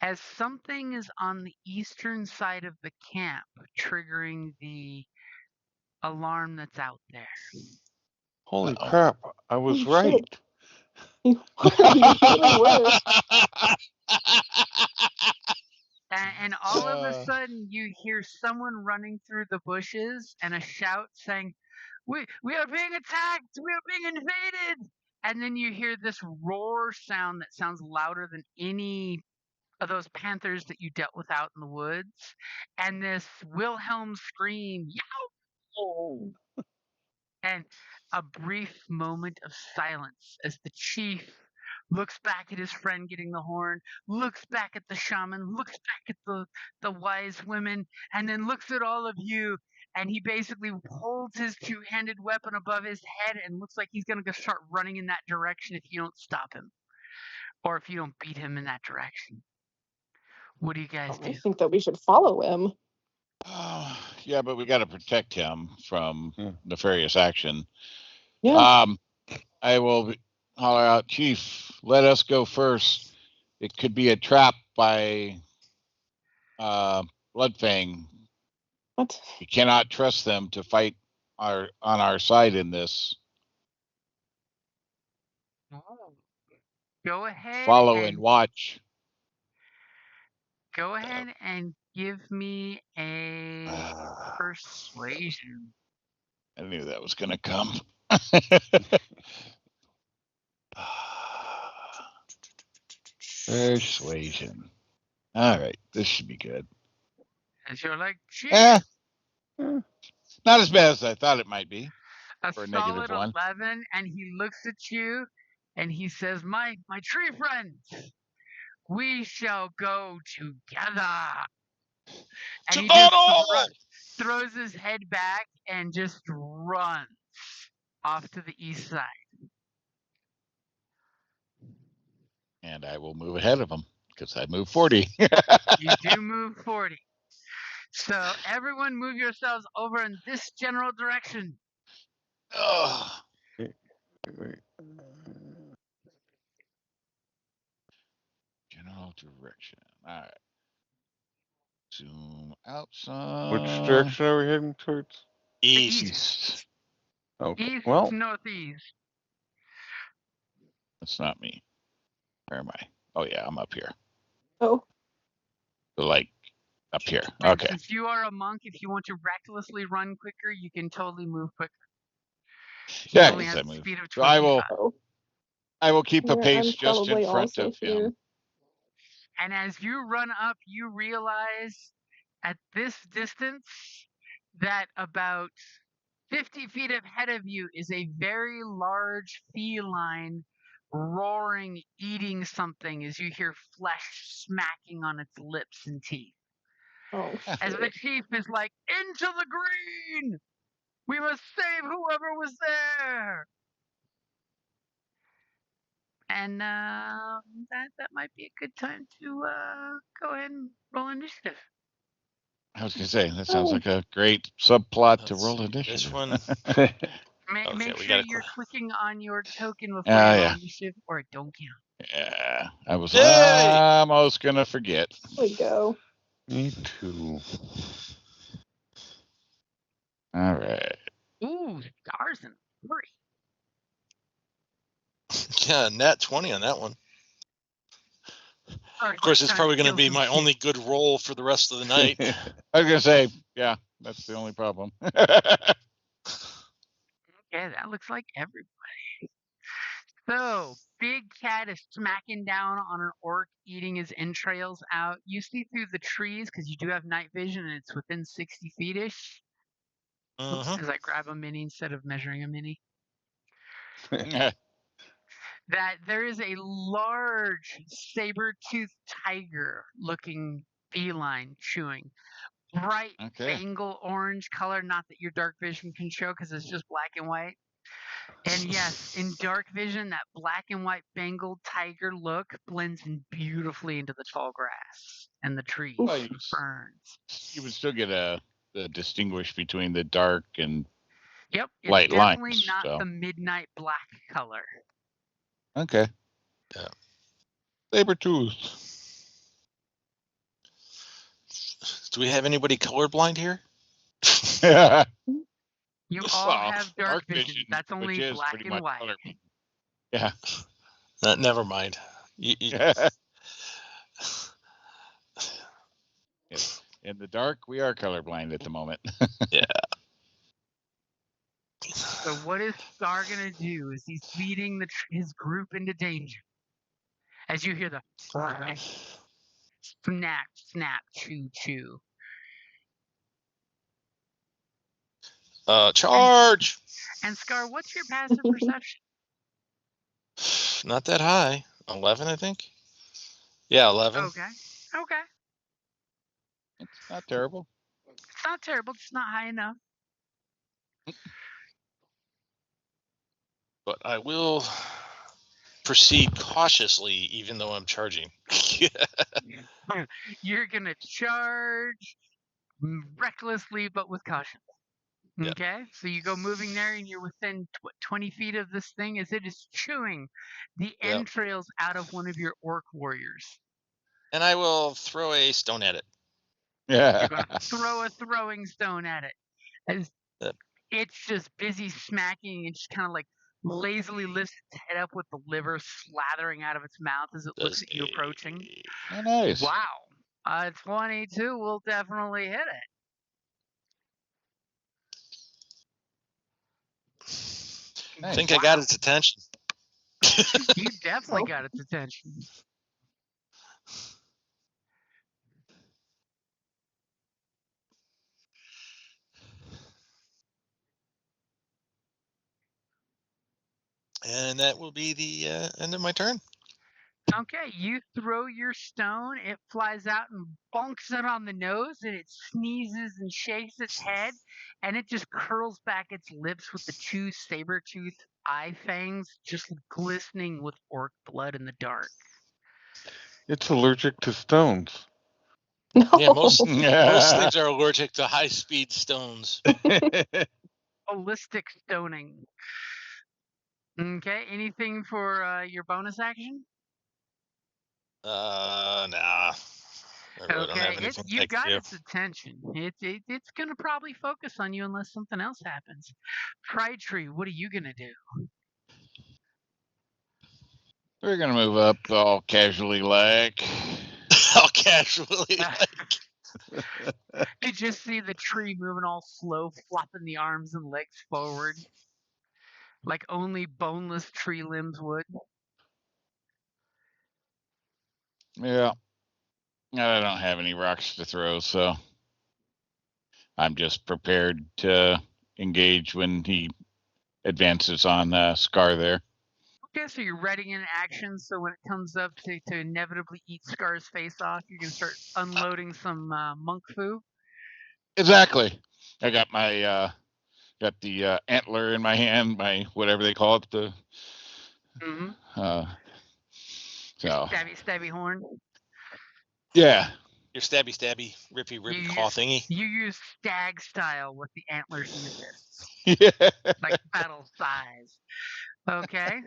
as something is on the eastern side of the camp triggering the alarm that's out there. Holy crap, I was right. You really were. And all of a sudden, you hear someone running through the bushes and a shout saying, "We are being attacked! We are being invaded!" and then you hear this roar sound that sounds louder than any of those panthers that you dealt with out in the woods, and this Wilhelm scream, yow! And a brief moment of silence as the chief looks back at his friend getting the horn, looks back at the shaman, looks back at the wise women, and then looks at all of you, and he basically holds his two-handed weapon above his head and looks like he's going to start running in that direction if you don't stop him, or if you don't beat him in that direction. What do you guys do? I think that we should follow him. Yeah, but we got to protect him from nefarious action. Yeah. I will holler out, Chief, let us go first. It could be a trap by Bloodfang. What? We cannot trust them to fight on our side in this. Go ahead. Follow and watch. Go ahead and give me a persuasion. I knew that was going to come. Persuasion. All right, this should be good. As you're like, Chief. Not as bad as I thought it might be. A for a solid -1. 11, and he looks at you, and he says, my tree friends, we shall go together. And he just throws his head back and just runs off to the east side. And I will move ahead of him because I moved 40. You do move 40. So everyone move yourselves over in this general direction. General direction. All right. Zoom out some. Which direction are we heading towards? East. Okay. East, Well, northeast. That's not me. Where am I? Oh, yeah, I'm up here. Oh. So, like, up here. And Okay. since you are a monk, if you want to recklessly run quicker, you can totally move quicker. Yeah, only has I a move. speed of So I 25. will keep a Yeah, pace I'm just in probably front also of him. here. And as you run up, you realize at this distance that about 50 feet ahead of you is a very large feline roaring, eating something as you hear flesh smacking on its lips and teeth. Oh, As the chief is like, into the green! We must save whoever was there! And that might be a good time to go ahead and roll initiative. I was going to say, that sounds like a great subplot to roll initiative. This one. Make sure you're clicking on your token before you roll initiative, or it don't count. Yeah, I was almost going to forget. There we go. Me too. All right. Ooh, stars and three. Yeah, nat 20 on that one. Of course, it's probably going to be my only good roll for the rest of the night. I was going to say, yeah, that's the only problem. Okay, that looks like everybody. So, Big Cat is smacking down on an orc, eating his entrails out. You see through the trees because you do have night vision and it's within 60 feet-ish. Because I grab a mini instead of measuring a mini. That there is a large saber-toothed tiger-looking feline chewing. Bright bangle orange color, not that your dark vision can show because it's just black and white. And yes, in dark vision, that black and white Bengal tiger look blends in beautifully into the tall grass and the trees and ferns. You would still get the distinguish between the dark and it's light definitely lines. Not the midnight black color. Okay. Yeah. Saber tooth. Do we have anybody colorblind here? Yeah. You all have dark vision. That's only black and white. Yeah. Never mind. In the dark, we are colorblind at the moment. Yeah. So what is Scar gonna do? Is he's leading his group into danger? As you hear the snap, snap, chew, chew. Charge! And Scar, what's your passive perception? Not that high. 11, I think. Yeah, 11. Okay. It's not terrible. It's not terrible. It's not high enough. But I will proceed cautiously, even though I'm charging. You're gonna charge recklessly, but with caution. Yep. Okay, so you go moving there, and you're within 20 feet of this thing as it is chewing the entrails out of one of your orc warriors. And I will throw a stone at it. Yeah. You're going to throw a throwing stone at it. As it's just busy smacking and just kind of like lazily lifts its head up with the liver slathering out of its mouth as it looks at you approaching. Oh, nice. Wow. 22 will definitely hit it. I think I got its attention. You definitely got its attention. And that will be the end of my turn. Okay, you throw your stone, it flies out and bonks it on the nose, and it sneezes and shakes its head, and it just curls back its lips with the two saber-toothed eye fangs just glistening with orc blood in the dark. It's allergic to stones. No. Yeah, most things are allergic to high-speed stones. Ballistic stoning. Okay, anything for your bonus action? Nah. I really don't have anything you got its attention. It's gonna probably focus on you unless something else happens. Pride Tree, what are you gonna do? We're gonna move up all casually like. All casually like. You just see the tree moving all slow, flopping the arms and legs forward, like only boneless tree limbs would. Yeah. I don't have any rocks to throw, so I'm just prepared to engage when he advances on Scar there. Okay, so you're ready in action, so when it comes up to inevitably eat Scar's face off, you can start unloading some monk foo. Exactly. I got my got the antler in my hand, my whatever they call it, the so stabby horn. Yeah. Your stabby, rippy claw thingy. You use stag style with the antlers in your fists. Yeah. Like battle size. Okay.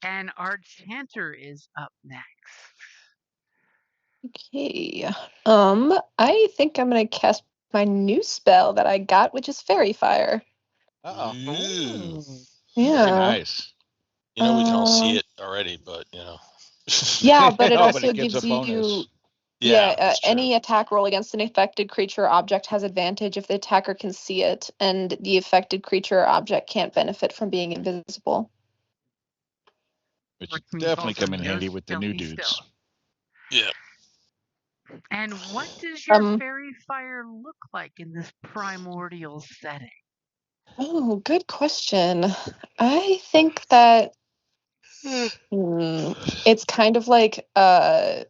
And our chanter is up next. Okay. I think I'm gonna cast my new spell that I got, which is Fairy Fire. Uh-oh. Yeah. Very nice. You know, we can all see it already, but you know. Yeah, but it No, also but it gives gives a bonus. you. Yeah, any attack roll against an affected creature or object has advantage if the attacker can see it, and the affected creature or object can't benefit from being invisible. Which definitely come in handy with the new dudes. Yeah. And what does your fairy fire look like in this primordial setting? Oh, good question. I think that it's kind of like the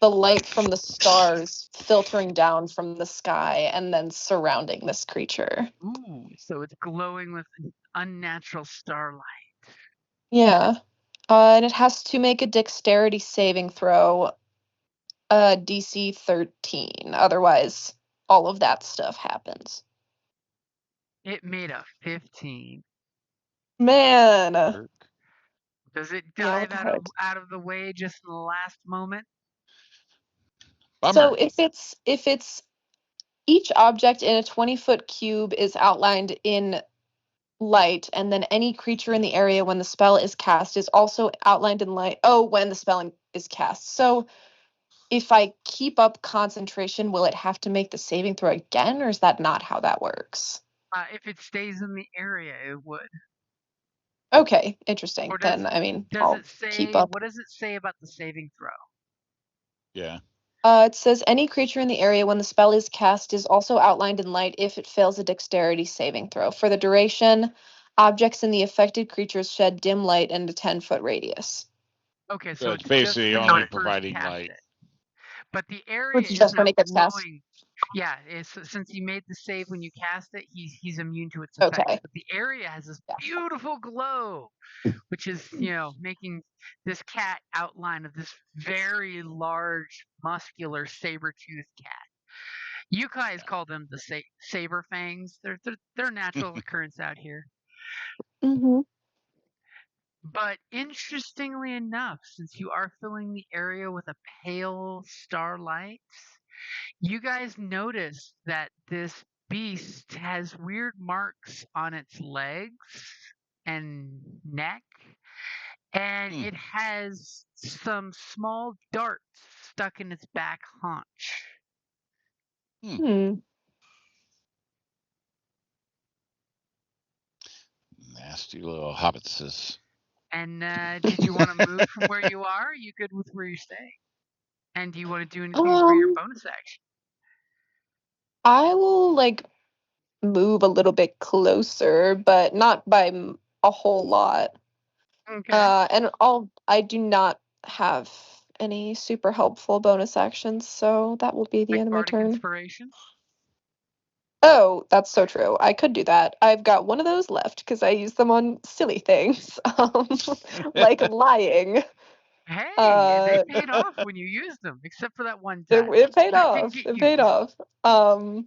light from the stars filtering down from the sky and then surrounding this creature. Ooh, so it's glowing with unnatural starlight. Yeah. And it has to make a dexterity saving throw, DC 13. Otherwise, all of that stuff happens. It made a 15. Man. Does it dive out of the way just in the last moment? Bummer. So if it's each object in a 20-foot cube is outlined in light, and then any creature in the area when the spell is cast is also outlined in light. Oh, when the spell is cast. So if I keep up concentration, will it have to make the saving throw again, or is that not how that works? If it stays in the area, it would. Okay, interesting. Or does, Then I mean, does I'll it say? keep up. What does it say about the saving throw? Yeah. It says any creature in the area when the spell is cast is also outlined in light if it fails a dexterity saving throw. For the duration, objects in the affected creatures shed dim light in a 10-foot radius. Okay, So so it's it's just basically when only you first providing cast light. it. But the area Which is is just when not it gets cast. glowing. Yeah, since you made the save when you cast it, he's immune to its effects. Okay. But the area has this Yeah. beautiful glow, which is making this cat outline of this very large, muscular, saber-toothed cat. You guys call them the saber fangs. They're natural occurrence out here. Mm-hmm. But interestingly enough, since you are filling the area with a pale starlight, you guys notice that this beast has weird marks on its legs and neck, and it has some small darts stuck in its back haunch. Nasty little hobbitses. And did you want to move from where you are? Are you good with where you're staying? And do you want to do anything for your bonus action? I will move a little bit closer, but not by a whole lot. Okay. And I do not have any super helpful bonus actions, so that will be the end of my Bardic turn. Inspiration? Oh, that's so true. I could do that. I've got one of those left because I use them on silly things, like lying. Hey, they paid off when you used them, except for that one time. It paid That off. didn't get It paid used. off.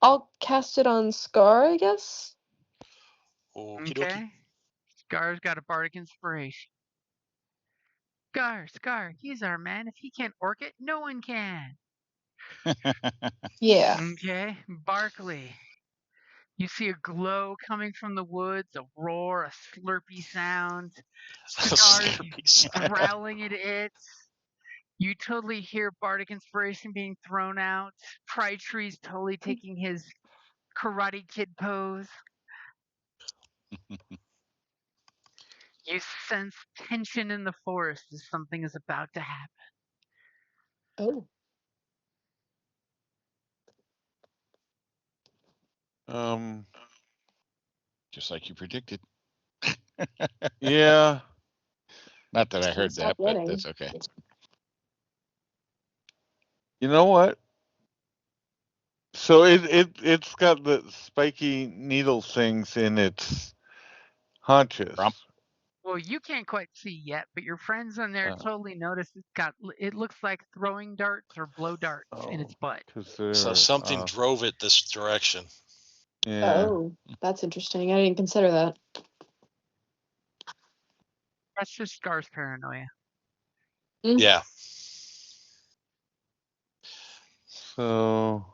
I'll cast it on Scar, I guess. Okay. Scar's got a Bardic Inspiration. Scar, he's our man. If he can't orc it, no one can. Yeah. Okay. Barkley. You see a glow coming from the woods, a roar, a slurpy sound. Scar's growling at it. You totally hear Bardic Inspiration being thrown out. Pride Tree's totally taking his Karate Kid pose. You sense tension in the forest as something is about to happen. Oh. Just like you predicted. Yeah. Not that I heard that, but that's okay. You know what? So it's got the spiky needle things in its haunches. Well, you can't quite see yet, but your friends in there totally notice it looks like throwing darts or blow darts in its butt. So something drove it this direction. Yeah. Oh, that's interesting. I didn't consider that. That's just Scar's paranoia. Yeah. So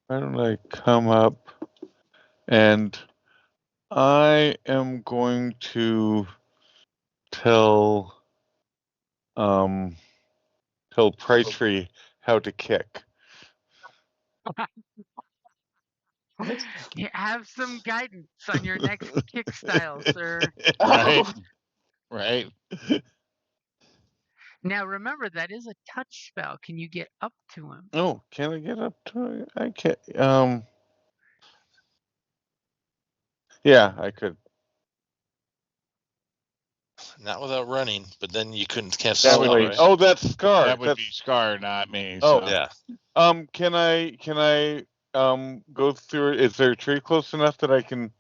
why don't I come up and I am going to tell Price Tree how to kick. Have some guidance on your next kick style, sir. Right. Now remember, that is a touch spell. Can you get up to him? Oh, can I get up to him? I can't. Yeah, I could. Not without running, but then you can't That spell, would right? Oh, that's Scar. That would be Scar, not me. Oh, so. Yeah. Can I go through it? Is there a tree close enough that I can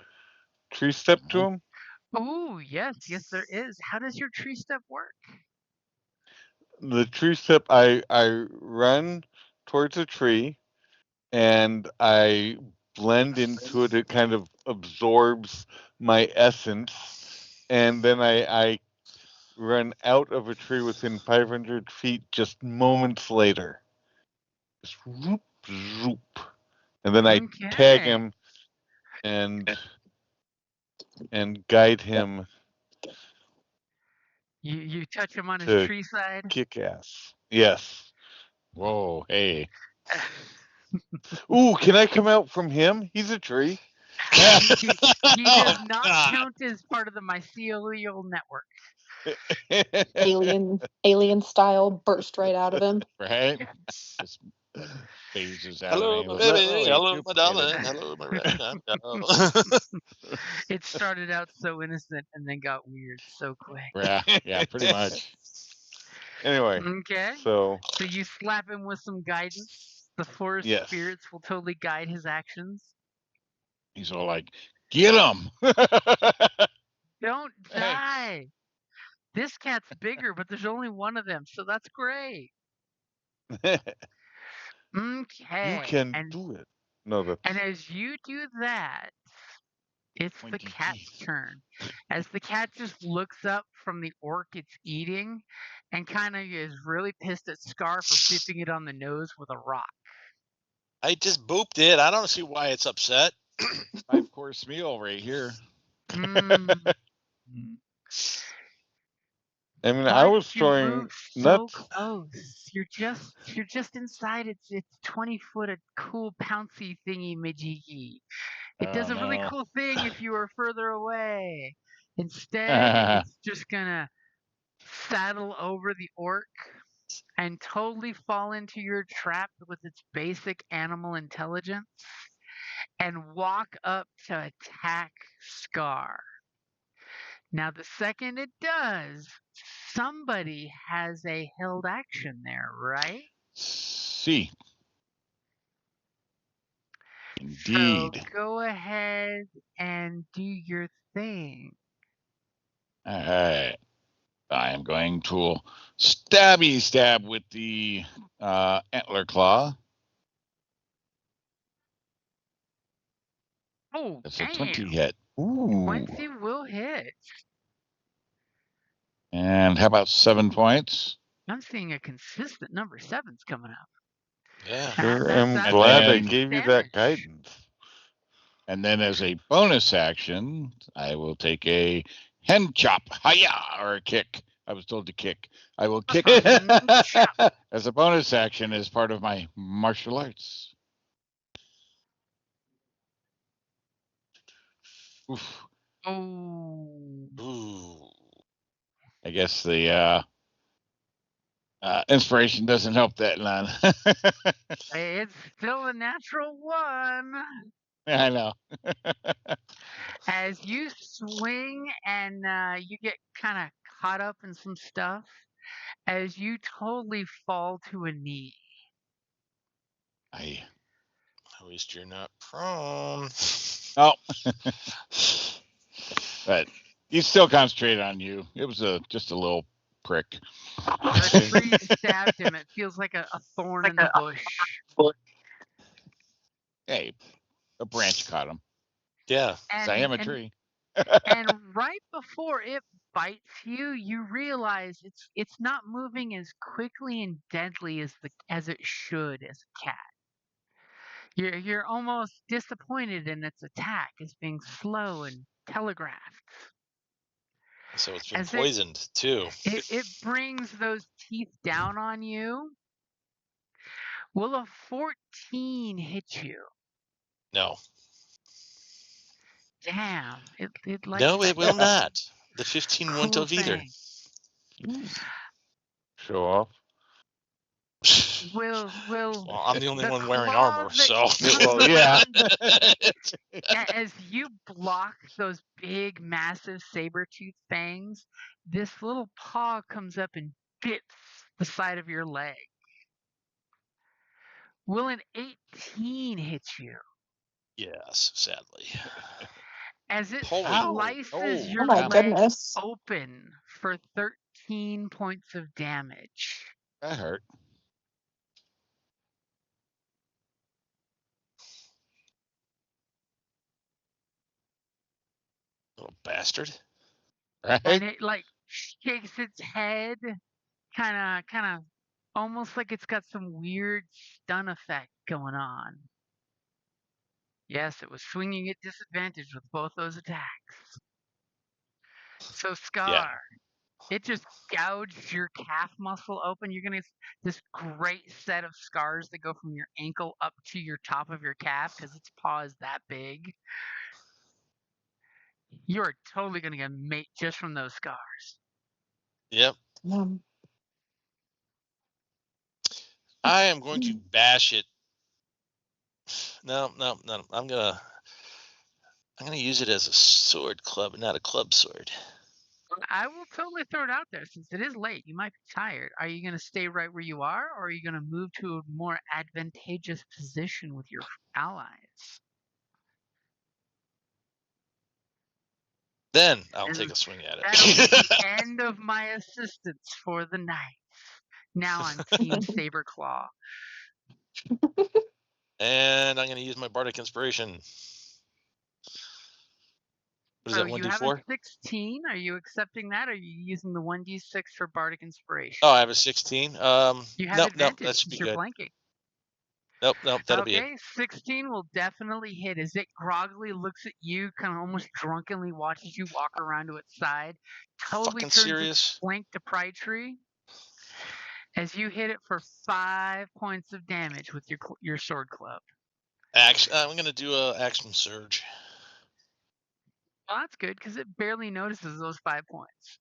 tree step to him? Oh, yes, there is. How does your tree step work? The tree step, I run towards a tree and I blend into it. It kind of absorbs my essence, and then I run out of a tree within 500 feet just moments later. Just whoop, zoop. And then I tag him and guide him. You touch him on his tree side? Kick ass. Yes. Whoa, hey. Ooh, can I come out from him? He's a tree. He does not count as part of the mycelial network. Alien style burst right out of him. Right? Just phases out Hello, of me. my baby. Oh, Hello, my darling. Hello, my red. It started out so innocent and then got weird so quick. Yeah, pretty much. Anyway. Okay. So you slap him with some guidance. The forest spirits will totally guide his actions. He's all like, "Get him! Don't die. This cat's bigger, but there's only one of them, so that's great." Okay. You can do it. No, that's... And as you do that, it's the cat's turn. As the cat just looks up from the orc it's eating and kind of is really pissed at Scar for bipping it on the nose with a rock. I just booped it. I don't see why it's upset. 5-course meal right here. I mean, I was throwing nuts. So close. You're just inside. It's 20 foot of cool pouncy thingy majiggy. It does a really cool thing if you are further away. Instead, it's just gonna saddle over the orc and totally fall into your trap with its basic animal intelligence and walk up to attack Scar. Now, the second it does, somebody has a held action there, right? See. Indeed. So go ahead and do your thing. All right. I am going to stabby stab with the antler claw. Oh, that's damn. a 20 hit. Ooh. 20 will hit. And how about 7 points? I'm seeing a consistent number. 7's coming up. Yeah. Sure, I'm glad I gave you that guidance. And then as a bonus action, I will take a hen chop. Hiya! Or a kick. I was told to kick. I will kick as a bonus action as part of my martial arts. Oof. Oh. Ooh. I guess the inspiration doesn't help that none. It's still a natural 1. I know. As you swing and you get kind of caught up in some stuff, as you totally fall to a knee. At least you're not prone. Oh. But he still concentrated on you. It was just a little prick. The tree stabbed him. It feels like a thorn in the bush. Hey, a branch caught him. Yeah. I am a tree. And right before it bites you, you realize it's not moving as quickly and deadly as it should as a cat. You're almost disappointed in its attack as being slow and telegraphed. So it's been poisoned too. It brings those teeth down on you. Will a 14 hit you? No. Damn. It like no, it will not. The 15 won't have either. Show off. Well, I'm the only one wearing armor, so. Well, yeah. As you block those big, massive saber-tooth fangs, this little paw comes up and bits the side of your leg. Will an 18 hit you? Yes, sadly. As it slices your my leg goodness. open for 13 points of damage. That hurt. Little bastard. Right? And it like shakes its head, kind of almost like it's got some weird stun effect going on. Yes, it was swinging at disadvantage with both those attacks. So Scar, It just gouged your calf muscle open. You're gonna this great set of scars that go from your ankle up to your top of your calf because its paw is that big. You are totally gonna get mate just from those scars. Yep. I am going to bash it. No. I'm gonna use it as a sword club, not a club sword. I will totally throw it out there since it is late. You might be tired. Are you gonna stay right where you are, or are you gonna move to a more advantageous position with your allies? Then I'll take a swing at it. That'll be the end of my assistance for the night. Now I'm Team Saberclaw. And I'm going to use my Bardic Inspiration. What is that, 1d4? You have a 16. Are you accepting that? Or are you using the 1d6 for Bardic Inspiration? Oh, I have a 16. You have advantage that should be since you're good. flanking. Nope, that'll be it. Okay, 16 will definitely hit as it groggily looks at you, kind of almost drunkenly watches you walk around to its side. Totally Fucking turns serious? its flank to Pry Tree as you hit it for 5 points of damage with your sword club. Action. I'm going to do a action surge. Well, that's good because it barely notices those 5 points.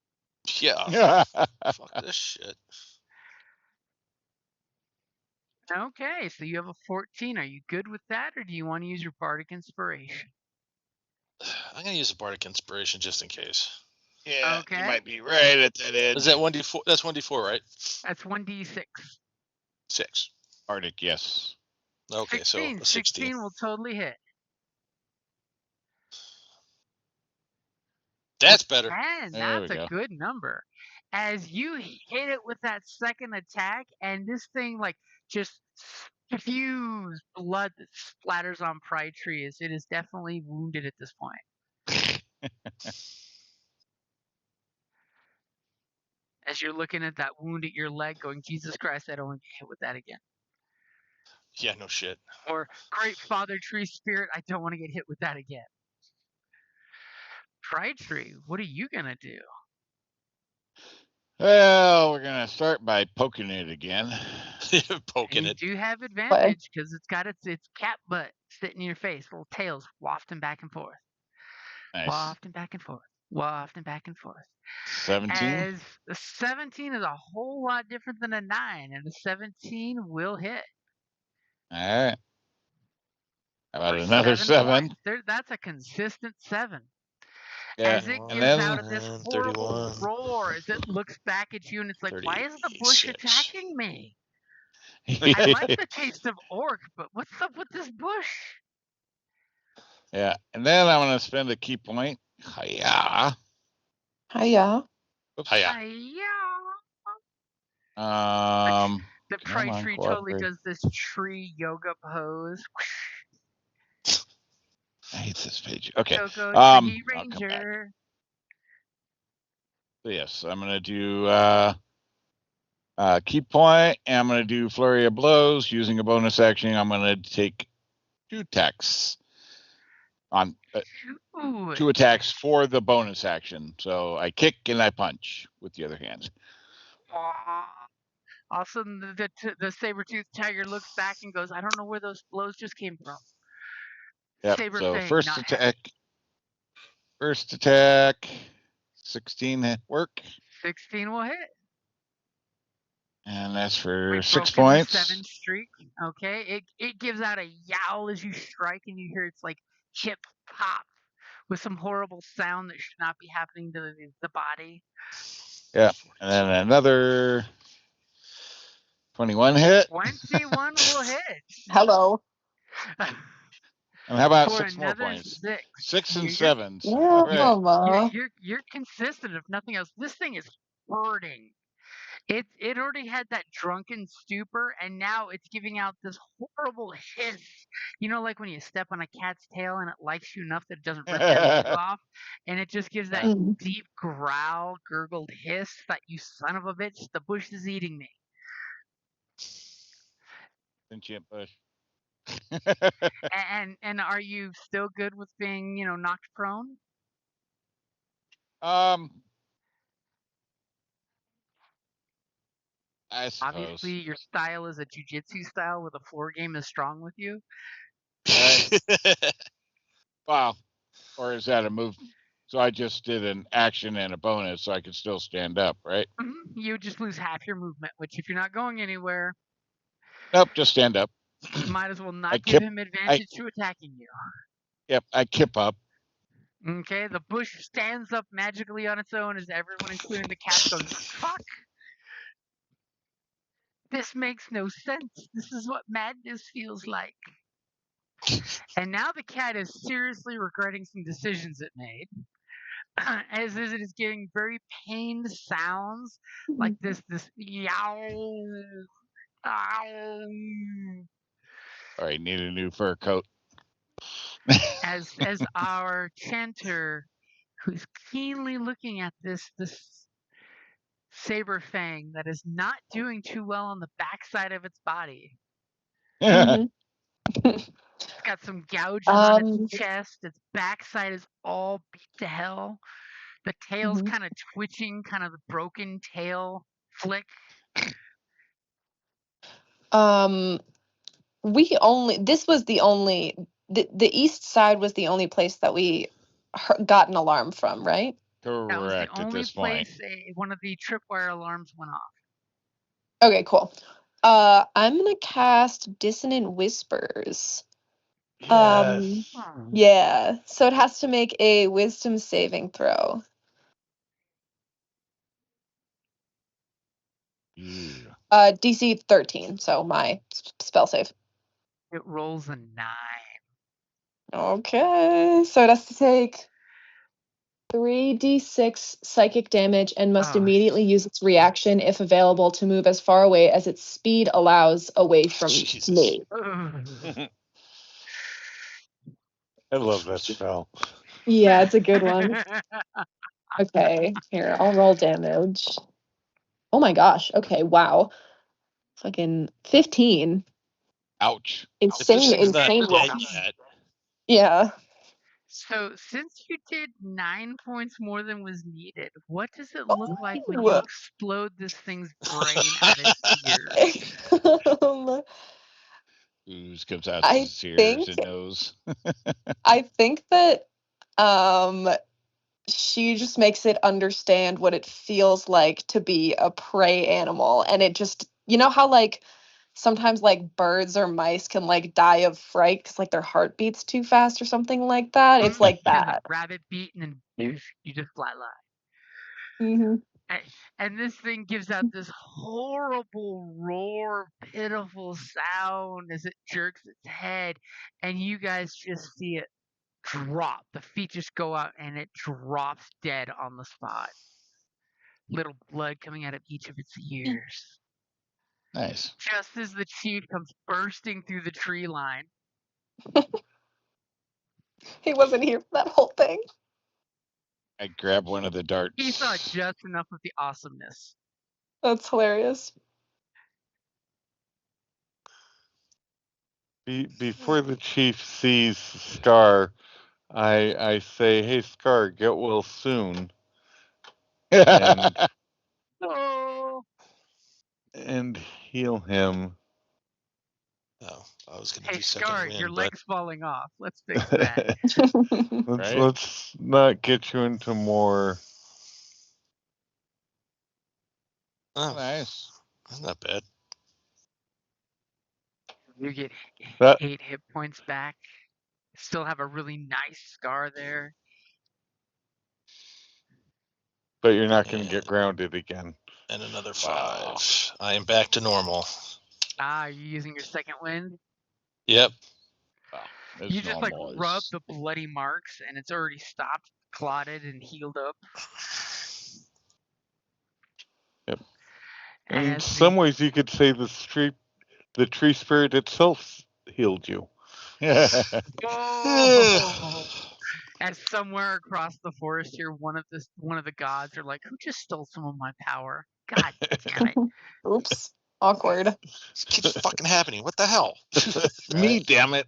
Yeah. Fuck this shit. Okay, so you have a 14. Are you good with that, or do you want to use your Bardic Inspiration? I'm going to use a Bardic Inspiration just in case. Yeah, okay. You might be right at that edge. Is that 1d4? That's 1d4, right? That's 1d6. 6. Bardic, yes. Okay, 16. so 16 will totally hit. That's better. And that's a good number. As you hit it with that second attack, and this thing like just spews blood that splatters on Pry Tree, as it is definitely wounded at this point. As you're looking at that wound at your leg, going, Jesus Christ, I don't want to get hit with that again. Yeah, no shit. Or, Great Father Tree Spirit, I don't want to get hit with that again. Pry Tree, what are you gonna do? Well, we're gonna start by poking it again. Poking you it. You do have advantage because it's got its cat butt sitting in your face, little tails wafting back and forth. Nice. Wafting back and forth. Wafting back and forth. 17. As a 17 is a whole lot different than a 9, and a 17 will hit. All right. How about another 7? That's a consistent 7. Yeah. As it gives out this horrible roar as it looks back at you and it's like, why is the bush attacking me? I like the taste of orc, but what's up with this bush? Yeah, and then I'm going to spend a key point. Hiya. Hiya. Hiya. The Pry Tree totally does this tree yoga pose. I hate this page. Okay. Go, Tree Ranger. So yes, I'm going to do key point, and I'm going to do flurry of blows. Using a bonus action, I'm going to take 2 attacks on 2 attacks for the bonus action. So I kick and I punch with the other hand. Also, the saber-toothed tiger looks back and goes, I don't know where those blows just came from. Yep. Saber so thing, first attack, 16 hit work. 16 will hit. And that's for 6 points. 7 streak. Okay. It gives out a yowl as you strike, and you hear it's like chip pop with some horrible sound that should not be happening to the body. Yeah. And then another 21 hit. 21 will hit. Hello. And how about 6 more points? 6 and 7s. Right. You're consistent, if nothing else. This thing is hurting. It already had that drunken stupor, and now it's giving out this horrible hiss. You know, like when you step on a cat's tail and it likes you enough that it doesn't rip your leg off, and it just gives that deep growl, gurgled hiss that, you son of a bitch, the bush is eating me. Sentient bush. And are you still good with being, knocked prone? I suppose. Obviously, your style is a jujitsu style where the floor game is strong with you. Right. Wow. Or is that a move? So I just did an action and a bonus, so I could still stand up, right? Mm-hmm. You just lose half your movement, which if you're not going anywhere, Nope, just stand up. might as well not give him advantage to attacking you. Yep, I kip up. Okay, the bush stands up magically on its own as everyone, including the cat, goes, fuck! This makes no sense. This is what madness feels like. And now the cat is seriously regretting some decisions it made. As it is giving very pained sounds, like this yow, ow. All right, need a new fur coat. as our chanter, who's keenly looking at this saber fang that is not doing too well on the backside of its body. It's got some gouges on its chest. Its backside is all beat to hell. The tail's kind of twitching, kind of the broken tail flick. This was the only, the east side was the only place that we got an alarm from, right? Correct. That was the at only this place point. one of the tripwire alarms went off. Okay, cool. I'm gonna cast Dissonant Whispers. Yes. Yeah. So it has to make a Wisdom saving throw. Yeah. DC 13, so my spell save. It rolls a 9. Okay, so it has to take 3d6 psychic damage and must immediately use its reaction, if available, to move as far away as its speed allows away from me. I love that spell. Yeah, it's a good one. Okay, here, I'll roll damage. Oh my gosh, okay, wow. Fucking 15. Ouch. Insane roll. Yeah. So, since you did 9 points more than was needed, what does it look like when you explode this thing's brain out its ears? Ooze comes out I his ears think- and nose. I think that she just makes it understand what it feels like to be a prey animal, and it just, you know how like sometimes like birds or mice can like die of fright because like their heart beats too fast or something like that. It's like that. Rabbit beat and then you just flatline. Mm-hmm. And this thing gives out this horrible roar, pitiful sound as it jerks its head, and you guys just see it drop. The feet just go out and it drops dead on the spot. Little blood coming out of each of its ears. Nice. Just as the chief comes bursting through the tree line. He wasn't here for that whole thing. I grab one of the darts. He saw just enough of the awesomeness. That's hilarious. Before the chief sees Scar, I say, "Hey, Scar, get well soon." and heal him. Oh, I was going to do Scar, second wind, your but leg's falling off. Let's fix that. Let's not get you into more. Oh, nice. That's not bad. You get 8 hit points back. Still have a really nice scar there. But you're not going to get grounded again. And another 5. I am back to normal. Are you using your second wind? Yep. You just like rub the bloody marks and it's already stopped, clotted, and healed up. Yep. In some ways, you could say the tree spirit itself healed you. And somewhere across the forest here, one of the gods are like, "Who just stole some of my power? God damn it!" Oops. Awkward. This keeps fucking happening. What the hell? Me, damn it.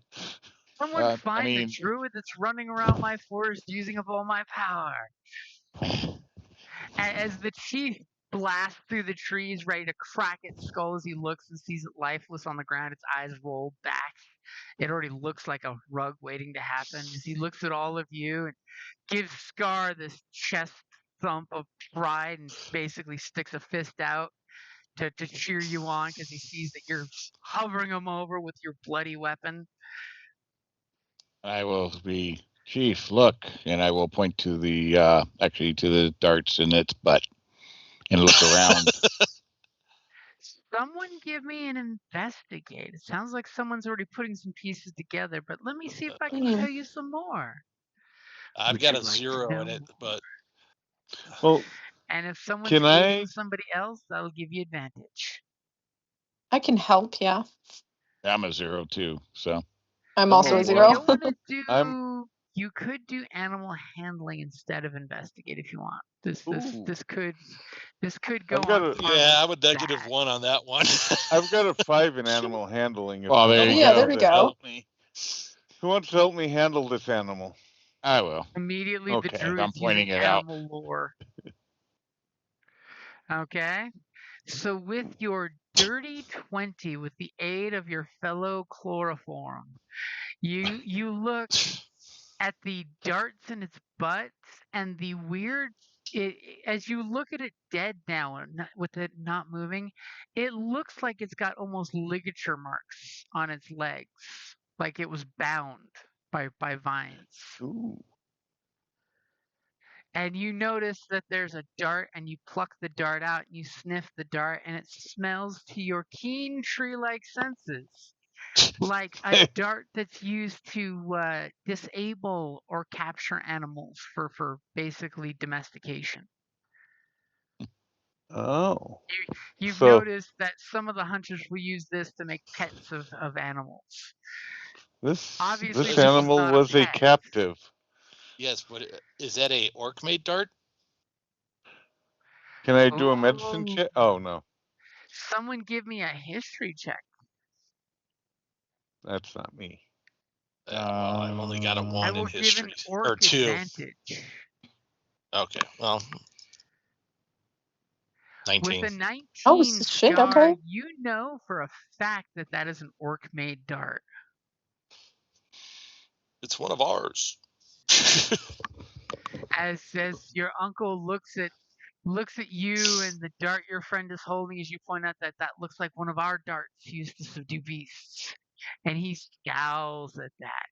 Someone find the druid that's running around my forest using up all my power. As the chief blasts through the trees, ready to crack its skull as he looks and sees it lifeless on the ground, its eyes rolled back. It already looks like a rug waiting to happen as he looks at all of you and gives Scar this chest thump of pride and basically sticks a fist out to cheer you on because he sees that you're hovering him over with your bloody weapon. I will be, Chief, look, and I will point to the actually to the darts in its butt and look around. Someone give me an investigate. It sounds like someone's already putting some pieces together, but let me see if I can tell you some more. I've got a 0 in it, but Well, and if someone's can aiding I? somebody else, that'll give you advantage. I can help, yeah. I'm a 0 too, so I'm also a And 0. you want to do? I'm- You could do animal handling instead of investigate if you want. This could go I've got on. a- yeah, I'm a bad. -1 on that one. I've got a 5 in animal handling. If Well, there someone you Yeah, go. there wants we to go. help me. Who wants to help me handle this animal? I will. Immediately, the Okay. druid's I'm pointing using it out. animal lore. Okay, so with your dirty 20, with the aid of your fellow chloroform, you look at the darts in its butt and the weird. As you look at it dead now, and with it not moving, it looks like it's got almost ligature marks on its legs, like it was bound by vines. Ooh. And you notice that there's a dart, and you pluck the dart out, and you sniff the dart, and it smells to your keen tree-like senses like a dart that's used to disable or capture animals for basically domestication. Oh. You've So noticed that some of the hunters will use this to make pets of animals. Obviously, this this is animal not a was a pet. captive. Yes, but is that a orc made dart? Can I do a medicine check? Oh no, Someone give me a history check. that's not me. Well, I've only got a I 1 in will give an history. Or orc 2. advantage. Okay, well, With 19. a 19 Oh, shit, Scar, okay. you know for a fact that that is an orc-made dart. It's one of ours. As your uncle looks at you and the dart your friend is holding, as you point out that that looks like one of our darts used to subdue beasts, and he scowls at that,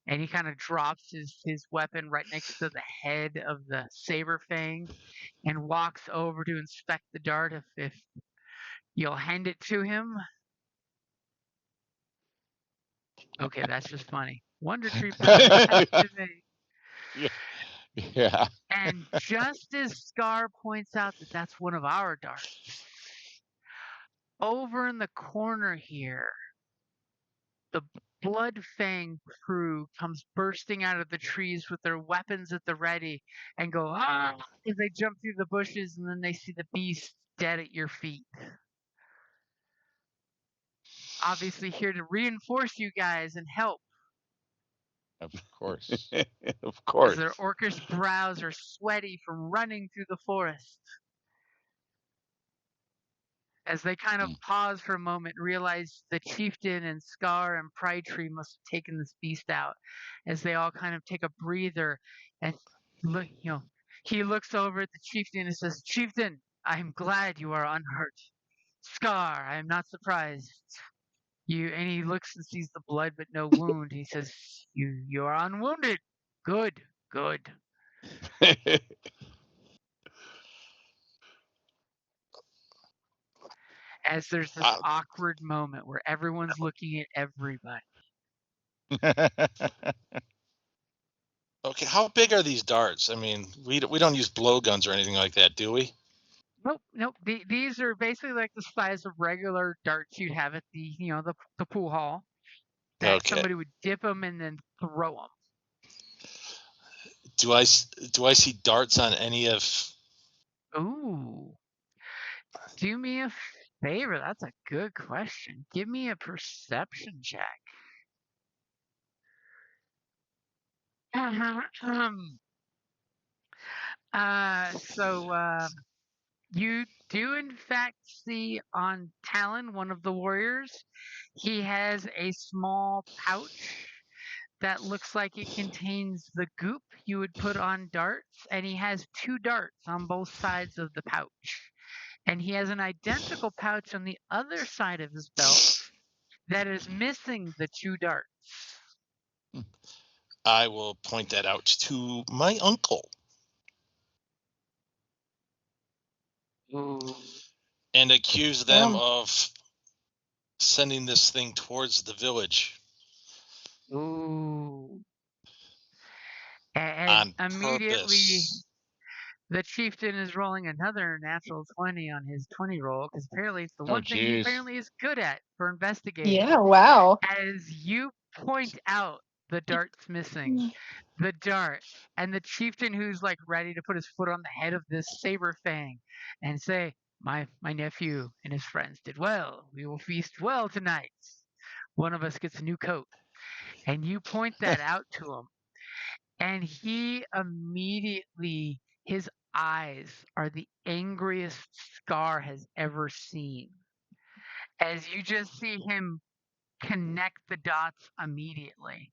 and he kind of drops his weapon right next to the head of the saber fang, and walks over to inspect the dart. If you'll hand it to him. Okay, that's just funny. Wonder Tree powers activate. Yeah. And just as Scar points out that that's one of our darts, over in the corner here, the Bloodfang crew comes bursting out of the trees with their weapons at the ready and go, ah, as they jump through the bushes, and then they see the beast dead at your feet. Obviously here to reinforce you guys and help. Of course. Of As course. their orcish brows are sweaty from running through the forest. As they kind of pause for a moment, realize the chieftain and Scar and Pride Tree must have taken this beast out. As they all kind of take a breather and look, he looks over at the chieftain and says, "Chieftain, I'm glad you are unhurt. Scar, I am not surprised. And he looks and sees the blood but no wound. He says, You are unwounded. Good, good." As there's this awkward moment where everyone's looking at everybody. Okay, how big are these darts? I mean, we don't use blowguns or anything like that, do we? Nope. These are basically like the size of regular darts you'd have at the pool hall. That somebody would dip them and then throw them. Do I see darts on any of? Ooh. Do me a favor. That's a good question. Give me a perception check. So You do, in fact, see on Talon, one of the warriors, he has a small pouch that looks like it contains the goop you would put on darts, and he has 2 darts on both sides of the pouch. And he has an identical pouch on the other side of his belt that is missing the 2 darts. I will point that out to my uncle. Ooh. And accuse them of sending this thing towards the village. Ooh. And on immediately, purpose. the chieftain is rolling another natural 20 on his 20 roll, because apparently it's the one thing he apparently is good at for investigating. Yeah, wow. As you point out the darts missing, the dart, and the chieftain who's like ready to put his foot on the head of this saber fang and say, my nephew and his friends did well. We will feast well tonight. One of us gets a new coat. And you point that out to him. And he immediately, his eyes are the angriest Scar has ever seen. As you just see him connect the dots immediately,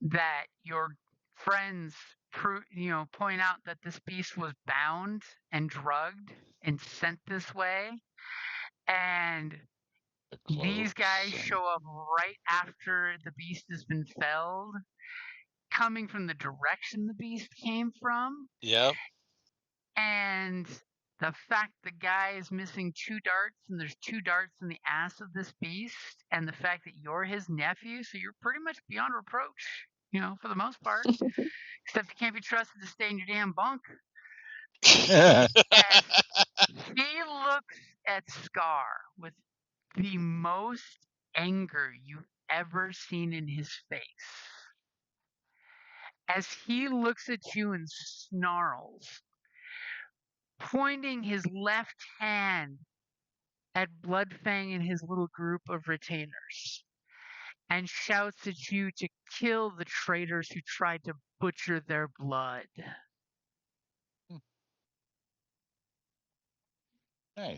that your friends point out that this beast was bound and drugged and sent this way, and these guys show up right after the beast has been felled, coming from the direction the beast came from. Yep. And the fact the guy is missing 2 darts and there's 2 darts in the ass of this beast, and the fact that you're his nephew, so you're pretty much beyond reproach, for the most part. Except you can't be trusted to stay in your damn bunk. As he looks at Scar with the most anger you've ever seen in his face. As he looks at you and snarls, pointing his left hand at Bloodfang and his little group of retainers, and shouts at you to kill the traitors who tried to butcher their blood. Nice.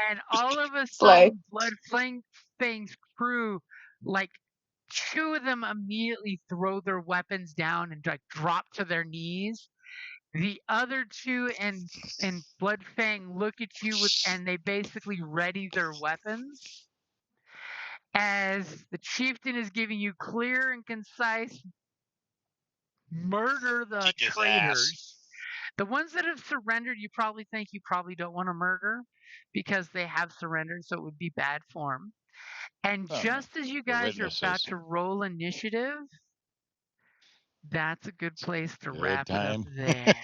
And all of a sudden, Bloodfang's crew, like 2 of them immediately throw their weapons down and like drop to their knees. The other 2 and Bloodfang look at you and they basically ready their weapons. As the chieftain is giving you clear and concise, murder the traitors. The ones that have surrendered, you probably think you probably don't want to murder because they have surrendered, so it would be bad form. And just as you guys are about to roll initiative, that's a good place to wrap it up there.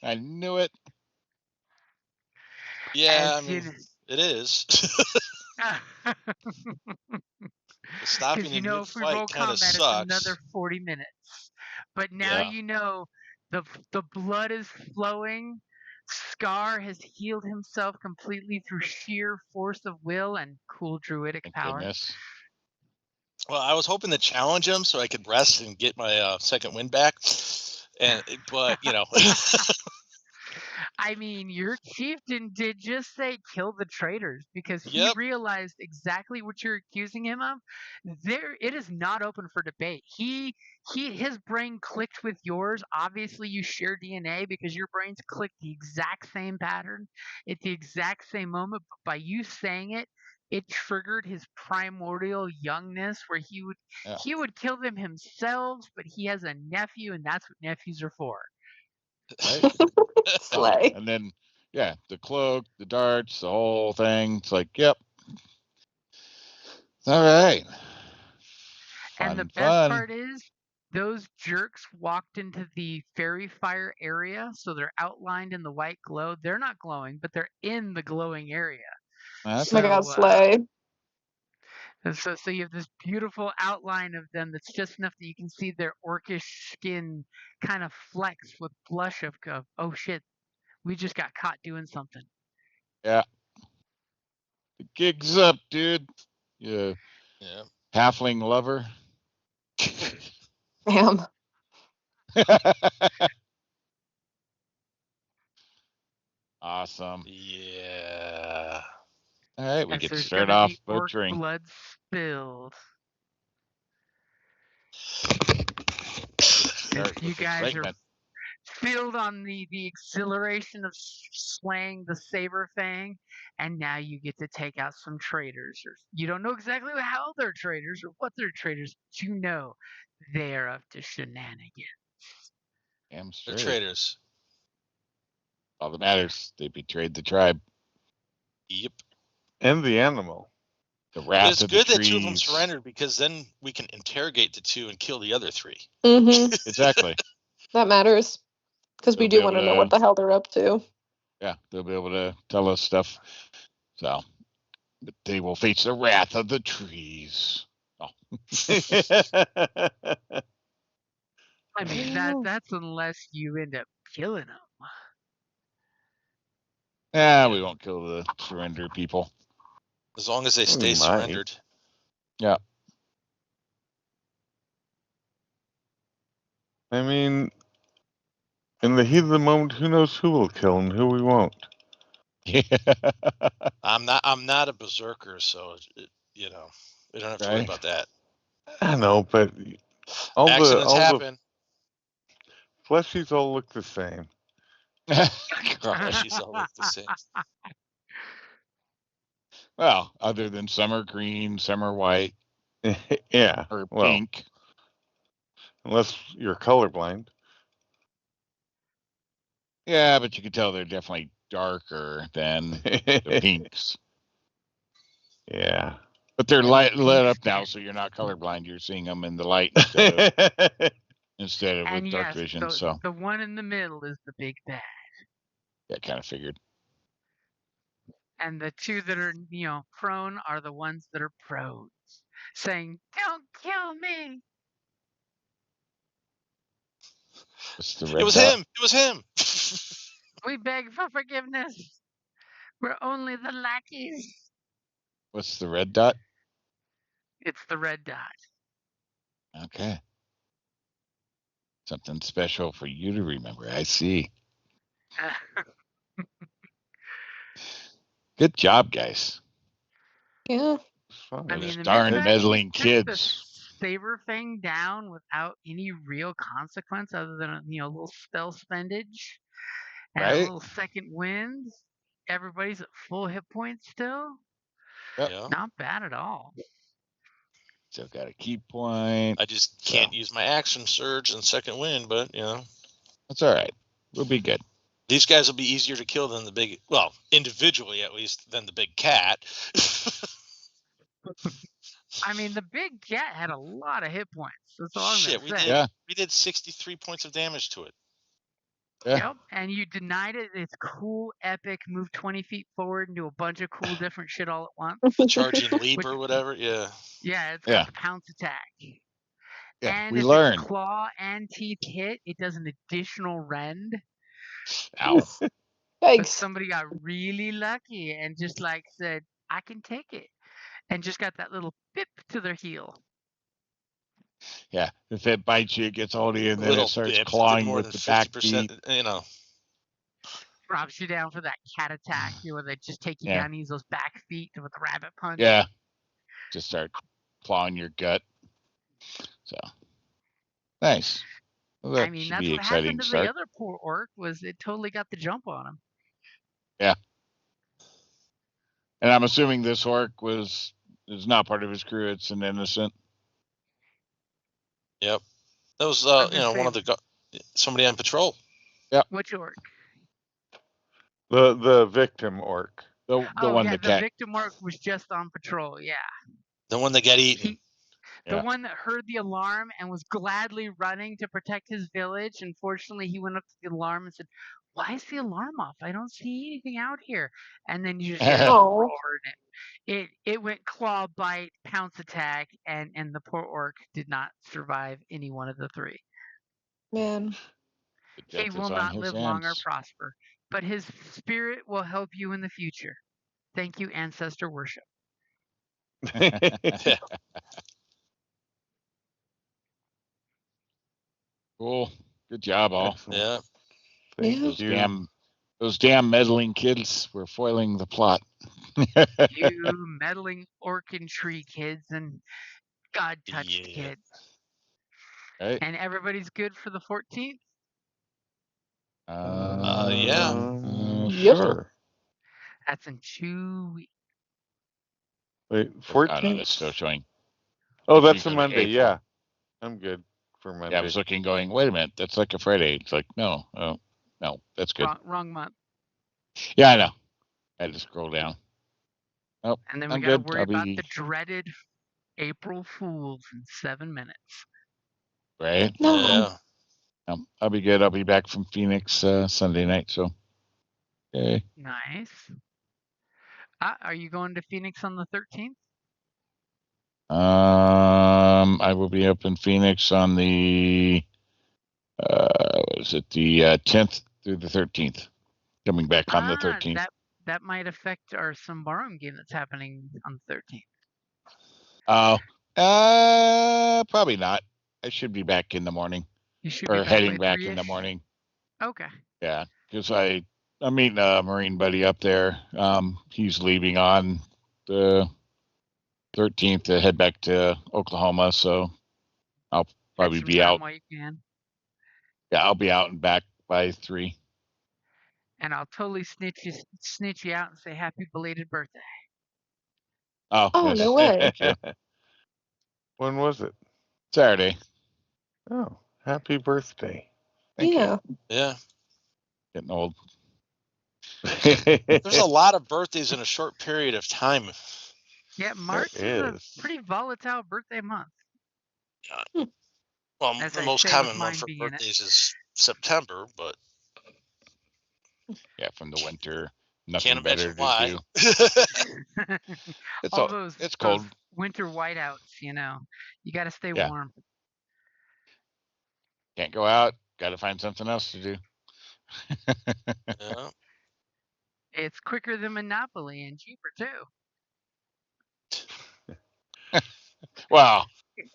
I knew it. Yeah, I mean, it is. Stopping in mid-fight kind of sucks. It's another 40 minutes. But now you know the blood is flowing. Scar has healed himself completely through sheer force of will and cool druidic power. Goodness. Well, I was hoping to challenge him so I could rest and get my second win back. But I mean, your chieftain did just say kill the traitors because he realized exactly what you're accusing him of. It is not open for debate. His brain clicked with yours. Obviously, you share DNA because your brains clicked the exact same pattern at the exact same moment. But by you saying it, it triggered his primordial youngness where he would kill them himself, but he has a nephew, and that's what nephews are for. Right? Slay. And then, the cloak, the darts, the whole thing. It's like, yep. All right. And the best part is, those jerks walked into the fairy fire area, so they're outlined in the white glow. They're not glowing, but they're in the glowing area. Oh my god, slay. So you have this beautiful outline of them that's just enough that you can see their orcish skin kind of flex with blush of, oh shit, we just got caught doing something. Yeah. The gig's up, dude. Yeah. Halfling lover. Damn. Yes, Get there's start gonna off be orc butchering. blood spilled. Start You with guys are excitement. filled on the exhilaration of slaying the Saberfang, and now you get to take out some traitors. You don't know exactly how they're traitors or what they're traitors, but you know they're up to shenanigans. Damn straight. They're traitors. All that matters, they betrayed the tribe. Yep. And the animal. The wrath It's of good the that 2 of them trees. surrendered because then we can interrogate the 2 and kill the other 3. Mm-hmm. Exactly. That matters. Because we They'll do be want to able know to- what the hell they're up to. Yeah, they'll be able to tell us stuff. So they will face the wrath of the trees. Oh. I mean, that's unless you end up killing them. Yeah, we won't kill the surrender people. As long as they We stay might. surrendered. Yeah. I mean, in the heat of the moment, who knows who will kill and who we won't. Yeah. I'm not a berserker, so we don't have to worry Right. about that. I know, but Accidents happen. The fleshies all look the same. She's all look the same. Well, other than some are green, some are white, Yeah. or Well, pink. unless you're colorblind. Yeah, but you can tell they're definitely darker than the pinks. Yeah. But they're lit up pinks now, so you're not colorblind. You're seeing them in the light instead of And with dark yes, vision. So the one in the middle is the big bad. yeah, kind of figured. And the 2 that are, prone are the ones that are pros, saying, "Don't kill me." It's the red It was dot. him. It was him. We beg for forgiveness. We're only the lackeys. What's the red dot? It's the red dot. Okay. Something special for you to remember. I see. Good job, guys. Yeah. I mean, the darn Midnight meddling took kids. the Saberfang down without any real consequence other than a little spell spendage and a Right? little second wind. Everybody's at full hit points still. Yep. Yeah. Not bad at all. Still got a key point. I just can't use my action surge and second wind, but That's all right. We'll be good. These guys will be easier to kill than the big, well, individually at least, than the big cat. I mean, the big cat had a lot of hit points. That's all I'm Shit, gonna say. we did 63 points of damage to it. Yeah. Yep, and you denied it. It's cool, epic. Move 20 feet forward and do a bunch of cool, different shit all at once. The charging leap or whatever. Yeah. Yeah, it's got the pounce attack. Yeah, And we if learn. its claw and teeth hit, it does an additional rend. Ow. But Yikes. somebody got really lucky and just said, "I can take it," and just got that little bip to their heel. Yeah, if it bites you, it gets hold of you, and then Little it starts bip, clawing more with than the back 50%, feet. Drops you down for that cat attack, where they just take you down, use those back feet with the rabbit punch. Yeah, just start clawing your gut. So nice. Well, that I mean, should that's be what exciting happened to start. the other poor orc. Was it totally got the jump on him? Yeah. And I'm assuming this orc is not part of his crew. It's an innocent. Yep. That was one of the somebody on patrol. Yep. Which orc? The victim orc. The one yeah, that the victim orc was just on patrol. Yeah. The one that got eaten. The one that heard the alarm and was gladly running to protect his village. Unfortunately, he went up to the alarm and said, "Why is the alarm off? I don't see anything out here." And then you just hear it roared. It went claw, bite, pounce attack, and the poor orc did not survive any one of the 3. Man. He will not live long or prosper, but his spirit will help you in the future. Thank you, ancestor worship. Cool. Good job, all. Yeah. Thank you. Those damn meddling kids were foiling the plot. You meddling orc and tree kids and God-touched kids. Right. And everybody's good for the 14th? Yeah. Sure. That's in 2 weeks. Wait, Oh, 14th? no, it's still showing. Oh, that's a Week of Monday. April. Yeah, I'm good for Monday. Yeah, I was looking, going, wait a minute, that's like a Friday. It's like, no, that's good. Wrong month. Yeah, I know. I had to scroll down. Oh, And then we I'm got to good. worry about the dreaded April Fools in 7 minutes. Right? No. Yeah. I'll be good. I'll be back from Phoenix Sunday night. So, okay. Nice. Are you going to Phoenix on the 13th? I will be up in Phoenix on the the 10th through the 13th. Coming back on the 13th. That might affect our Symbaroum game that's happening on the 13th. Oh, probably not. I should be back in the morning. You should or be back heading by back in the 3-ish? morning. Okay. Yeah, because I'm meeting a Marine buddy up there. He's leaving on the 13th to head back to Oklahoma, so I'll probably be out. While you can. Yeah, I'll be out and back by 3. And I'll totally snitch you out and say happy belated birthday. Oh, no way. Thank you. When was it? Saturday. Oh, happy birthday. Thank you. Yeah. Getting old. There's a lot of birthdays in a short period of time. Yeah, March is a pretty volatile birthday month. Well, the most common month for birthdays is September, but yeah, from the winter, nothing better to do. It's cold. Those winter whiteouts, you got to stay warm. Can't go out. Got to find something else to do. Yeah. It's quicker than Monopoly and cheaper too. Well,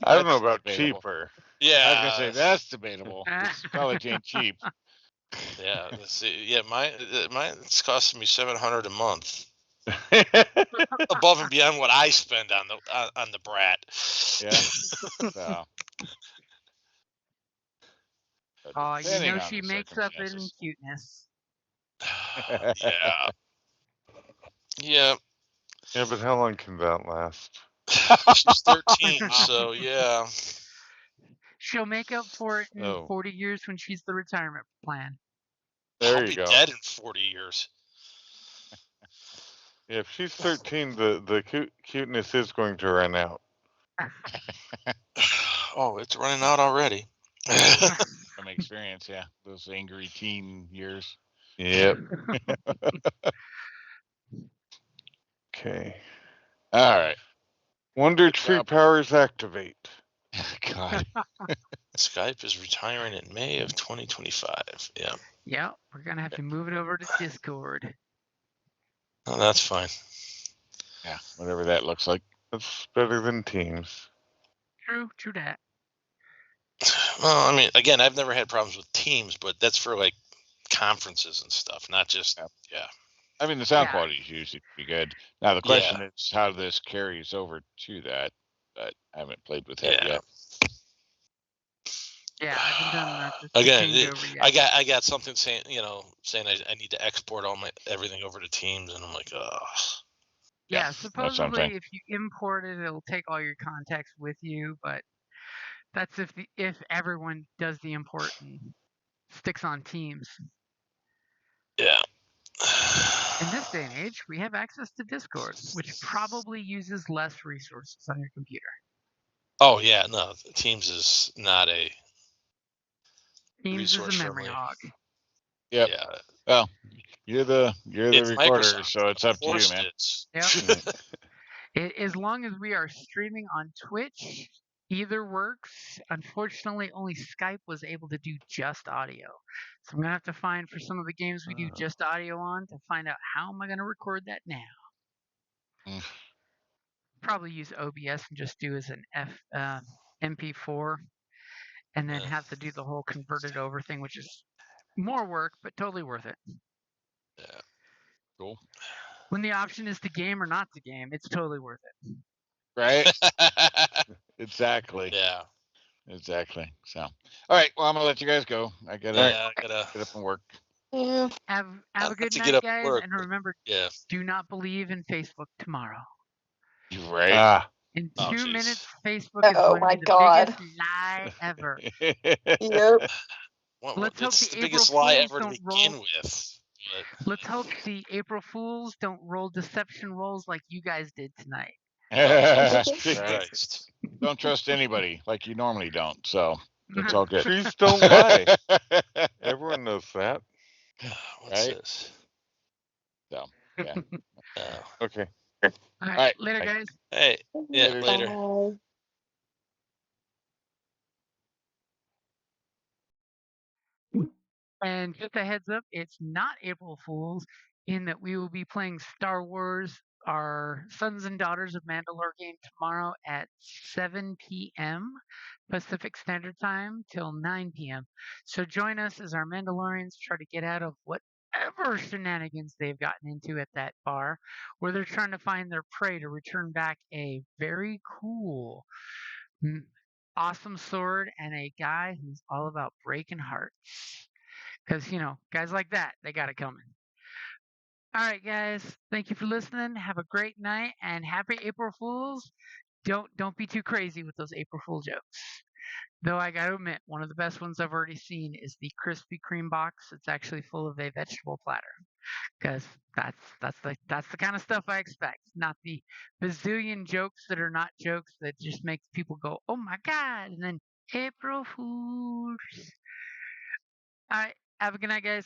I don't know about debatable. cheaper. Yeah, I was gonna say that's debatable. College ain't cheap. Yeah, let's see. Yeah, it's costing me $700 a month, above and beyond what I spend on the brat. Yeah. So. Oh, she makes up in cuteness. Yeah. Yeah. Yeah, but how long can that last? She's 13, so yeah. She'll make up for it in 40 years when she's the retirement plan. There you go. I'll be dead in 40 years. Yeah, if she's 13, the cuteness is going to run out. Oh, it's running out already. From experience, yeah. Those angry teen years. Yep. Okay. All right. Wonder Tree powers activate. God. Skype is retiring in May of 2025. Yeah. Yeah, we're going to have to move it over to Discord. Oh, that's fine. Yeah, whatever that looks like. That's better than Teams. True that. Well, I mean, again, I've never had problems with Teams, but that's for like conferences and stuff, not just, yeah. I mean, the sound quality is usually pretty good. Now, the question is how this carries over to that, but I haven't played with that yet. Yeah, I haven't done the Again, changeover yet. I got something saying I need to export everything over to Teams, and I'm like, ugh. Yeah, supposedly if you import it, it'll take all your contacts with you, but that's if everyone does the import and sticks on Teams. Yeah. In this day and age, we have access to Discord, which probably uses less resources on your computer. Oh yeah, no, Teams is not a Teams is a memory hog. Yep. Yeah. Well, you're the recorder, Microsoft. So it's up to you, man. Yep. As long as we are streaming on Twitch, either works. Unfortunately, only Skype was able to do just audio. So I'm going to have to find for some of the games we do just audio on to find out how am I going to record that now. Probably use OBS and just do as an MP4 and then have to do the whole converted over thing, which is more work, but totally worth it. Yeah. Cool. When the option is to game or not to game, it's totally worth it. Right? Exactly. Yeah. Exactly. So, all right. Well, I'm gonna let you guys go. I gotta get up and work. Yeah. Have a good to night, get up guys, work, and remember, do not believe in Facebook tomorrow. You're right. In Oh, 2 jeez. minutes, Facebook is Oh going to my be the God. biggest lie ever. Yep. Let's hope It's the the April biggest lie Fools ever to don't begin roll. with. But Let's hope the April Fools don't roll deception rolls like you guys did tonight. Christ. Don't trust anybody like you normally don't. So it's all good. Trees don't lie. Everyone knows that. What's Right? this? So, yeah. Okay. All All right. later, Bye. guys. Hey, yeah, later. Bye. And just a heads up, it's not April Fools in that we will be playing Star Wars, our Sons and Daughters of Mandalore game tomorrow at 7 p.m. Pacific Standard Time till 9 p.m. So join us as our Mandalorians try to get out of whatever shenanigans they've gotten into at that bar, where they're trying to find their prey to return back a very cool, awesome sword and a guy who's all about breaking hearts. Because, guys like that, they got it coming. All right, guys. Thank you for listening. Have a great night and happy April Fools. Don't be too crazy with those April Fool jokes. Though I got to admit, one of the best ones I've already seen is the Krispy Kreme box. It's actually full of a vegetable platter. Because that's the kind of stuff I expect. Not the bazillion jokes that are not jokes that just make people go, "Oh my God!" and then April Fools. All right. Have a good night, guys.